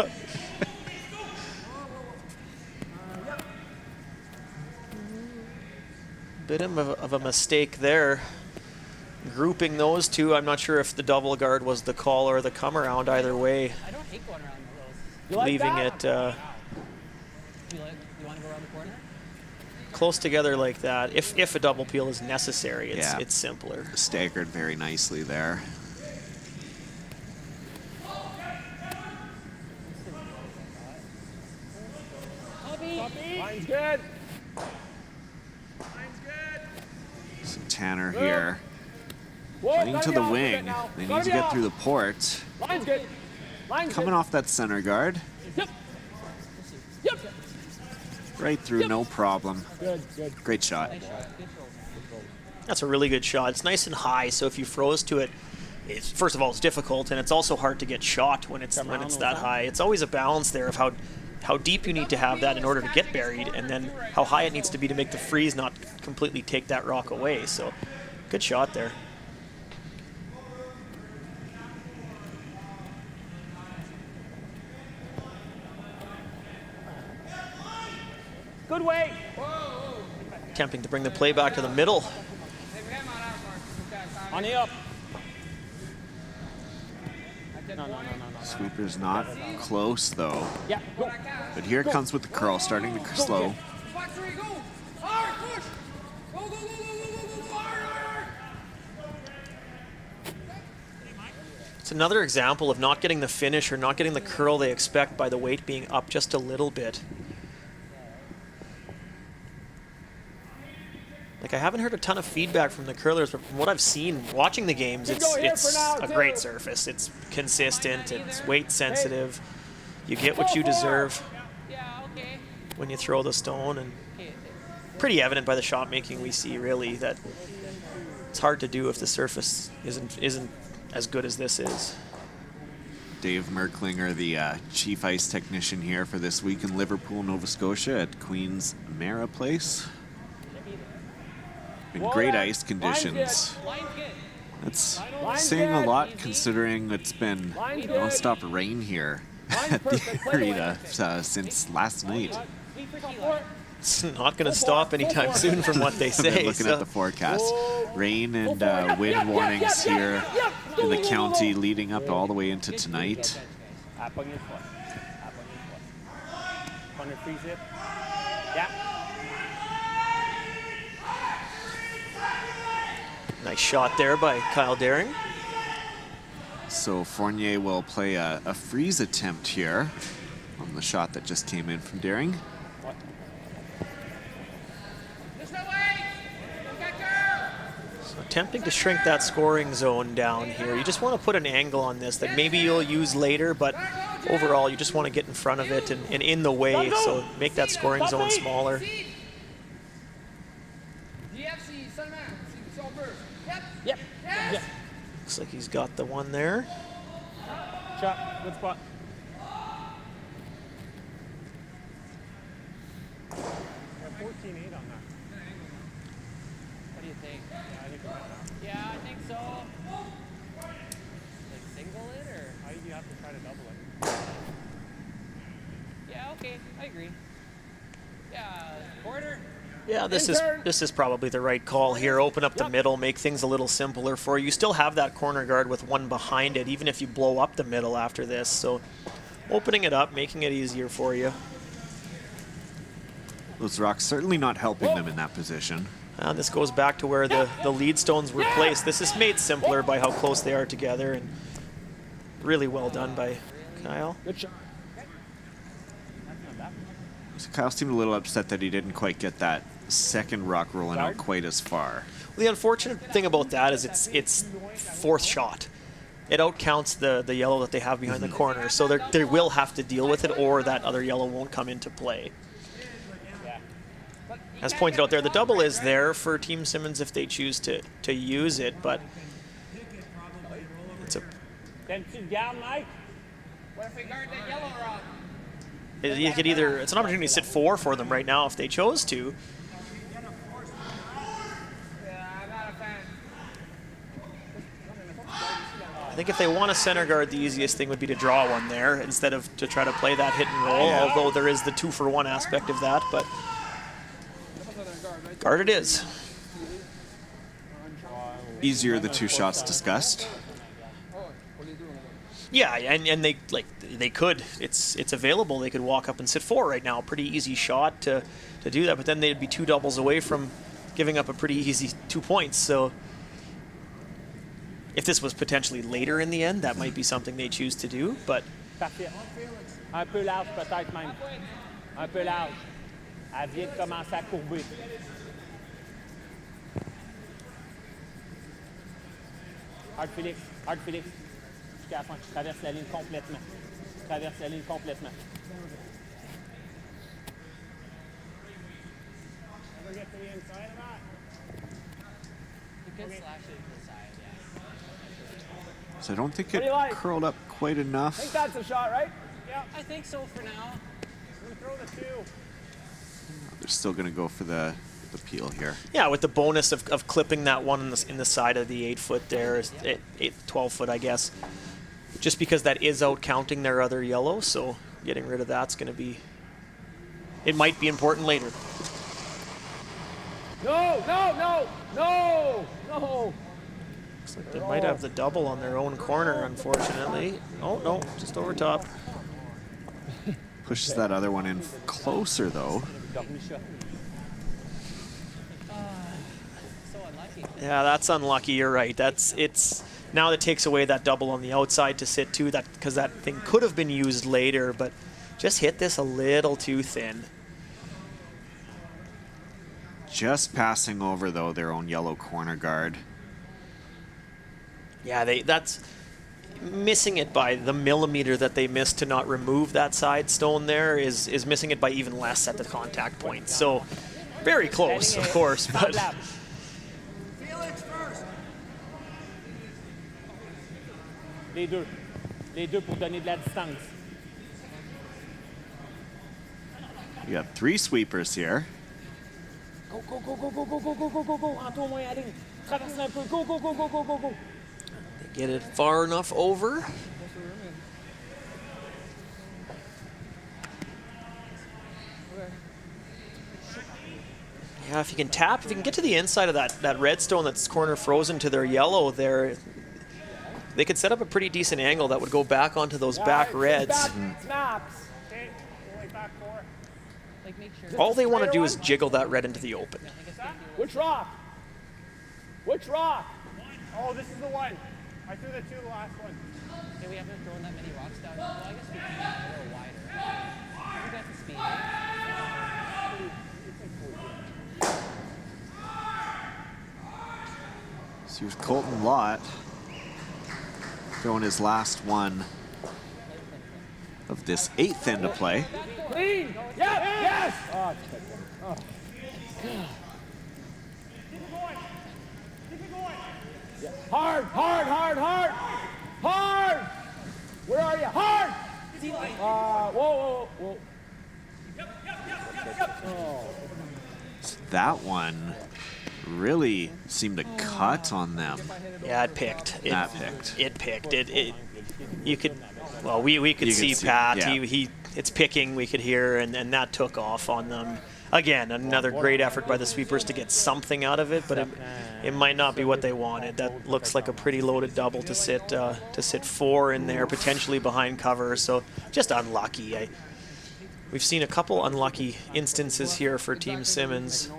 Bit of a mistake there. Grouping those two, I'm not sure if the double guard was the call or the come around. Either way, I don't hate going around those. Leaving it You want to go around the corner? close together like that. If a double peel is necessary, it's simpler. Staggered very nicely there. Line's good. So Tanner here. Playing to the wing. They need to get through the port. Line's good. Coming off that center guard. Yep. Right through, no problem. Good. Great shot. That's a really good shot. It's nice and high, so if you froze to it, first of all, it's difficult, and it's also hard to get shot when it's that high. It's always a balance there of how deep you need to have that in order to get buried, and then how high it needs to be to make the freeze not completely take that rock away. So, good shot there. attempting to bring the play back to the middle. On est up. No. Sweeper's not close though. Yeah, go. But here it comes with the curl, starting to slow. Spot 3, go! Hard, push! Go, go, go, go, go, go, go, hard! It's another example of not getting the finish or not getting the curl they expect by the weight being up just a little bit. Like, I haven't heard a ton of feedback from the curlers, but from what I've seen watching the games, it's a great surface. It's consistent, it's weight sensitive. You get what you deserve when you throw the stone, and pretty evident by the shot making we see, really, that it's hard to do if the surface isn't as good as this is. Dave Merklinger, the chief ice technician here for this week in Liverpool, Nova Scotia at Queen's Mara Place. In great ice conditions. That's saying a lot considering it's been non-stop rain here at the arena since last night. It's not going to stop anytime soon from what they say. Looking at the forecast, rain and wind warnings here in the county leading up all the way into tonight. Nice shot there by Kyle Daring. So Fournier will play a freeze attempt here on the shot that just came in from Daring. So attempting to shrink that scoring zone down here. You just want to put an angle on this that maybe you'll use later, but overall you just want to get in front of it and in the way, so make that scoring zone smaller. Yep. Looks like he's got the one there. Shot, good spot. Yeah, 14-8 on that. What do you think? Yeah, I think so. Yeah, I think so. Like single it, or? I think you have to try to double it. Yeah, okay, I agree. Yeah, quarter. Yeah, this is probably the right call here. Open up the middle, make things a little simpler for you. You still have that corner guard with one behind it, even if you blow up the middle after this. So opening it up, making it easier for you. Those rocks certainly not helping them in that position. And this goes back to where the lead stones were placed. This is made simpler by how close they are together, and really well done by Kyle. Good shot. So Kyle seemed a little upset that he didn't quite get that second rock rolling out quite as far. Well, the unfortunate thing about that is it's fourth shot. It outcounts the yellow that they have behind the corner, so they will have to deal with it, or that other yellow won't come into play. As pointed out there, the double is there for Team Simmons if they choose to use it, but it's a... What if we guard that yellow rock? You could either, it's an opportunity to sit 4 for them right now if they chose to. Yeah, I'm not a fan. I think if they want to center guard, the easiest thing would be to draw one there instead of to try to play that hit and roll, although there is the 2-for-1 aspect of that, but guard it is. Easier the two shots discussed. Yeah, and they could. It's available. They could walk up and sit 4 right now. Pretty easy shot to do that, but then they'd be 2 doubles away from giving up a pretty easy 2 points. So if this was potentially later in the end, that might be something they choose to do, but... Un peu large peut-être même. Un peu large. Elle vient de commencer à courber. Hard Felix, hard Felix. Jusqu'à la fin. Traverse la ligne complètement. Traverse la ligne complètement. Ever get to the inside of that? You could slash it to the side, yeah. So I don't think it curled up quite enough. I think that's a shot, right? Yeah, I think so for now. We're going to throw the 2. They're still going to go for the peel here. Yeah, with the bonus of clipping that one in the side of the 8-foot there, 12-foot, I guess. Just because that is out counting their other yellow, so getting rid of that's going to be... It might be important later. No, no, no, no, no. Looks like they might have the double on their own corner, unfortunately. Oh, no, just over top. Pushes that other one in closer, though. Yeah, that's unlucky. You're right. Now that takes away that double on the outside to sit too. Because that thing could have been used later, but just hit this a little too thin. Just passing over, though, their own yellow corner guard. Yeah, that's missing it by the millimeter that they missed to not remove that side stone there is missing it by even less at the contact point. So very close, of course, but Felix first. Les deux pour donner de la distance. You got 3 sweepers here. Go, go, go, go, go, go, go, go, go, go, go. Entoure-moi à la ligne. Traverse un peu. Go, go, go, go, go, go, go. get it far enough over. Yeah, if you can tap, if you can get to the inside of that redstone that's corner frozen to their yellow there, they could set up a pretty decent angle that would go back onto those back reds. All they want to do is jiggle that red into the open. Which rock? Which rock? Oh, this is the one. I threw the 2 the last one. Okay, we haven't thrown that many rocks down. Well, I guess we can get a little wider. We got the speed. So here's Colton Lott throwing his last one of this 8th end of play. Clean! Yep, yes! Oh, oh. Yeah. Hard, hard, hard, hard! Hard! Where are you? Hard! Whoa, whoa, whoa. Oh. So that one really seemed to cut on them. Yeah, it picked. That picked. It picked. You could, well, we could see Pat. Yeah. It's picking. We could hear, and that took off on them. Again, another great effort by the sweepers to get something out of it, but it might not be what they wanted. That looks like a pretty loaded double to sit 4 in there, potentially behind cover. So just unlucky. We've seen a couple unlucky instances here for Team Simmons.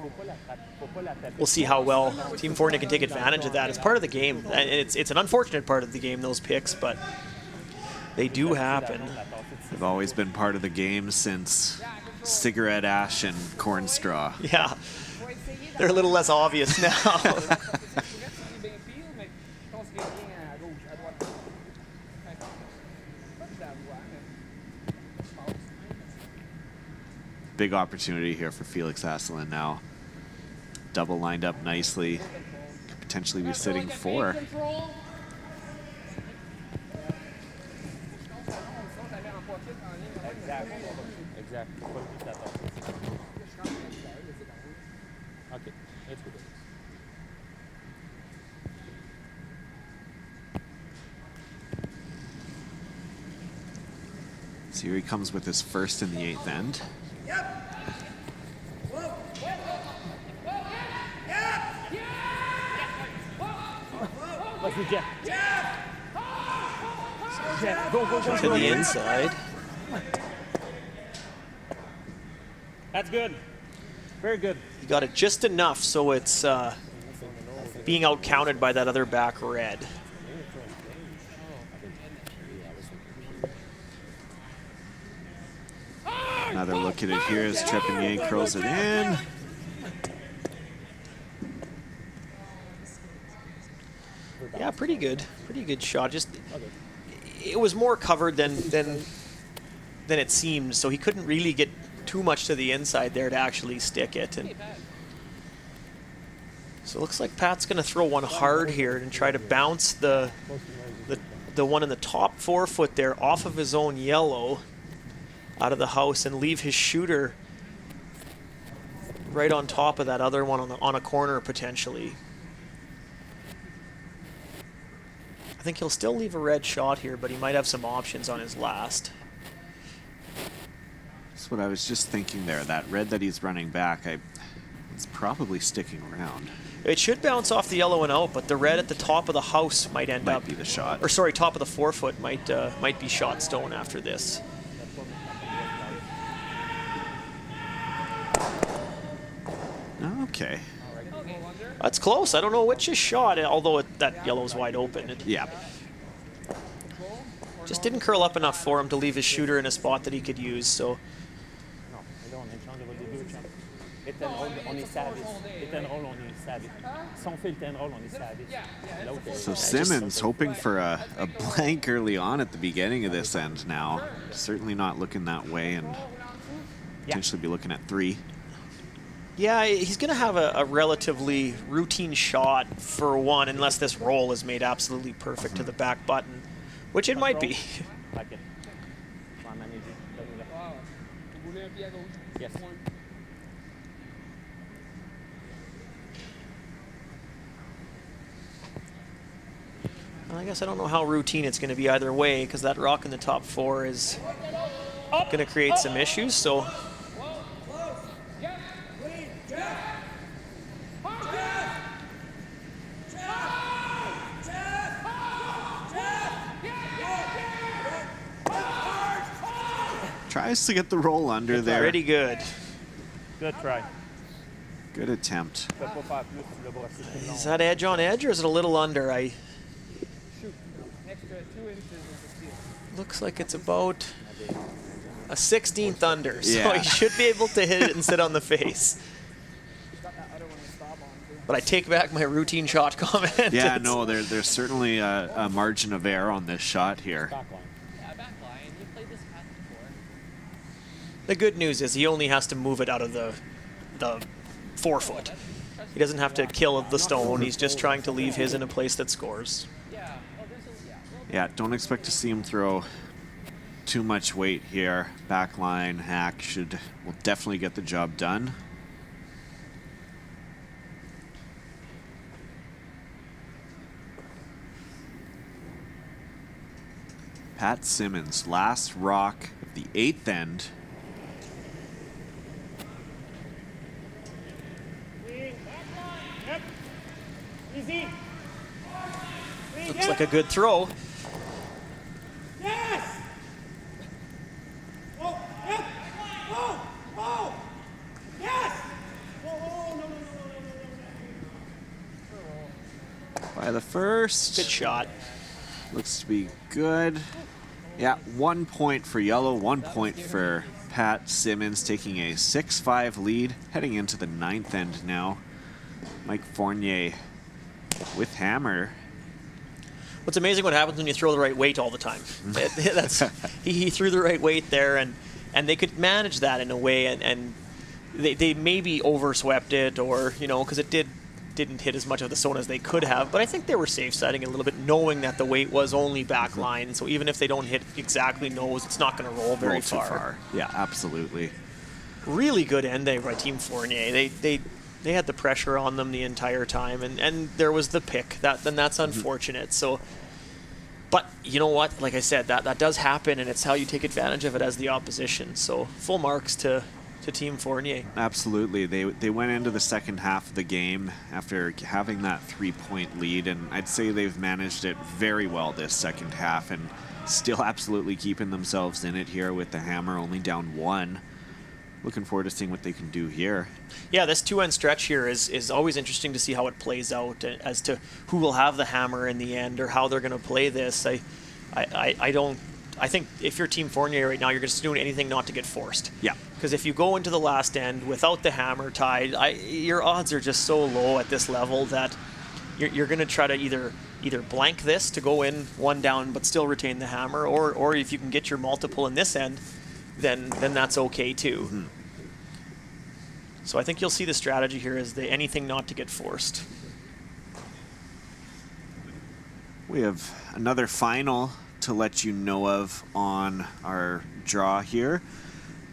We'll see how well Team Fournier can take advantage of that. It's part of the game. It's an unfortunate part of the game, those picks, but they do happen. They've always been part of the game since cigarette ash and corn straw. Yeah, they're a little less obvious now. Big opportunity here for Felix Hasselin now. Double lined up nicely. Could potentially be sitting 4. Exactly. Okay, let's go. So here he comes with his first in the 8th end. Yep. Whoa. Yep. Let's do Jeff. Jeff. Jeff, go, go, go. To the inside. That's good. Very good. You got it just enough so it's being out-counted by that other back red. Another look at it here as Trepanier curls it in. Yeah, pretty good. Pretty good shot. Just it was more covered than it seemed, so he couldn't really get too much to the inside there to actually stick it. And so it looks like Pat's going to throw one hard here and try to bounce the one in the top 4 foot there off of his own yellow out of the house and leave his shooter right on top of that other one on a corner potentially. I think he'll still leave a red shot here, but he might have some options on his last. That's what I was just thinking there. That red that he's running back, It's probably sticking around. It should bounce off the yellow and out, but the red at the top of the house might end up be the shot. Or sorry, top of the forefoot might be shot stone after this. Okay. That's close. I don't know which is shot, although that yellow's wide open. Yeah. Just didn't curl up enough for him to leave his shooter in a spot that he could use. So. So Simmons hoping for a blank early on at the beginning of this end now. Certainly not looking that way, and potentially be looking at 3. Yeah, he's going to have a relatively routine shot for one, unless this roll is made absolutely perfect to the back button, which it might be. Yes. I guess I don't know how routine it's going to be either way, because that rock in the top 4 is going to create some issues. So. Tries to get the roll under there. Pretty good. Good try. Good attempt. Is that edge on edge, or is it a little under? Looks like it's about a 16th under, so he should be able to hit it and sit on the face. But I take back my routine shot comment. Yeah, no, there's certainly a margin of error on this shot here. The good news is he only has to move it out of the forefoot. He doesn't have to kill the stone. He's just trying to leave his in a place that scores. Yeah, don't expect to see him throw too much weight here. Backline hack will definitely get the job done. Pat Simmons, last rock of the 8th end. Looks like a good throw. Yes! Oh, yep. Oh, oh, yes! Oh, no. By the first. Good shot. Looks to be good. Yeah, 1 point for yellow, 1 point for Pat Simmons, taking a 6-5 lead, heading into the 9th end now. Mike Fournier with hammer. What's amazing what happens when you throw the right weight all the time. He threw the right weight there, and they could manage that in a way, and they maybe overswept it, or because it didn't hit as much of the stone as they could have. But I think they were safe setting it a little bit, knowing that the weight was only back line. So even if they don't hit exactly nose, it's not going to roll very far. Yeah, absolutely. Really good end there by Team Fournier. They had the pressure on them the entire time, and there was the pick. That's unfortunate. So, but you know what? Like I said, that does happen, and it's how you take advantage of it as the opposition. So full marks to Team Fournier. Absolutely. They went into the second half of the game after having that 3-point lead, and I'd say they've managed it very well this second half, and still absolutely keeping themselves in it here with the hammer only down 1. Looking forward to seeing what they can do here. Yeah, this 2-end stretch here is always interesting to see how it plays out as to who will have the hammer in the end or how they're going to play this. I think if you're Team Fournier right now, you're just doing anything not to get forced. Yeah. Because if you go into the last end without the hammer tied, your odds are just so low at this level that you're going to try to either blank this to go in 1 down but still retain the hammer, or if you can get your multiple in this end, then that's okay too. Mm-hmm. So I think you'll see the strategy here is anything not to get forced. We have another final to let you know of on our draw here.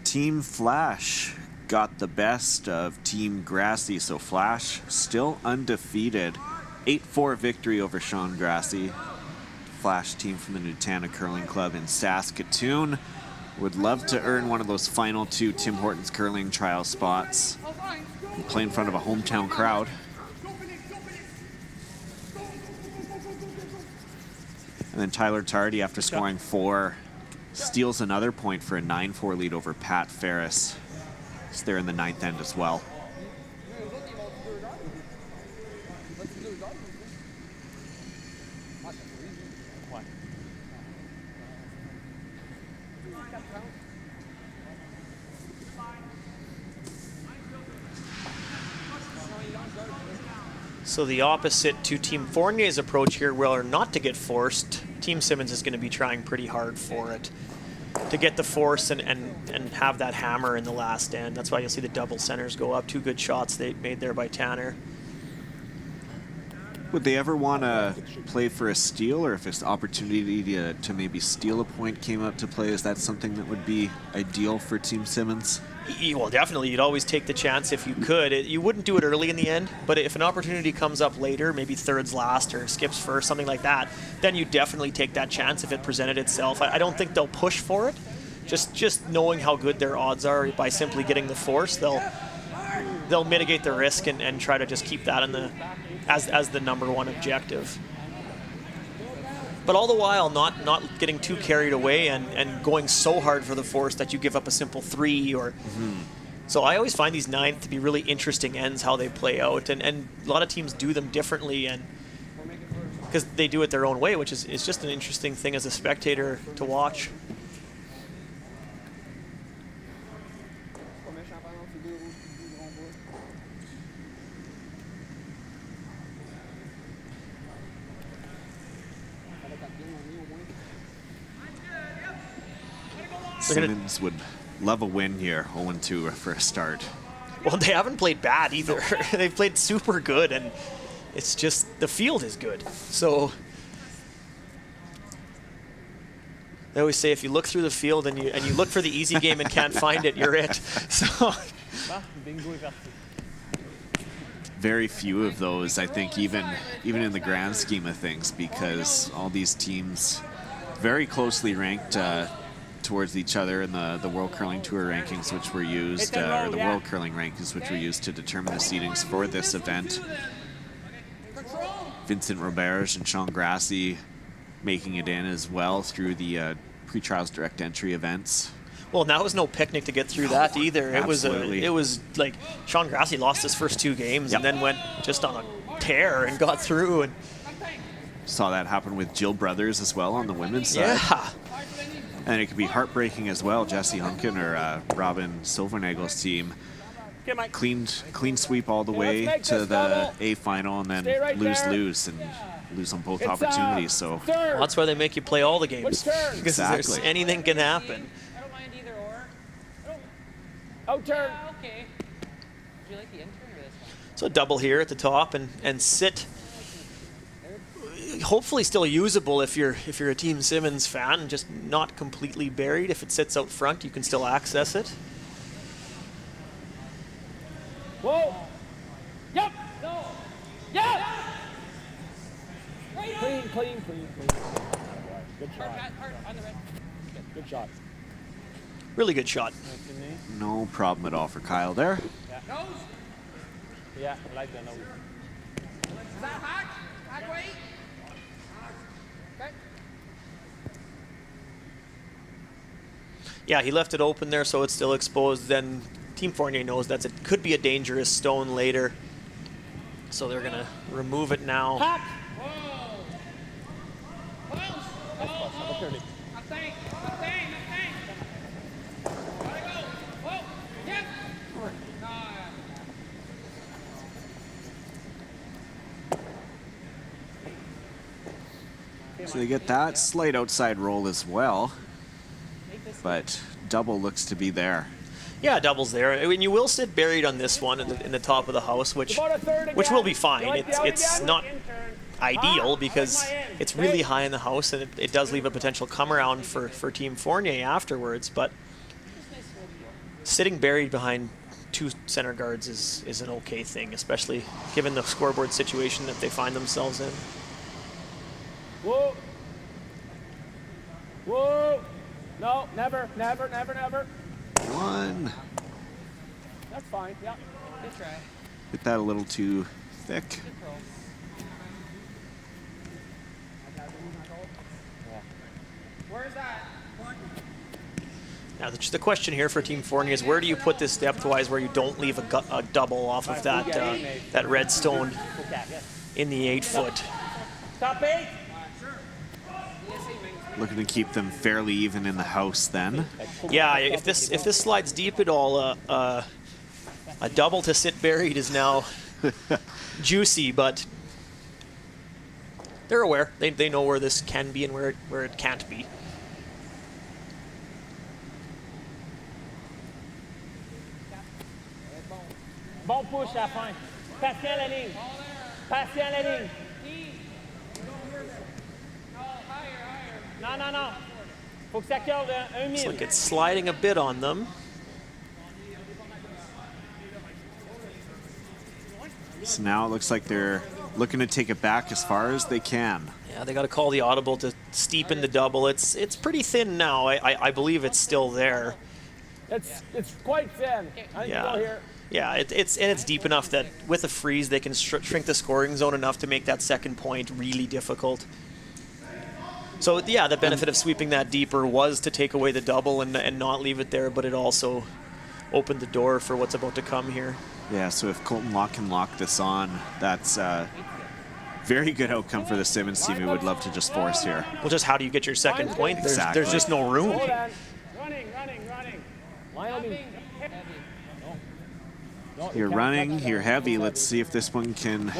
Team Flash got the best of Team Grassy, so Flash still undefeated. 8-4 victory over Sean Grassy. Flash team from the Nutana Curling Club in Saskatoon. Would love to earn one of those final 2 Tim Hortons curling trial spots. Play in front of a hometown crowd. And then Tyler Tardy, after scoring 4, steals another point for a 9-4 lead over Pat Ferris. It's there in the 9th end as well. So the opposite to Team Fournier's approach here, where not to get forced, Team Simmons is going to be trying pretty hard for it. To get the force and have that hammer in the last end. That's why you'll see the double centers go up. 2 good shots they made there by Tanner. Would they ever want to play for a steal, or if it's opportunity to maybe steal a point came up to play, is that something that would be ideal for Team Simmons? Well, definitely. You'd always take the chance if you could. You wouldn't do it early in the end, but if an opportunity comes up later, maybe thirds last or skips first, something like that, then you definitely take that chance if it presented itself. I don't think they'll push for it. Just knowing how good their odds are by simply getting the force, they'll mitigate the risk and try to just keep that in the as the number one objective. But all the while, not getting too carried away and going so hard for the force that you give up a simple 3 or. So I always find these 9th to be really interesting ends, how they play out, and a lot of teams do them differently, and because they do it their own way, which is just an interesting thing as a spectator to watch. Simmons would love a win here, 0-2 for a start. Well, they haven't played bad either. They've played super good, and it's just the field is good. So they always say if you look through the field and you look for the easy game and can't find it, you're it. So very few of those, I think, even in the grand scheme of things, because all these teams very closely ranked towards each other in the World Curling Tour rankings, which were used, or the World Curling rankings, which were used to determine the seedings for this event. Vincent Roberge and Sean Grassi making it in as well through the pre-trials direct entry events. Well, that was no picnic to get through that either. Absolutely. It was like Sean Grassi lost his first 2 games and then went just on a tear and got through. And saw that happen with Jill Brothers as well on the women's side. Yeah. And it could be heartbreaking as well. Jesse Hunkin or Robin Silvernagel's team clean sweep all the way to the A final and then lose on both opportunities. So well, that's why they make you play all the games. Exactly. Anything can happen. I don't mind either or. Out turn. Okay. Do you like the intern or this one? So a double here at the top and sit. Hopefully still usable if you're a Team Simmons fan, just not completely buried. If it sits out front, you can still access it. Whoa. Yep. No. Yep. Right on. Clean. Good shot. Hard on the red. Good shot. Really good shot. no problem at all for Kyle there. Yeah. Nose. Yeah, I like the nose. Is that hot? Hot weight? Okay. Yeah, he left it open there, so it's still exposed. Then Team Fournier knows that it could be a dangerous stone later, so they're gonna remove it now. Hot. Whoa. Whoa. I think. Gotta go. Whoa. Yep. So they get that slight outside roll as well, but double looks to be there. Yeah, double's there. I mean, you will sit buried on this one in the top of the house, which will be fine. It's not ideal because it's really high in the house, and it does leave a potential come around for Team Fournier afterwards. But sitting buried behind two center guards is an okay thing, especially given the scoreboard situation that they find themselves in. Whoa. Whoa. No, never. One. That's fine, yeah. Good try. Hit that a little too thick. Good throw. Where's that? Now, the question here for Team Fournier is where do you put this depth-wise where you don't leave a double off of that red stone in the 8-foot? Stop it. Looking to keep them fairly even in the house then. Yeah, if this slides deep at all, a double to sit buried is now juicy, but they're aware. They know where this can be and where it can't be. Bon push à la fin. Patient à la ligne. Patient à la ligne. Non, non, non. Faut que ça curve un Looks mille. like it's sliding a bit on them. So now it looks like they're looking to take it back as far as they can. Yeah, they got to call the audible to steepen the double. It's pretty thin now. I believe it's still there. It's quite thin. Yeah. Yeah, it's deep enough that with a freeze they can shrink the scoring zone enough to make that second point really difficult. So yeah, the benefit of sweeping that deeper was to take away the double and not leave it there, but it also opened the door for what's about to come here. Yeah, so if Colton Locke can lock this on, that's a very good outcome for the Simmons team who would love to just force here. Well, just how do you get your second point? Exactly. There's just no room. Running. You're running, you're heavy. Let's see if this one can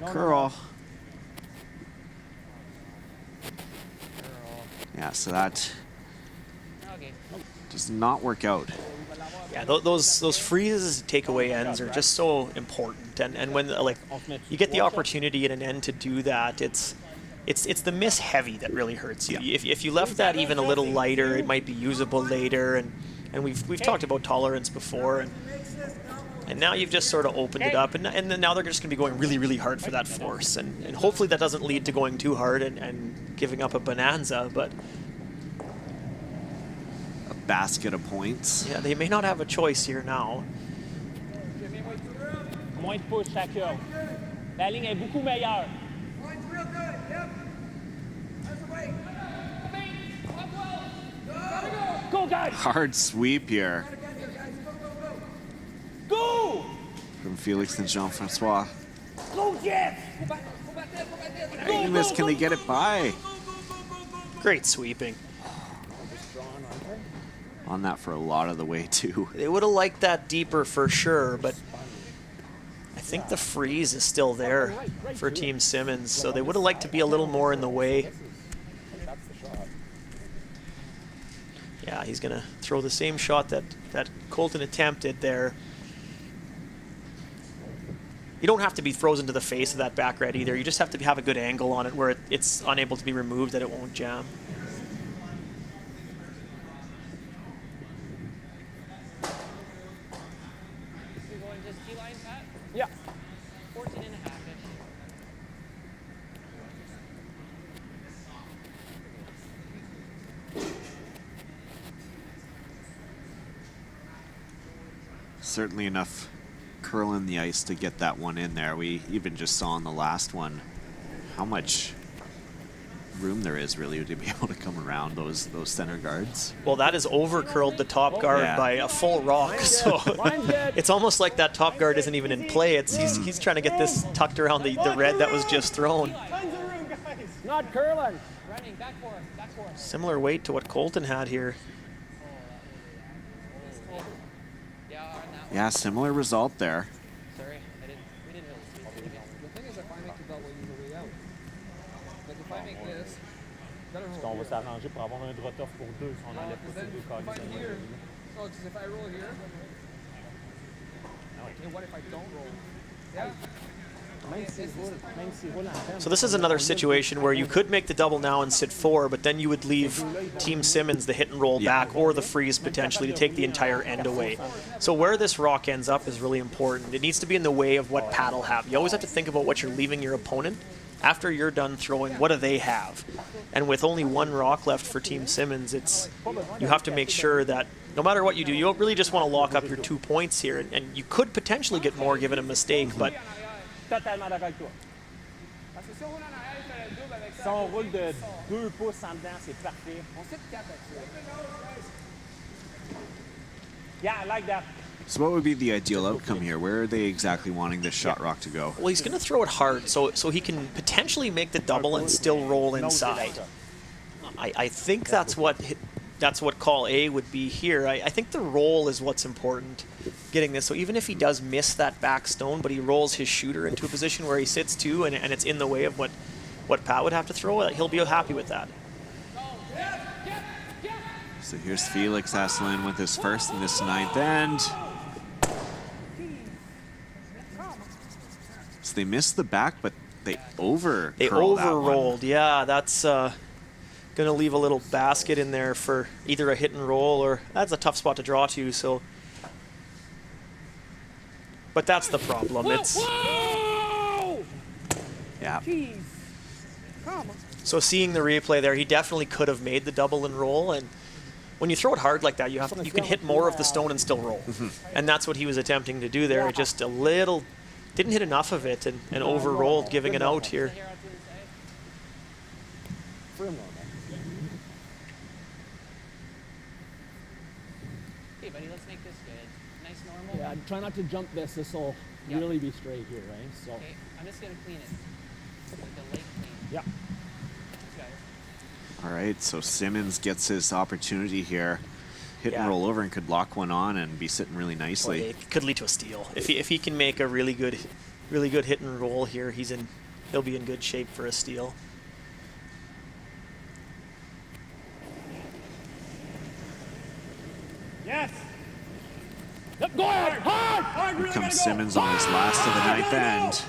curl. Yeah, so that does not work out. Yeah, those freezes takeaway ends are just so important, and when like you get the opportunity at an end to do that, it's the miss heavy that really hurts you. Yeah. If you left that even a little lighter, it might be usable later, and we've talked about tolerance before, and now you've just sort of opened it up, and then now they're just going to be going really, really hard for that force, and hopefully that doesn't lead to going too hard and giving up a bonanza, but A basket of points. yeah, they may not have a choice here now. Moins de push, ça curve. La ligne est beaucoup meilleure. Mine's real good. Yep. That's the way. Go, guys. Hard sweep here Go. from Felix and Jean-Francois. Go, Jeff. Amos, can they get it by? Great sweeping. On that for a lot of the way too. They would have liked that deeper for sure, but I think the freeze is still there for Team Simmons, so they would have liked to be a little more in the way. Yeah, he's going to throw the same shot that Colton attempted there. You don't have to be frozen to the face of that back red either. You just have to have a good angle on it where it's unable to be removed, that it won't jam. You're going just T-line, Pat? Yeah. 14 and a half-ish. Certainly enough curl in the ice to get that one in there. We even just saw in the last one how much room there is really to be able to come around those center guards. Well, that has over-curled the top guard by a full rock, so it's almost like that top guard isn't even in play. He's trying to get this tucked around the red that was just thrown. Tons of room, guys. Not curling. Running, back four. Similar weight to what Colton had here. Yeah, on that one. Yeah, similar result there. Sorry, we didn't really see it. The thing is, if I make the double, you the way out. Like if I make this, better On roll va here. s'arranger pour avoir un drop off pour deux si on enlève pas ces deux If I'm carrés. here, oh, because if I roll here, and what if I don't roll? Yeah. So this is another situation where you could make the double now and sit four, but then you would leave Team Simmons the hit and roll back or the freeze potentially to take the entire end away. So where this rock ends up is really important. It needs to be in the way of what Pat'll have. You always have to think about what you're leaving your opponent after you're done throwing, what do they have? And with only one rock left for Team Simmons, you have to make sure that no matter what you do, you don't really just want to lock up your 2 points here. And you could potentially get more given a mistake, but... Totalement d'accord avec toi. Si on roule de 2 pouces en dedans, c'est parfait. Yeah, I like that. So what would be the ideal outcome here? Where are they exactly wanting this shot rock to go? Well, he's going to throw it hard, so he can potentially make the double and still roll inside. I think that's what call A would be here. I think the roll is what's important, getting this. So even if he does miss that back stone, but he rolls his shooter into a position where he sits too, and it's in the way of what Pat would have to throw, he'll be happy with that. So here's Felix Hasselin with his first in this 9th end. So they missed the back, but they overrolled. Yeah, that's going to leave a little basket in there for either a hit and roll, or that's a tough spot to draw to. So, but that's the problem. Yeah. So seeing the replay there, he definitely could have made the double and roll. And when you throw it hard like that, you can hit more of the stone and still roll. And that's what he was attempting to do there. Just a little. Didn't hit enough of it and overrolled, giving it out here. Okay, buddy, let's make this good. Nice normal. Yeah, try not to jump this. This will really be straight here, right? So. Okay, I'm just gonna clean it. Like a lake clean. Yeah. All right, so Simmons gets his opportunity here. Hit and roll over and could lock one on and be sitting really nicely. Well, it could lead to a steal. If he can make a really good hit and roll here, he'll be in good shape for a steal. Yes. Go ahead. Hard. Here comes Simmons on his last of the 9th end.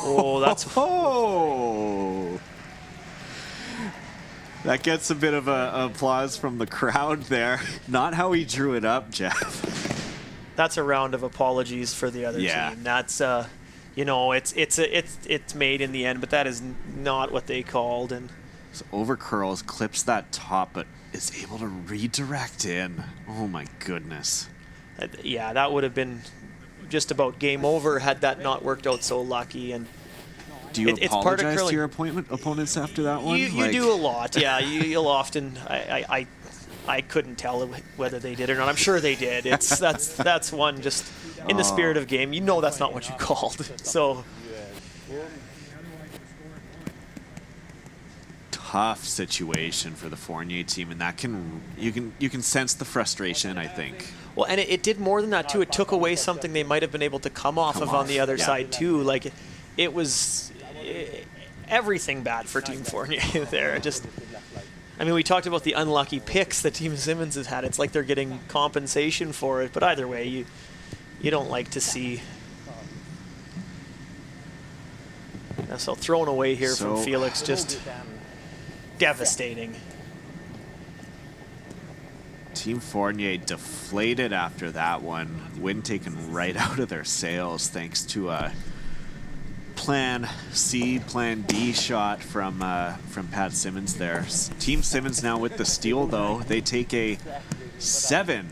Oh, that's... Oh! That gets a bit of applause from the crowd there. Not how he drew it up, Jeff. That's a round of apologies for the other team. That's, it's made in the end, but that is not what they called. And so over curls, clips that top, but is able to redirect in. Oh my goodness. Yeah, that would have been just about game over had that not worked out so lucky. And do you apologize to your opponents after that one? You do a lot, yeah. You'll often. I couldn't tell whether they did or not. I'm sure they did. That's one just in the spirit of game. You know that's not what you called. So tough situation for the Fournier team, and that you can sense the frustration, I think. Well, and it did more than that too. It took away something they might have been able to come off on the other side too. Like it was everything bad for Team Fournier there. I mean, we talked about the unlucky picks that Team Simmons has had. It's like they're getting compensation for it. But either way, you don't like to see. So thrown away here from Felix, just devastating. Team Fournier deflated after that one. Wind taken right out of their sails thanks to a plan C, plan D shot from Pat Simmons there. Team Simmons now with the steal, though. They take a 7-5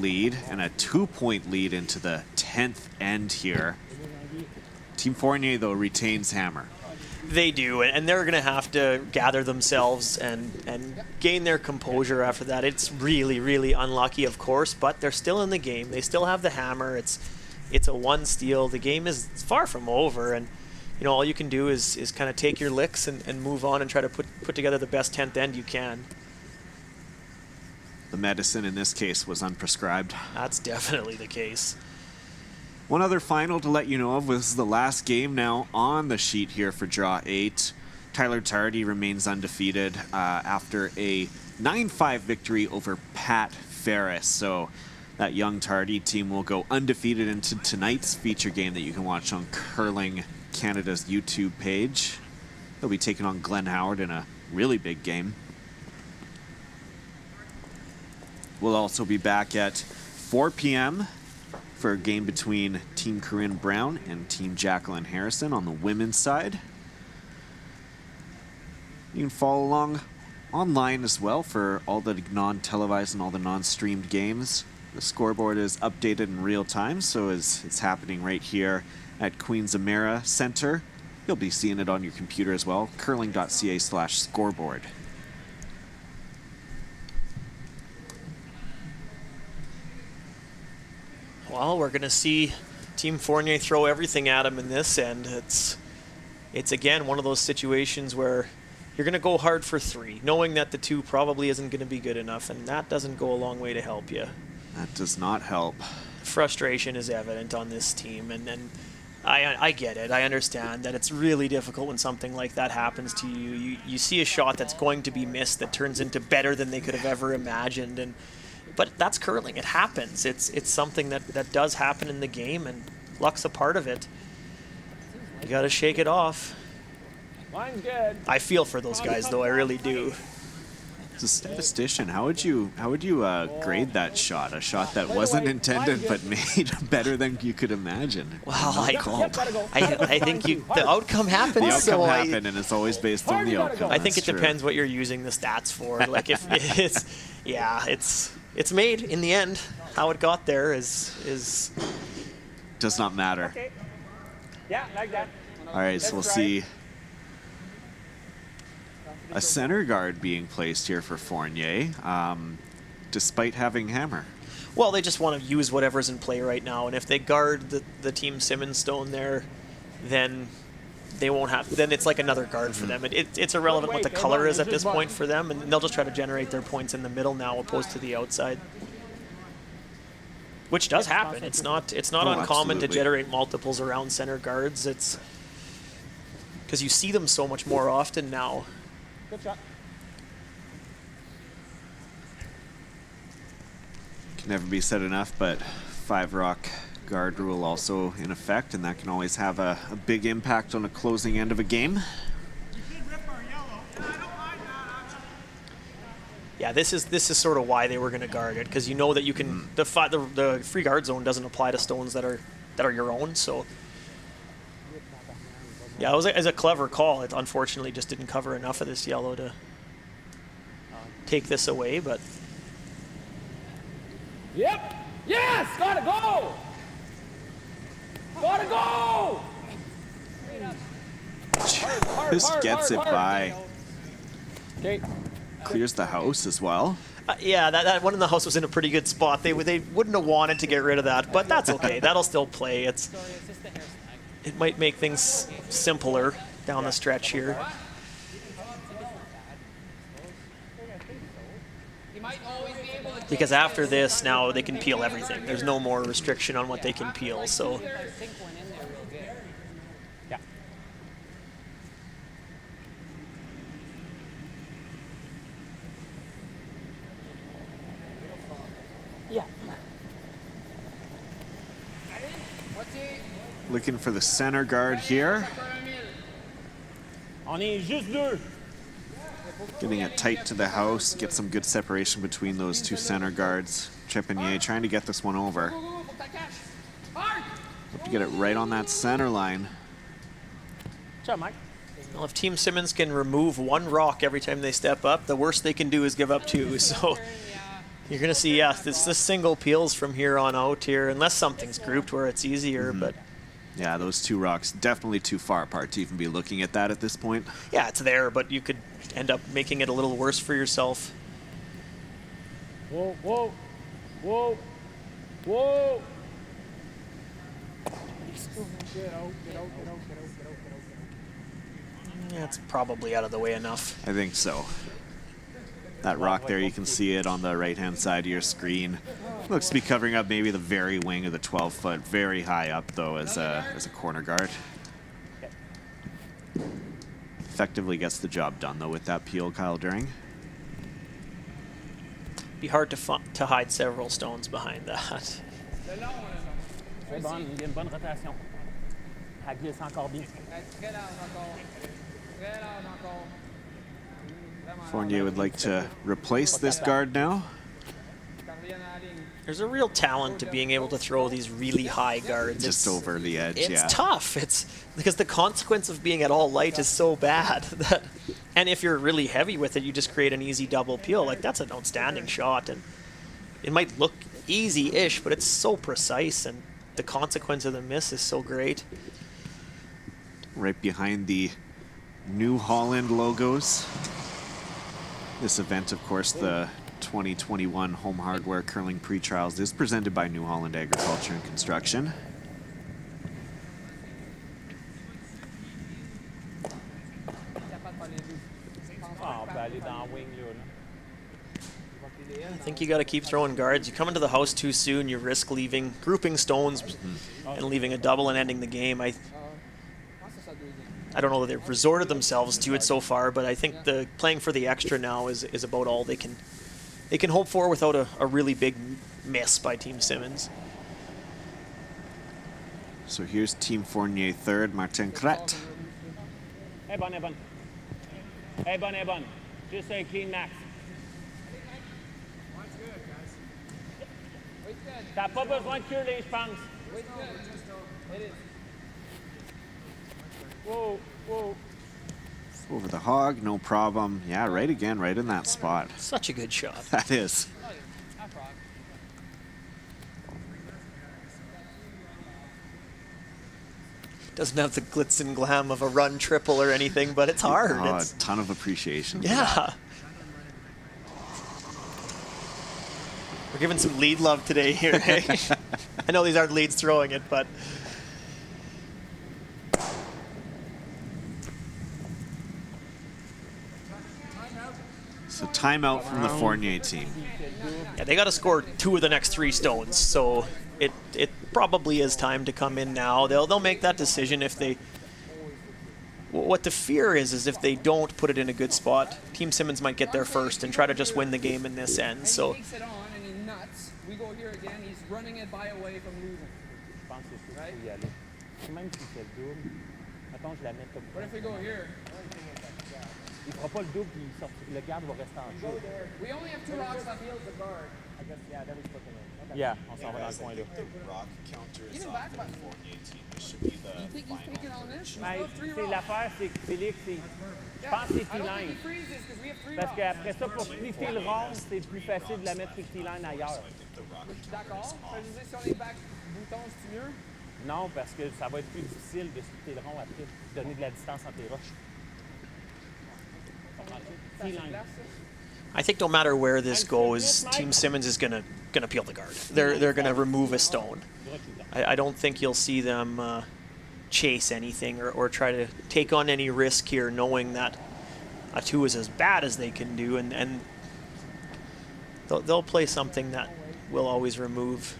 lead and a 2-point lead into the 10th end here. Team Fournier, though, retains hammer. They do, and they're going to have to gather themselves and gain their composure after that. It's really, really unlucky, of course, but they're still in the game. They still have the hammer. It's a one steal. The game is far from over, and all you can do is kind of take your licks and move on and try to put together the best 10th end you can. The medicine in this case was unprescribed. That's definitely the case. One other final to let you know of was the last game now on the sheet here for Draw 8. Tyler Tardy remains undefeated after a 9-5 victory over Pat Ferris. So that young Tardy team will go undefeated into tonight's feature game that you can watch on Curling Canada's YouTube page. They'll be taking on Glenn Howard in a really big game. We'll also be back at 4 p.m. for a game between Team Corinne Brown and Team Jacqueline Harrison on the women's side. You can follow along online as well for all the non-televised and all the non-streamed games. The scoreboard is updated in real time, so as it's happening right here at Queens Amera Center, you'll be seeing it on your computer as well, curling.ca/scoreboard. Well, we're going to see Team Fournier throw everything at him in this, and it's again one of those situations where you're going to go hard for 3, knowing that the 2 probably isn't going to be good enough, and that doesn't go a long way to help you. That does not help. Frustration is evident on this team, and I get it. I understand that it's really difficult when something like that happens to you. You see a shot that's going to be missed that turns into better than they could have ever imagined, but that's curling. It happens. It's something that does happen in the game, and luck's a part of it. You got to shake it off. Mine's good. I feel for those guys, though. I really do. As a statistician, how would you grade that shot? A shot that wasn't intended but made better than you could imagine. Well, I think the outcome happens. The outcome happened, and it's always based on the outcome. I think it depends what you're using the stats for. Like if it's made in the end. How it got there is does not matter. Okay. Yeah, like that. All right, so we'll see a center guard being placed here for Fournier, despite having hammer. Well, they just want to use whatever's in play right now, and if they guard the Team Simmons stone there, then they won't have. Then it's like another guard for them. It's irrelevant what the color is at this point for them, and they'll just try to generate their points in the middle now, opposed to the outside, which does happen. It's not uncommon absolutely. to generate multiples around center guards. It's because you see them so much more often now. Good shot. Can never be said enough, but 5-rock guard rule also in effect, and that can always have a big impact on the closing end of a game. Yeah, this is sort of why they were going to guard it, because you know that you can the free guard zone doesn't apply to stones that are your own. So yeah, it was a clever call. It unfortunately just didn't cover enough of this yellow to take this away, but Yep. Yes, gotta go. Gotta go. Just gets it by. Okay. Clears the house as well. yeah, that one in the house was in a pretty good spot. They wouldn't have wanted to get rid of that, but that's okay. That'll still play. It might make things simpler down the stretch here. Because after this, now they can peel everything. There's no more restriction on what they can peel. So. Yeah. Looking for the center guard here. On est juste deux. Getting it tight to the house, get some good separation between those two center guards. Trepanier trying to get this one over. Hope to get it right on that center line. Ciao, Mike. Well, if Team Simmons can remove one rock every time they step up, the worst they can do is give up two. So you're going to see, yeah, this single peels from here on out here, unless something's grouped where it's easier. But yeah, those two rocks definitely too far apart to even be looking at that at this point. Yeah, it's there, but you could end up making it a little worse for yourself. Whoa, whoa, whoa, whoa. Yeah, it's probably out of the way enough. I think so. That rock there, you can see it on the right-hand side of your screen. Looks to be covering up maybe the very wing of the 12-foot, very high up though as a corner guard. Effectively gets the job done though with that peel, Kyle During. Be hard to hide several stones behind that. C'est bon, il y a une bonne rotation. Elle glisse encore bien. Fournier would like to replace this guard now. There's a real talent to being able to throw these really high guards. Just over the edge, it's yeah. It's tough. It's because the consequence of being at all light is so bad that, and if you're really heavy with it, you just create an easy double peel. Like, that's an outstanding shot, and it might look easy-ish, but it's so precise, and the consequence of the miss is so great. Right behind the New Holland logos. This event, of course, the 2021 Home Hardware Curling Pre-Trials, is presented by New Holland Agriculture and Construction. I think you got to keep throwing guards. You come into the house too soon, you risk grouping stones and leaving a double and ending the game. I don't know that they've resorted themselves to it so far, but I think the playing for the extra now is about all they can hope for without a really big miss by Team Simmons. So here's Team Fournier third, Martin Kret. Hey, bonne. Hey, bonne. Just a clean max. T'as pas besoin de curler, je pense. Whoa. Over the hog, no problem. Yeah, right again, right in that spot. Such a good shot. That is. Doesn't have the glitz and glam of a run triple or anything, but it's hard. Oh, it's a ton of appreciation. Yeah. We're giving some lead love today here, hey? I know these aren't leads throwing it, but... So timeout from the Fournier team. Yeah, they got to score 2 of the next 3 stones, so it probably is time to come in now. They'll make that decision if they... What the fear is if they don't put it in a good spot, Team Simmons might get there first and try to just win the game in this end. So we go here again, he's running it by away from losing. Right? What if we go here? Il fera pas le double, puis le garde va rester en jeu. We only have 2 rocks left. I guess, yeah, that was fucking it. Yeah, on s'en va dans le coin là. Rock counter is Even off back for button. the Fournier team. This should be the You think he's taking on this? Mais Still 3 c'est rocks. l'affaire, c'est que Félix, je pense que c'est I don't think T-line. he freezes because we have 3 Parce rocks. qu'après ça, pour spliffer le rond, c'est plus facile de la mettre sur T-line ailleurs. D'accord. Ça veut dire si on est back bouton, c'est mieux? Non, parce que ça va être plus difficile de spliffer le rond après, donner de la distance entre les roches. T-line. I think no matter where this goes, Team Simmons is gonna peel the guard. They're gonna remove a stone. I don't think you'll see them chase anything or try to take on any risk here, knowing that a 2 is as bad as they can do, and they'll play something that will always remove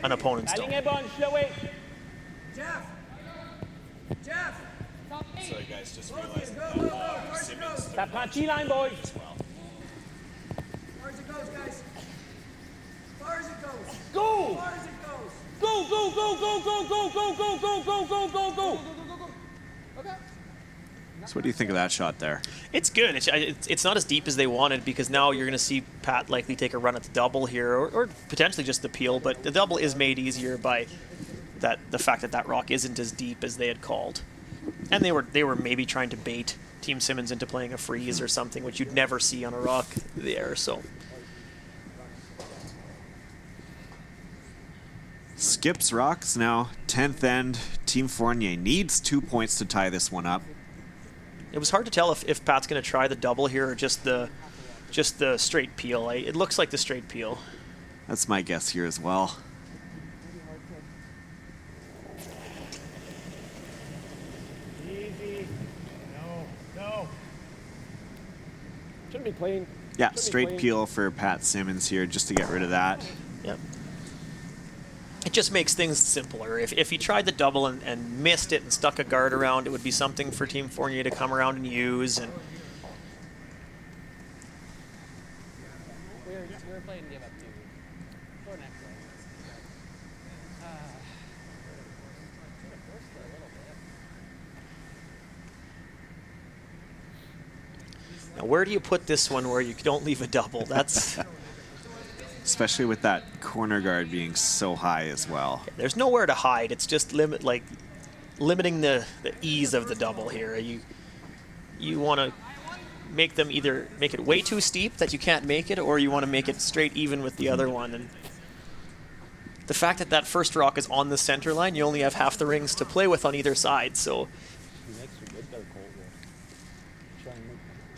an opponent's La stone. ligne est bonne, je le wait. Jeff! Sorry guys, just realized Simmons. Ça prend T-line, boys. Far as it goes, guys. Far as it goes. Go! Far as it goes. Go, go, go, go, go, go, go, go, go, go, go, go, go. Okay. So what do you think of that shot there? It's good. It's not as deep as they wanted, because now you're going to see Pat likely take a run at the double here, or potentially just the peel, but the double is made easier by the fact that rock isn't as deep as they had called. And they were maybe trying to bait Team Simmons into playing a freeze or something, which you'd never see on a rock there, so... Skips rocks now, 10th end. Team Fournier needs 2 points to tie this one up. It was hard to tell if Pat's going to try the double here or just the straight peel. It looks like the straight peel. That's my guess here as well. Easy. No. Shouldn't be clean. Yeah, straight peel for Pat Simmons here just to get rid of that. Yep. It just makes things simpler. If he tried the double and missed it and stuck a guard around, it would be something for Team Fournier to come around and use. And We're playing give up 2. For next one. now, where do you put this one where you don't leave a double? That's especially with that corner guard being so high as well. There's nowhere to hide. It's just limiting the ease of the double here. You want to make them either make it way too steep that you can't make it, or you want to make it straight even with the other one. And the fact that that first rock is on the center line, you only have half the rings to play with on either side. So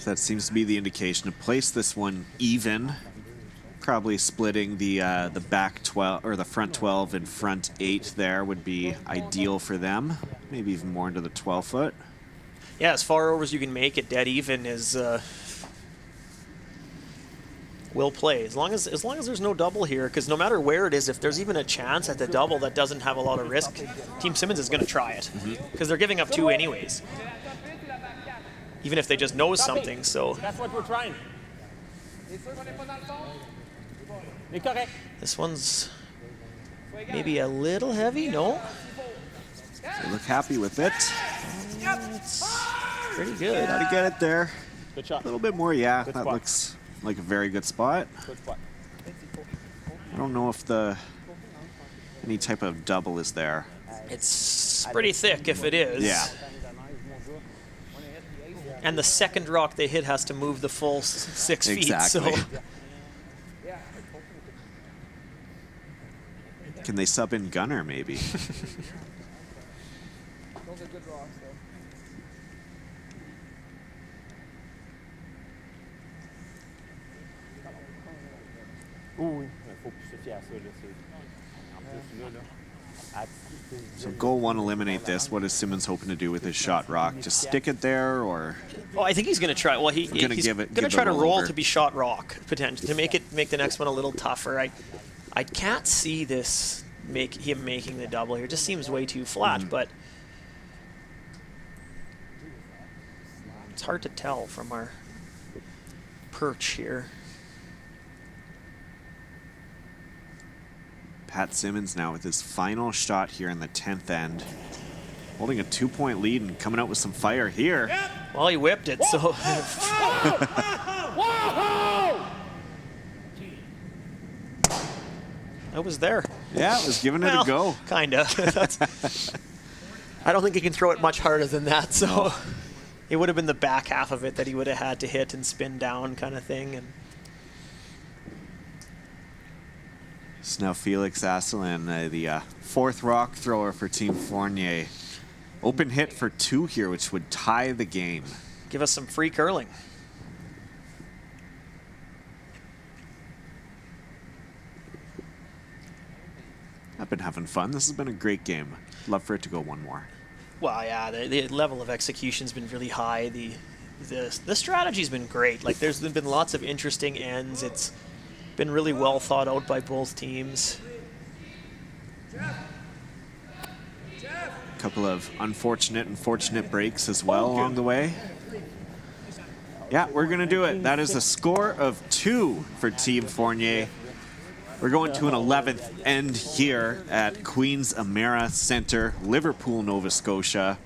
that seems to be the indication to place this one even. Probably splitting the back 12 or the front 12 and front 8 there would be ideal for them. Maybe even more into the 12-foot. Yeah, as far over as you can make it dead even is will play. As long as there's no double here, because no matter where it is, if there's even a chance at the double that doesn't have a lot of risk, Team Simmons is going to try it, because they're giving up 2 anyways, even if they just know something. So That's what we're trying. this one's maybe a little heavy. No, They look happy with it. it's pretty good. Got to get it there. Good shot. A little bit more, yeah. Good That spot. looks like a very good spot. Good spot. I don't know if any type of double is there. It's pretty thick if it is. Yeah. And the second rock they hit has to move the full 6 feet. Exactly. So Can they sub in Gunner maybe? Those are good rocks, though. Oui. Il faut que je te fie à ça. Là, en plus, là, So goal 1, eliminate this. What is Simmons hoping to do with his shot rock? Just stick it there, or oh, I think he's going to try. Well, he's Gonna going give to the try to roll rollover. to be shot rock potentially to make the next one a little tougher. I can't see this him making the double here. It just seems way too flat, but it's hard to tell from our perch here. Pat Simmons now with his final shot here in the 10th end. Holding a 2-point lead and coming out with some fire here. Well, he whipped it, so that was there. Yeah, it was giving it Well, a go. Kind of. I don't think he can throw it much harder than that, so it would have been the back half of it that he would have had to hit and spin down kind of thing. And So now Felix Hasselin, the 4th rock thrower for Team Fournier. Open hit for 2 here, which would tie the game. give us some free curling. I've been having fun. This has been a great game. Love for it to go one more. Well, yeah, the level of execution's been really high. The strategy's been great. Like, there's been lots of interesting ends. It's been really well thought out by both teams. A couple of unfortunate and fortunate breaks as well along the way. Yeah, we're going to do it. That is a score of 2 for Team Fournier. We're going to an 11th end here at Queen's Amera Centre, Liverpool, Nova Scotia.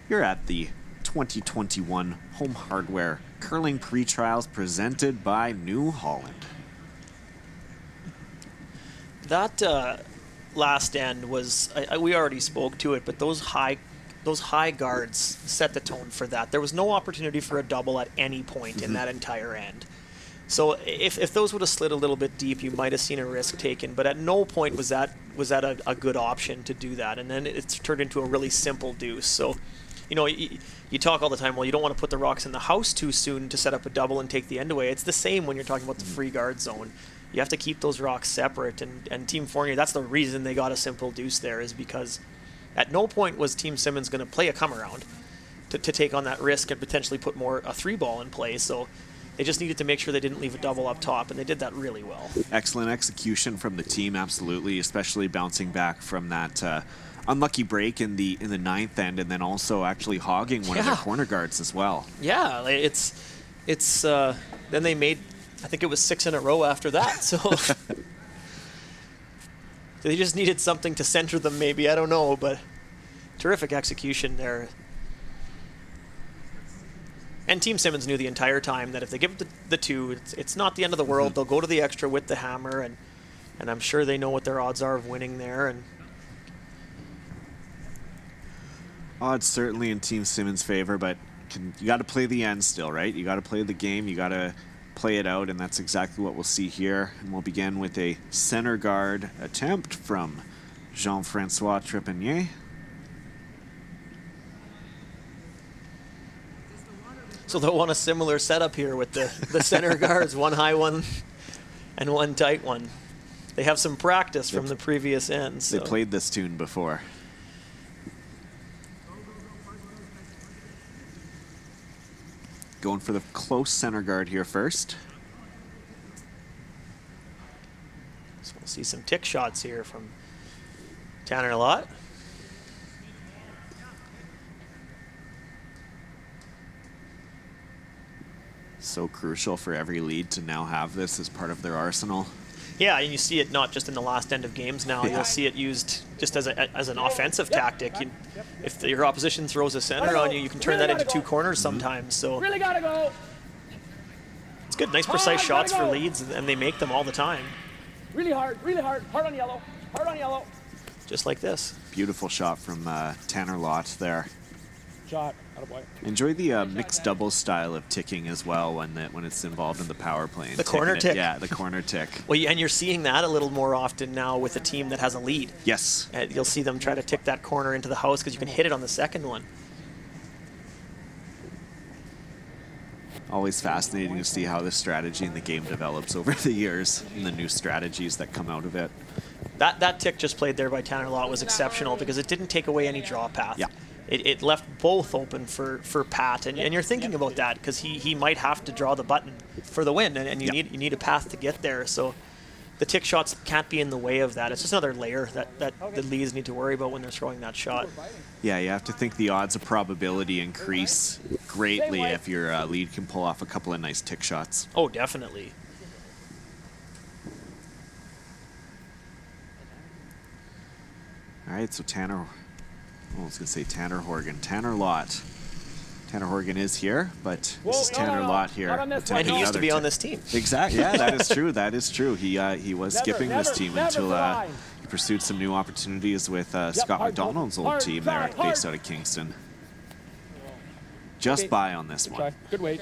You're at the 2021 Home Hardware Curling Pre-Trials presented by New Holland. That last end was, we already spoke to it, but those high guards set the tone for that. There was no opportunity for a double at any point in that entire end. So if those would have slid a little bit deep, you might have seen a risk taken, but at no point was that a good option to do that. And then it's turned into a really simple deuce. So, you know, you talk all the time, well, you don't want to put the rocks in the house too soon to set up a double and take the end away. It's the same when you're talking about the free guard zone. You have to keep those rocks separate. And Team Fournier, that's the reason they got a simple deuce there, is because at no point was Team Simmons going to play a come around to take on that risk and potentially put a 3-ball in play. So they just needed to make sure they didn't leave a double up top, and they did that really well. Excellent execution from the team, absolutely, especially bouncing back from that unlucky break in the 9th end, and then also actually hogging one of their corner guards as well. Yeah, it's then they made, I think it was 6 in a row after that. So they just needed something to center them, maybe, I don't know, but terrific execution there. And Team Simmons knew the entire time that if they give it the 2, it's not the end of the world. They'll go to the extra with the hammer, and I'm sure they know what their odds are of winning there. And odds certainly in Team Simmons' favor, but you got to play the end still, right? You got to play the game. You got to play it out, and that's exactly what we'll see here. And we'll begin with a center guard attempt from Jean-Francois Trepanier. So they'll want a similar setup here with the center guards, one high one and one tight one. They have some practice from the previous end. So. They played this tune before. Going for the close center guard here first. So we'll see some tick shots here from Tanner Lott. So crucial for every lead to now have this as part of their arsenal. Yeah, and you see it not just in the last end of games now. You'll see it used just as an offensive tactic. If your opposition throws a center on you, you can turn that into 2 corners sometimes. So Really gotta go. It's good. Nice precise shots for leads, and they make them all the time. Really hard, hard on yellow, hard on yellow. Just like this. Beautiful shot from Tanner Lott there. Shot, attaboy. Enjoy the mixed doubles style of ticking as well when it's involved in the power play. The corner tick. Yeah, the corner tick. Well, and you're seeing that a little more often now with a team that has a lead. Yes. You'll see them try to tick that corner into the house because you can hit it on the second one. Always fascinating to see how this strategy in the game develops over the years and the new strategies that come out of it. That tick just played there by Tanner Lott was exceptional because it didn't take away any draw path. Yeah. It left both open for Pat, and you're thinking about that because he might have to draw the button for the win, and you need a path to get there. So the tick shots can't be in the way of that. It's just another layer that the leads need to worry about when they're throwing that shot. Yeah, you have to think the odds of probability increase greatly if your lead can pull off a couple of nice tick shots. Oh, definitely. All right, so Tanner Horgan. Tanner Lott. Tanner Horgan is here, but this is Tanner Lott here. And he used to be on this team. Exactly. Yeah, that is true. That is true. He was skipping this team until he pursued some new opportunities with Scott McDonald's old team there, based out of Kingston. Just by on this one. Good weight.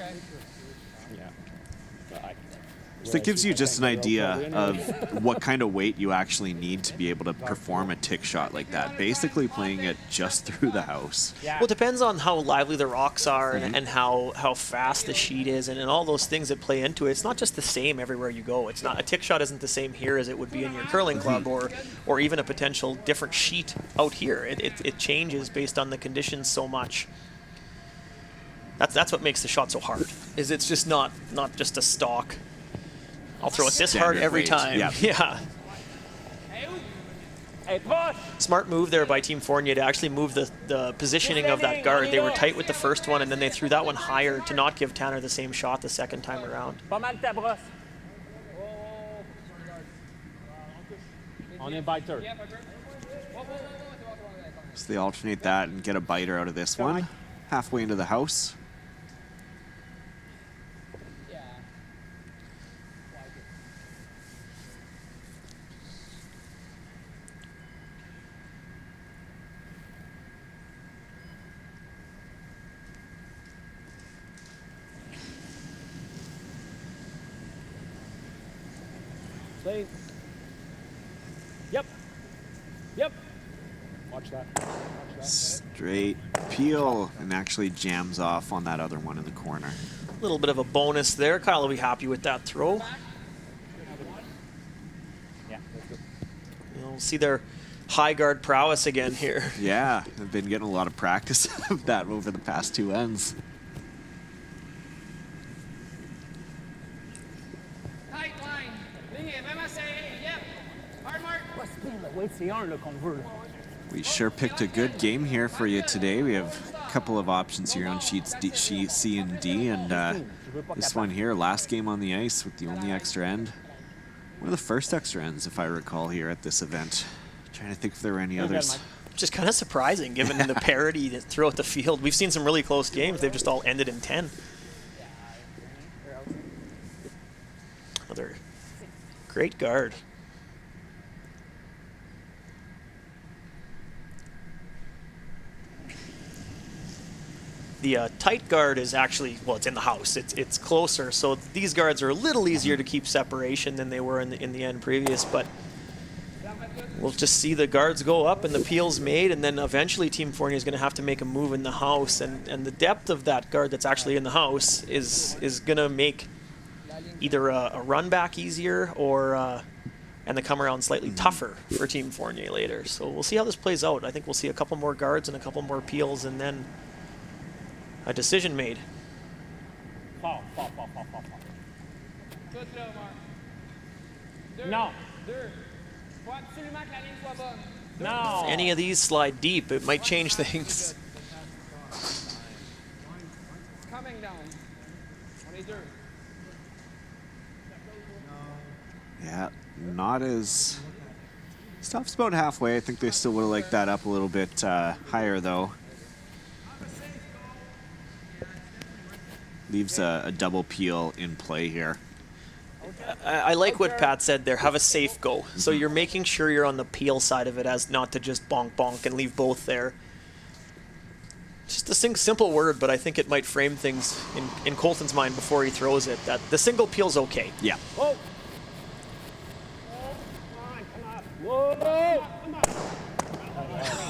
So it gives you just an idea of what kind of weight you actually need to be able to perform a tick shot like that. Basically playing it just through the house. Well, it depends on how lively the rocks are and how fast the sheet is and all those things that play into it. It's not just the same everywhere you go. It's not a tick shot isn't the same here as it would be in your curling club or even a potential different sheet out here. It changes based on the conditions so much. That's what makes the shot so hard. Is it's just not just a stock. I'll throw it this hard every time. Yeah. Smart move there by Team Fournier to actually move the positioning of that guard. They were tight with the first one, and then they threw that one higher to not give Tanner the same shot the second time around. On a biter. So they alternate that and get a biter out of this one. Halfway into the house. Play. Yep. Watch that. Straight peel and actually jams off on that other one in the corner. A little bit of a bonus there. Kyle will be happy with that throw. You'll see their high guard prowess again here. Yeah, I've been getting a lot of practice of that over the past 2 ends. We sure picked a good game here for you today. We have a couple of options here on sheets C and D, and this one here, last game on the ice with the only extra end. One of the first extra ends, if I recall, here at this event. Trying to think if there were any others. Just kind of surprising given the parity throughout the field. We've seen some really close games. They've just all ended in 10. Great guard. The tight guard is actually, well, it's in the house. It's closer, so these guards are a little easier to keep separation than they were in the end previous, but we'll just see the guards go up and the peel's made, and then eventually Team Fournier is going to have to make a move in the house, and the depth of that guard that's actually in the house is going to make either a run back easier or and the come around slightly tougher for Team Fournier later. So we'll see how this plays out. I think we'll see a couple more guards and a couple more peels, and then a decision made. Fort. Non. Faut absolument que la ligne soit bonne. Non. If any of these slide deep, it might change things. It's coming down. On est deux. Yeah, not as... Stuff's about halfway. I think they still would have liked that up a little bit higher, though. Leaves a double peel in play here. I like what Pat said there. Have a safe go. So you're making sure you're on the peel side of it, as not to just bonk bonk and leave both there. Just a simple word, but I think it might frame things in Colton's mind before he throws it. That the single peel's okay. Yeah. Whoa. Whoa.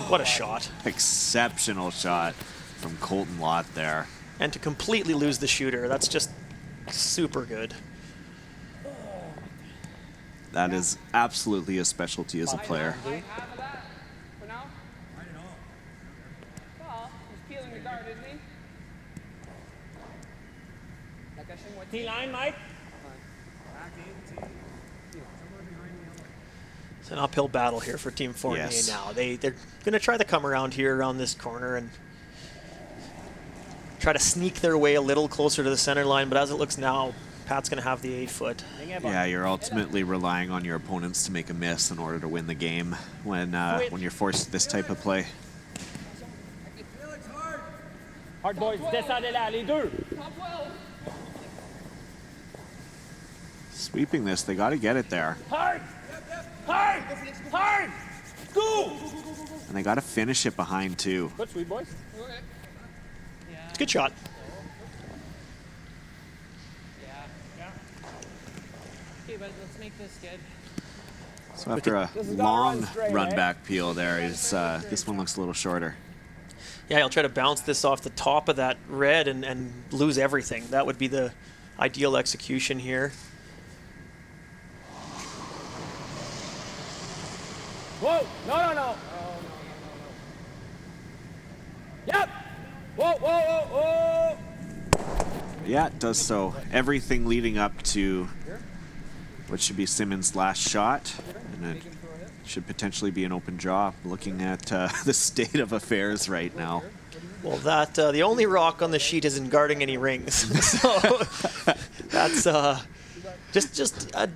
What a shot. Exceptional shot from Colton Lott there. And to completely lose the shooter, that's just super good. That is absolutely a specialty as a player. Right, half of that for now. Well, he's peeling the guard, isn't he? La caché moitié. T-line, Mike. It's an uphill battle here for Team Fournier Yes. now. They're going to try to come around here around this corner and try to sneak their way a little closer to the center line, but as it looks now, Pat's going to have the 8-foot. Yeah, you're ultimately relying on your opponents to make a miss in order to win the game when you're forced to this type of play. Hard boys, descendez là, les deux. Top 12. Sweeping this, they got to get it there. Hard. Hard. Hard. Go. And they got to finish it behind, too. Good sweet boys. It's a good shot. Okay, but let's make this good. So after a long run back peel there, this one looks a little shorter. Yeah, he'll try to bounce this off the top of that red and lose everything. That would be the ideal execution here. Whoa. No. Yep. Whoa. Yeah, it does so. Everything leading up to what should be Simmons' last shot, and it should potentially be an open draw. Looking at the state of affairs right now. Well, that the only rock on the sheet isn't guarding any rings, so that's just an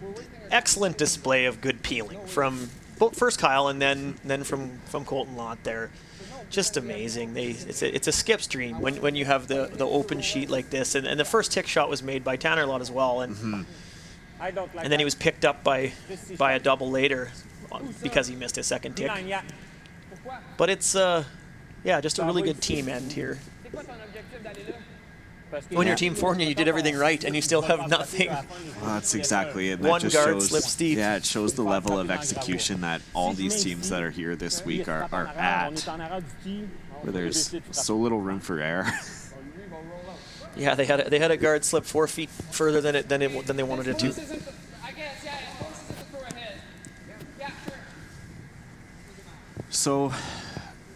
excellent display of good peeling from first Kyle and then from Colton Lott there. Just amazing. It's a skip's dream when you have the open sheet like this, and the first tick shot was made by Tanner Lott as well, and I don't like and then he was picked up by a double later because he missed his second tick. T-line, yeah. But it's just a really good team end here. C'est quoi ton objectif d'aller là? When you're Team Fournier, you did everything right, and you still have nothing. Well, that's exactly it. That One just guard shows, slips deep. Yeah, it shows the level of execution that all these teams that are here this week are at, where there's so little room for error. Yeah, they had a guard slip 4 feet further than they wanted it to. I guess, yeah, this isn't the throw ahead. Yeah, sure. So,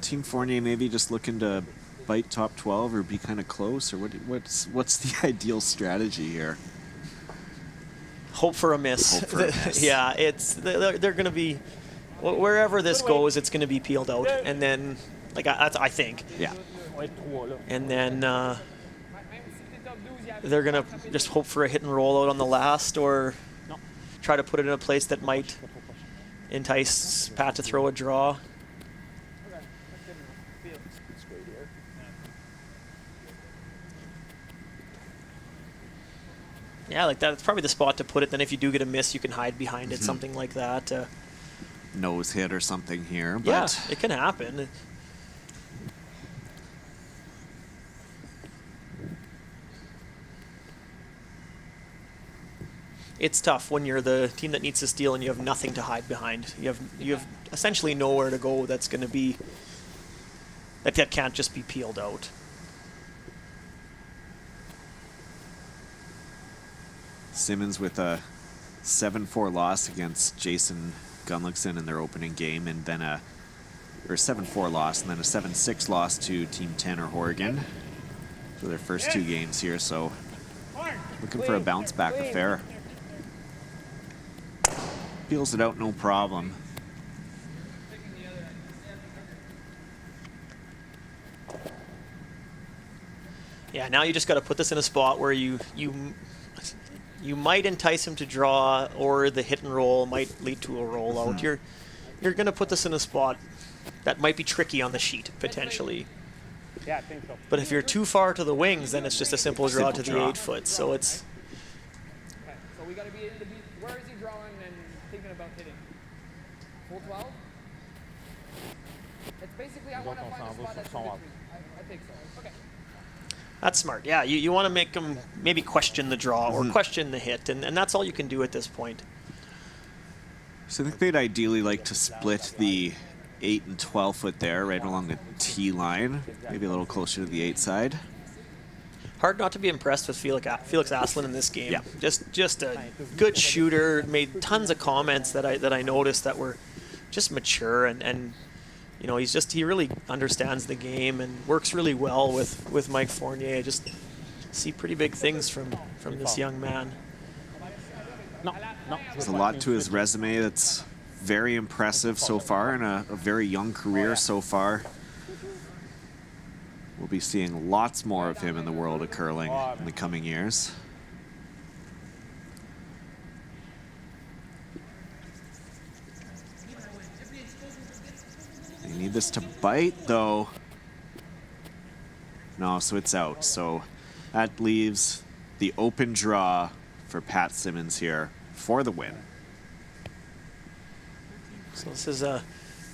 Team Fournier maybe just looking to bite top 12 or be kind of close, or what's the ideal strategy here? Hope for a miss. Hope for a miss. Yeah, they're going to be wherever this goes, it's going to be peeled out, and then I think. Yeah. And then they're going to just hope for a hit and roll out on the last, or try to put it in a place that might entice Pat to throw a draw. Yeah, Yeah, like that's probably the spot to put it. Then if you do get a miss, you can hide behind it, something like that. Nose hit or something here, but yeah, it can happen. It's tough when you're the team that needs to steal and you have nothing to hide behind. You have essentially nowhere to go that's going to be that can't just be peeled out. Simmons with a 7-4 loss against Jason Gunlickson in their opening game, and then a 7-4 loss, and then a 7-6 loss to Team 10 or Horgan for their first 2 games here. So looking for a bounce back affair. Peels it out, no problem. Yeah, now you just got to put this in a spot where you might entice him to draw, or the hit and roll might lead to a rollout. You're going to put this in a spot that might be tricky on the sheet potentially. Yeah, I think so. But if you're too far to the wings, then it's just a simple draw to the 8-foot. So it's. Okay, so we got to be in the beat. Where is he drawing and thinking about hitting? Full 12? It's basically I want to find a spot that's in between. I think so. Okay. That's smart. Yeah, you want to make him maybe question the draw or question the hit, and that's all you can do at this point. So I think they'd ideally like to split the 8 and 12 foot there, right along the tee line, maybe a little closer to the 8 side. Hard not to be impressed with Felix Hasselin in this game. Yeah. Just a good shooter. Made tons of comments that I noticed that were just mature, and you know, he really understands the game and works really well with Mike Fournier. I just see pretty big things from this young man. There's a lot to his resume that's very impressive so far, in a very young career so far. We'll be seeing lots more of him in the world of curling in the coming years. They need this to bite, though. No, so it's out. So that leaves the open draw for Pat Simmons here for the win. So this is a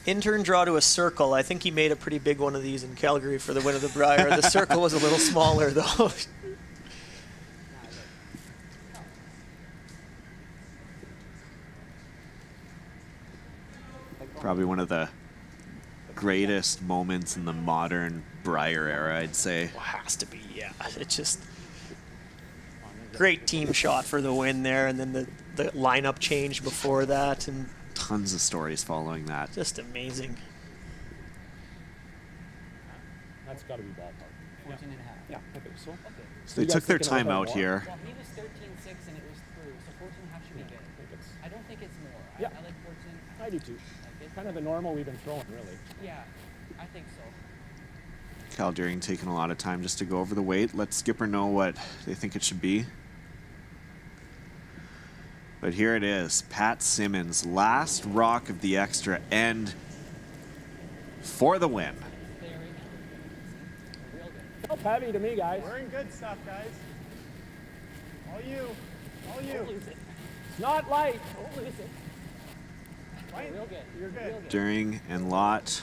intern draw to a circle. I think he made a pretty big one of these in Calgary for the win of the Brier. The circle was a little smaller, though. Probably one of the greatest moments in the modern Brier era, I'd say. Well, has to be, yeah. It's just great team shot for the win there, and then the lineup change before that, and tons of stories following that. Just amazing. That's got to be ballpark. 14 and a half. Yeah, I think so. Okay. So they took their time out here. Well, he was 13-6 and it was through, so 14 and a half should be good. I don't think it's more. Yeah. I like 14. I do too. Kind of the normal we've been throwing, really. Yeah, I think so. Cal Deering taking a lot of time just to go over the weight. Let Skipper know what they think it should be. But here it is, Pat Simmons, last rock of the extra end for the win. Felt heavy to me, guys. We're in good stuff, guys. All you. All you. It's not light. Don't lose it. Right? Real good. You're good. Deering and Lott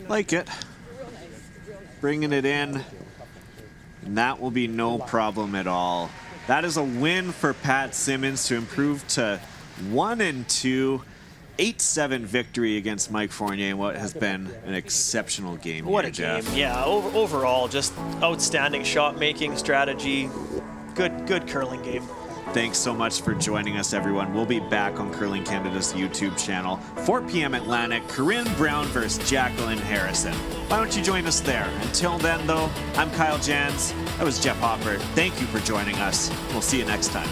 like it. Bringing it in. And that will be no problem at all. That is a win for Pat Simmons to improve to 1-2. 8-7 victory against Mike Fournier in what has been an exceptional game. What here, a Jeff. game. Yeah, overall, just outstanding shot making strategy. Good curling game. Thanks so much for joining us, everyone. We'll be back on Curling Canada's YouTube channel, 4 p.m. Atlantic, Corinne Brown versus Jacqueline Harrison. Why don't you join us there? Until then, though, I'm Kyle Jans. That was Jeff Hopper. Thank you for joining us. We'll see you next time.